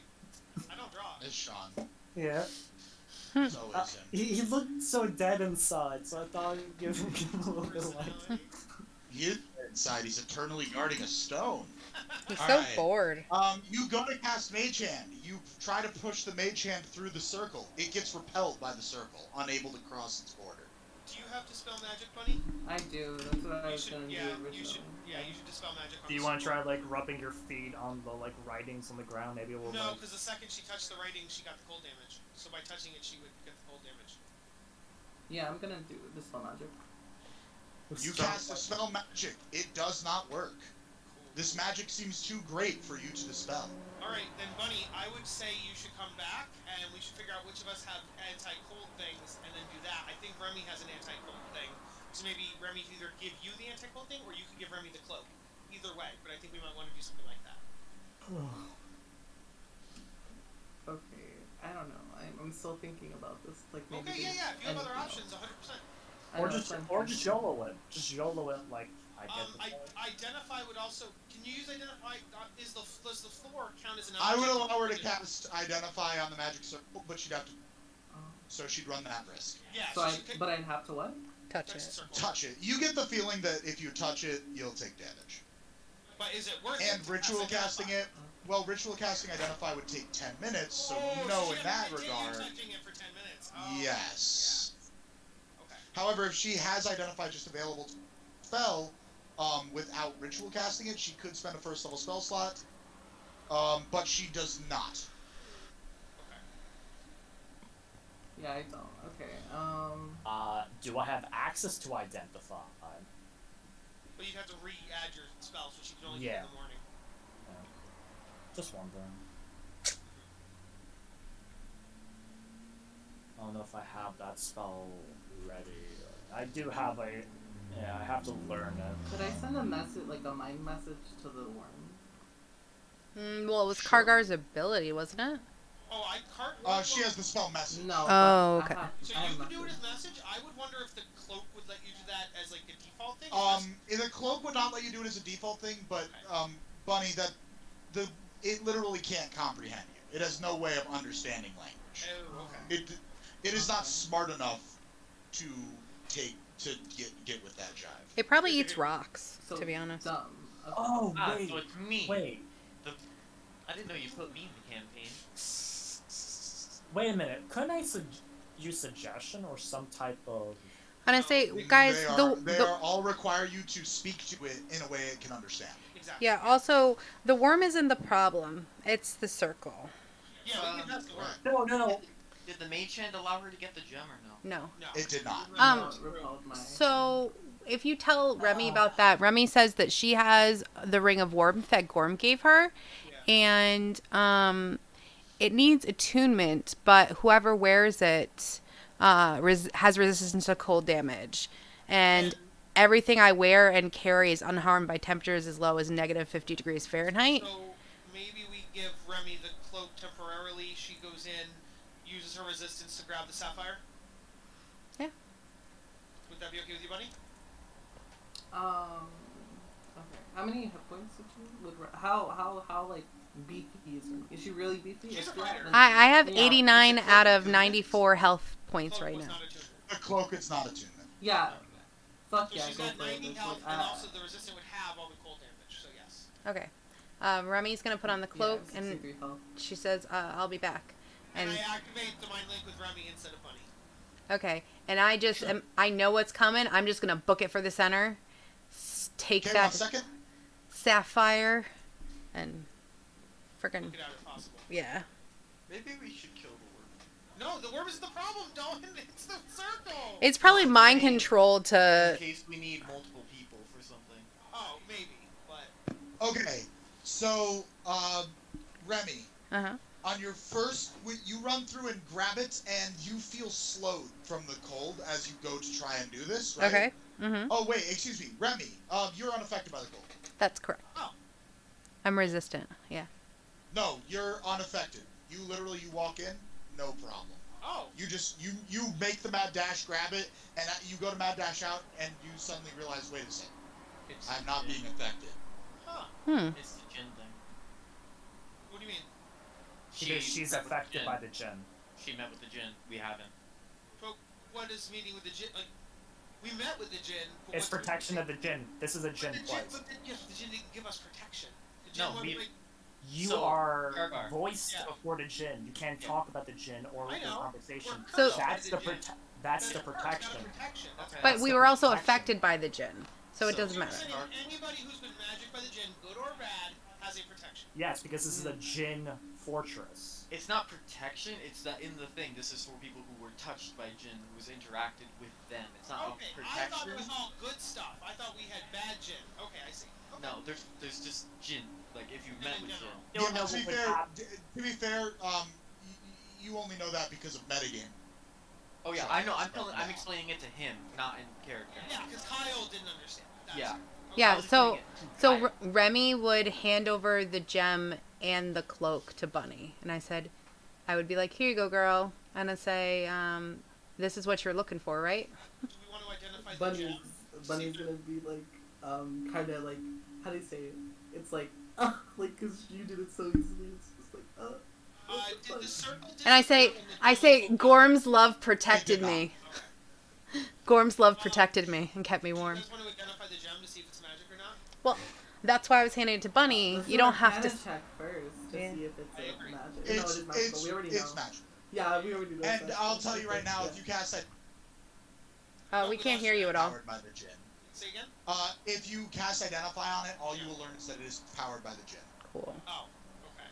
I don't draw. It's Sean. Yeah. So is him. He looked so dead inside, so I thought I'd give him a little bit of life. Personality. He is inside. He's eternally guarding a stone. He's All so right. bored. You go to cast Mage Hand. You try to push the Mage Hand through the circle. It gets repelled by the circle, unable to cross its border. Do you have Dispel Magic, Bunny? I do. That's what I You was should, gonna do originally. you should Dispel Magic on Do you the want to circle. try like rubbing your feet on the like writings on the ground? Maybe it will. No, like... because the second she touched the writing, she got the cold damage. So by touching it, she would get the cold damage. Yeah, I'm gonna do the spell magic. You cast a spell magic. It does not work. This magic seems too great for you to dispel. Alright, then Bunny, I would say you should come back, and we should figure out which of us have anti-cold things, and then do that. I think Remy has an anti-cold thing. So maybe Remy can either give you the anti-cold thing, or you can give Remy the cloak. Either way, but I think we might want to do something like that. Okay, I don't know. I'm still thinking about this. Like maybe Okay, yeah. If you have other options, 100%. Or just YOLO it. Just YOLO it like Identify would also... Can you use Identify... does the floor count as an I object? would allow her to cast Identify on the magic circle, but she'd have to... So she'd run that risk. Yeah, So she could but I'd have to what? Touch touch the it. circle. Touch it. You get the feeling that if you touch it, you'll take damage. But is it worth it? And to ritual cast casting Identify? it... Well, ritual casting Identify would take 10 minutes, so Oh, no, she in had that to continue regard... touching it for 10 minutes. Oh, Yes. Okay. However, if she has Identify just available to spell, without ritual casting it, she could spend a first level spell slot, but she does not. Okay. Yeah, I don't. Okay. do I have access to identify? But you'd have to re-add your spells, which you can only do in Yeah. the morning. Just wondering. I don't know if I have that spell ready. I do have a. Yeah, I have to learn it. Could I send a message, like a mind message, to the worm? Well, it was Sure. Kargar's ability, wasn't it? Oh, She has the spell message. No. Oh, but okay. So I have you can do it message. as message. I would wonder if the cloak would let you do that as like a default thing. The cloak would not let you do it as a default thing, but, Bunny, it literally can't comprehend you. It has no way of understanding language. Oh, okay. It is not smart enough to get with that jive. It probably eats rocks, So to be honest. dumb. Okay. Oh So it's me. wait, I didn't know you put me in the campaign. wait a minute. Couldn't I use suggestion or some type of? And I say, guys, They are all require you to speak to it in a way it can understand. Exactly. yeah. Also, the worm isn't the problem; it's the circle. Yeah, we can test the word. No. Did the mage hand allow her to get the gem or no? No. No. It did not. Repelled my... So, if you tell Remy about that, Remy says that she has the ring of warmth that Gorm gave her, and it needs attunement, but whoever wears it has resistance to cold damage, and everything I wear and carry is unharmed by temperatures as low as negative 50 degrees Fahrenheit. So maybe we give Remy the cloak temporarily. She goes in, uses her resistance to grab the sapphire. Yeah. Would that be okay with you, Bunny? Okay. How many hit points did you with how like beefy is Remy? Is she really beefy? She's Is a she, fighter. like- I have Yeah. 89 Is it out of cloak 94 health points Cloak right was now. not attunement. The cloak, it's not attunement. Yeah. Fuck So yeah, she's go got for it. 90 It's health, like, and also the resistant would have all the cold damage. So yes. Okay. Remy's gonna put on the cloak, yeah, and 63 health. she says, "I'll be back." And And I activate the mind link with Remy instead of Bunny. okay, and I just I know what's coming. I'm just gonna book it for the center, take Okay, 1 that second. sapphire, and freaking Look it out if possible. yeah. Maybe we should kill the No, the worm is the problem, Dawn. It's the circle. It's probably No, mind same. control worm. to. In case we need multiple people for something. Oh, maybe, but Okay, so, Remy, Uh-huh. on your first, you run through and grab it, and you feel slowed from the cold as you go to try and do this, right? Okay. Mm-hmm. Oh, wait, excuse me. Remy, you're unaffected by the cold. That's correct. Oh. I'm resistant. Yeah. No, you're unaffected. You literally, you walk in, no problem. oh, You just, you make the mad dash, grab it, and you go to mad dash out, and you suddenly realize, wait a second, It's I'm not the being affected. huh? Hmm. It's the Jin thing. What do you mean? Because she's met with the affected Jin. by the Jin. She met with the Jin. We haven't. But what is meeting with the Jin? Like, we met with the Jin. But It's protection of the Jin. This is a Jin place. But the Jin didn't give us protection. The Jin No, wanted, we- like, You So, are Gargar. voiced Yeah. before the Jin. You can't Yeah. talk about the Jin or I with your know. conversation. We're So- cursed by That's the Jin. that's the cursed, got a protection. protection. That's Okay. But That's we the were also protection. affected by the Jin, so it So- doesn't So you're matter. saying anybody who's been magic by the Jin, good or bad, has a protection. Yes, because this is a Jin fortress. It's not protection. It's that in the thing. This is for people who were touched by Jin, who was interacted with them. It's not Okay, I protection. thought it was all good stuff. I thought we had bad Jin. Okay, I see. Okay. No, there's just Jin. Like if you met in with Jin. general. You don't Yeah, know to be what would fair, happen. to be fair, you only know that because of metagame. Oh yeah, So, I know. I'm yeah. explaining it to him, not in character. Yeah, because Kyle didn't understand. That's Yeah. okay. Yeah, I was so- explaining it to So Kyle. Remy would hand over the gem and the cloak to Bunny, and I said, I would be like, "Here you go, girl," and I'd say, "This is what you're looking for, right?" Do we want to identify the Bunny's gem? Bunny's gonna be like, kind of like, how do you say it? It's like, like, cause you did it so easily. It's just like, Did the circle And I say, Gorm's love protected me. Okay. Gorm's love protected me and kept me Do you warm. guys want to identify the gem to see if it's magic or not? That's why I was handing it to Bunny. Let's You do don't a have to. Arcana check first to Yeah. see if it's I agree. magic. No, it is magical. We already know. It's magic. Yeah, we already know. And it's I'll magical. tell you right now, Yeah. if you cast that We can't hear you at all. powered by the Jin. Say again? If you cast identify on it, all you will learn is that it is powered by the Jin. Cool. Oh, okay.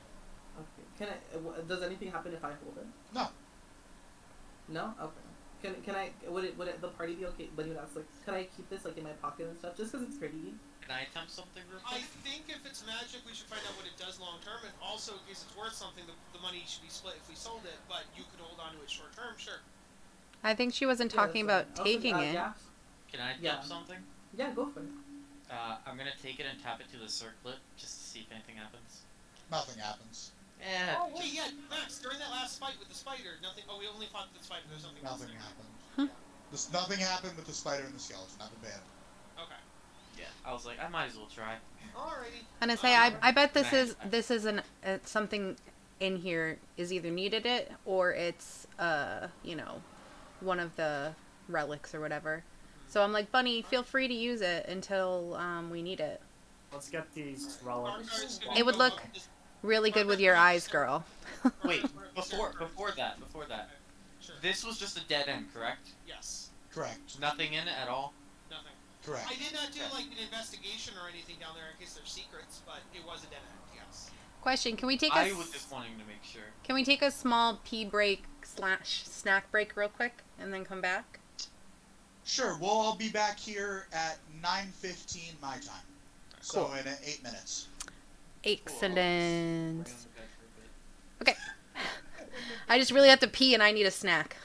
Okay. Can I? Does anything happen if I hold it? No. No. Okay. Can I? Would the party be okay? But you would ask like, can I keep this like in my pocket and stuff, just because it's pretty? Can I attempt something real I quick? think if it's magic, we should find out what it does long term, and also in case it's worth something, the money should be split if we sold it. But you could hold on to it short term, sure. I think she wasn't Yeah, talking that's about fine. Also, taking it. Yeah. Can I attempt Yeah. something? Yeah. Go for it. I'm gonna take it and tap it to the circlet just to see if anything happens. Nothing happens. Yeah. Oh wait, yeah, Max. During that last fight with the spider, nothing. Oh, we only fought the spider. There's something. else Nothing there. happened. Nothing happened with the spider and the skeleton. Nothing bad. Okay. Yeah. I was like, I might as well try. Alrighty. And I say, I bet this Nice. is something in here is either needed it or it's one of the relics or whatever. So I'm like, Bunny, feel free to use it until we need it. Let's get these relics. It would look really good with your eyes, girl. Wait, before that. Sure. This was just a dead end, correct? Yes. Correct. Nothing in it at all. Nothing. Correct. I did not do like an investigation or anything down there in case there's secrets, but it was a dead end. Yes. Question: Can we take I was just wanting to make sure. Can we take a small pee break / snack break real quick and then come back? Sure. Well, I'll be back here at 9:15 my time. So Cool. in 8 minutes. Excellent. Lay on the bed for a bit. I just really have to pee and I need a snack.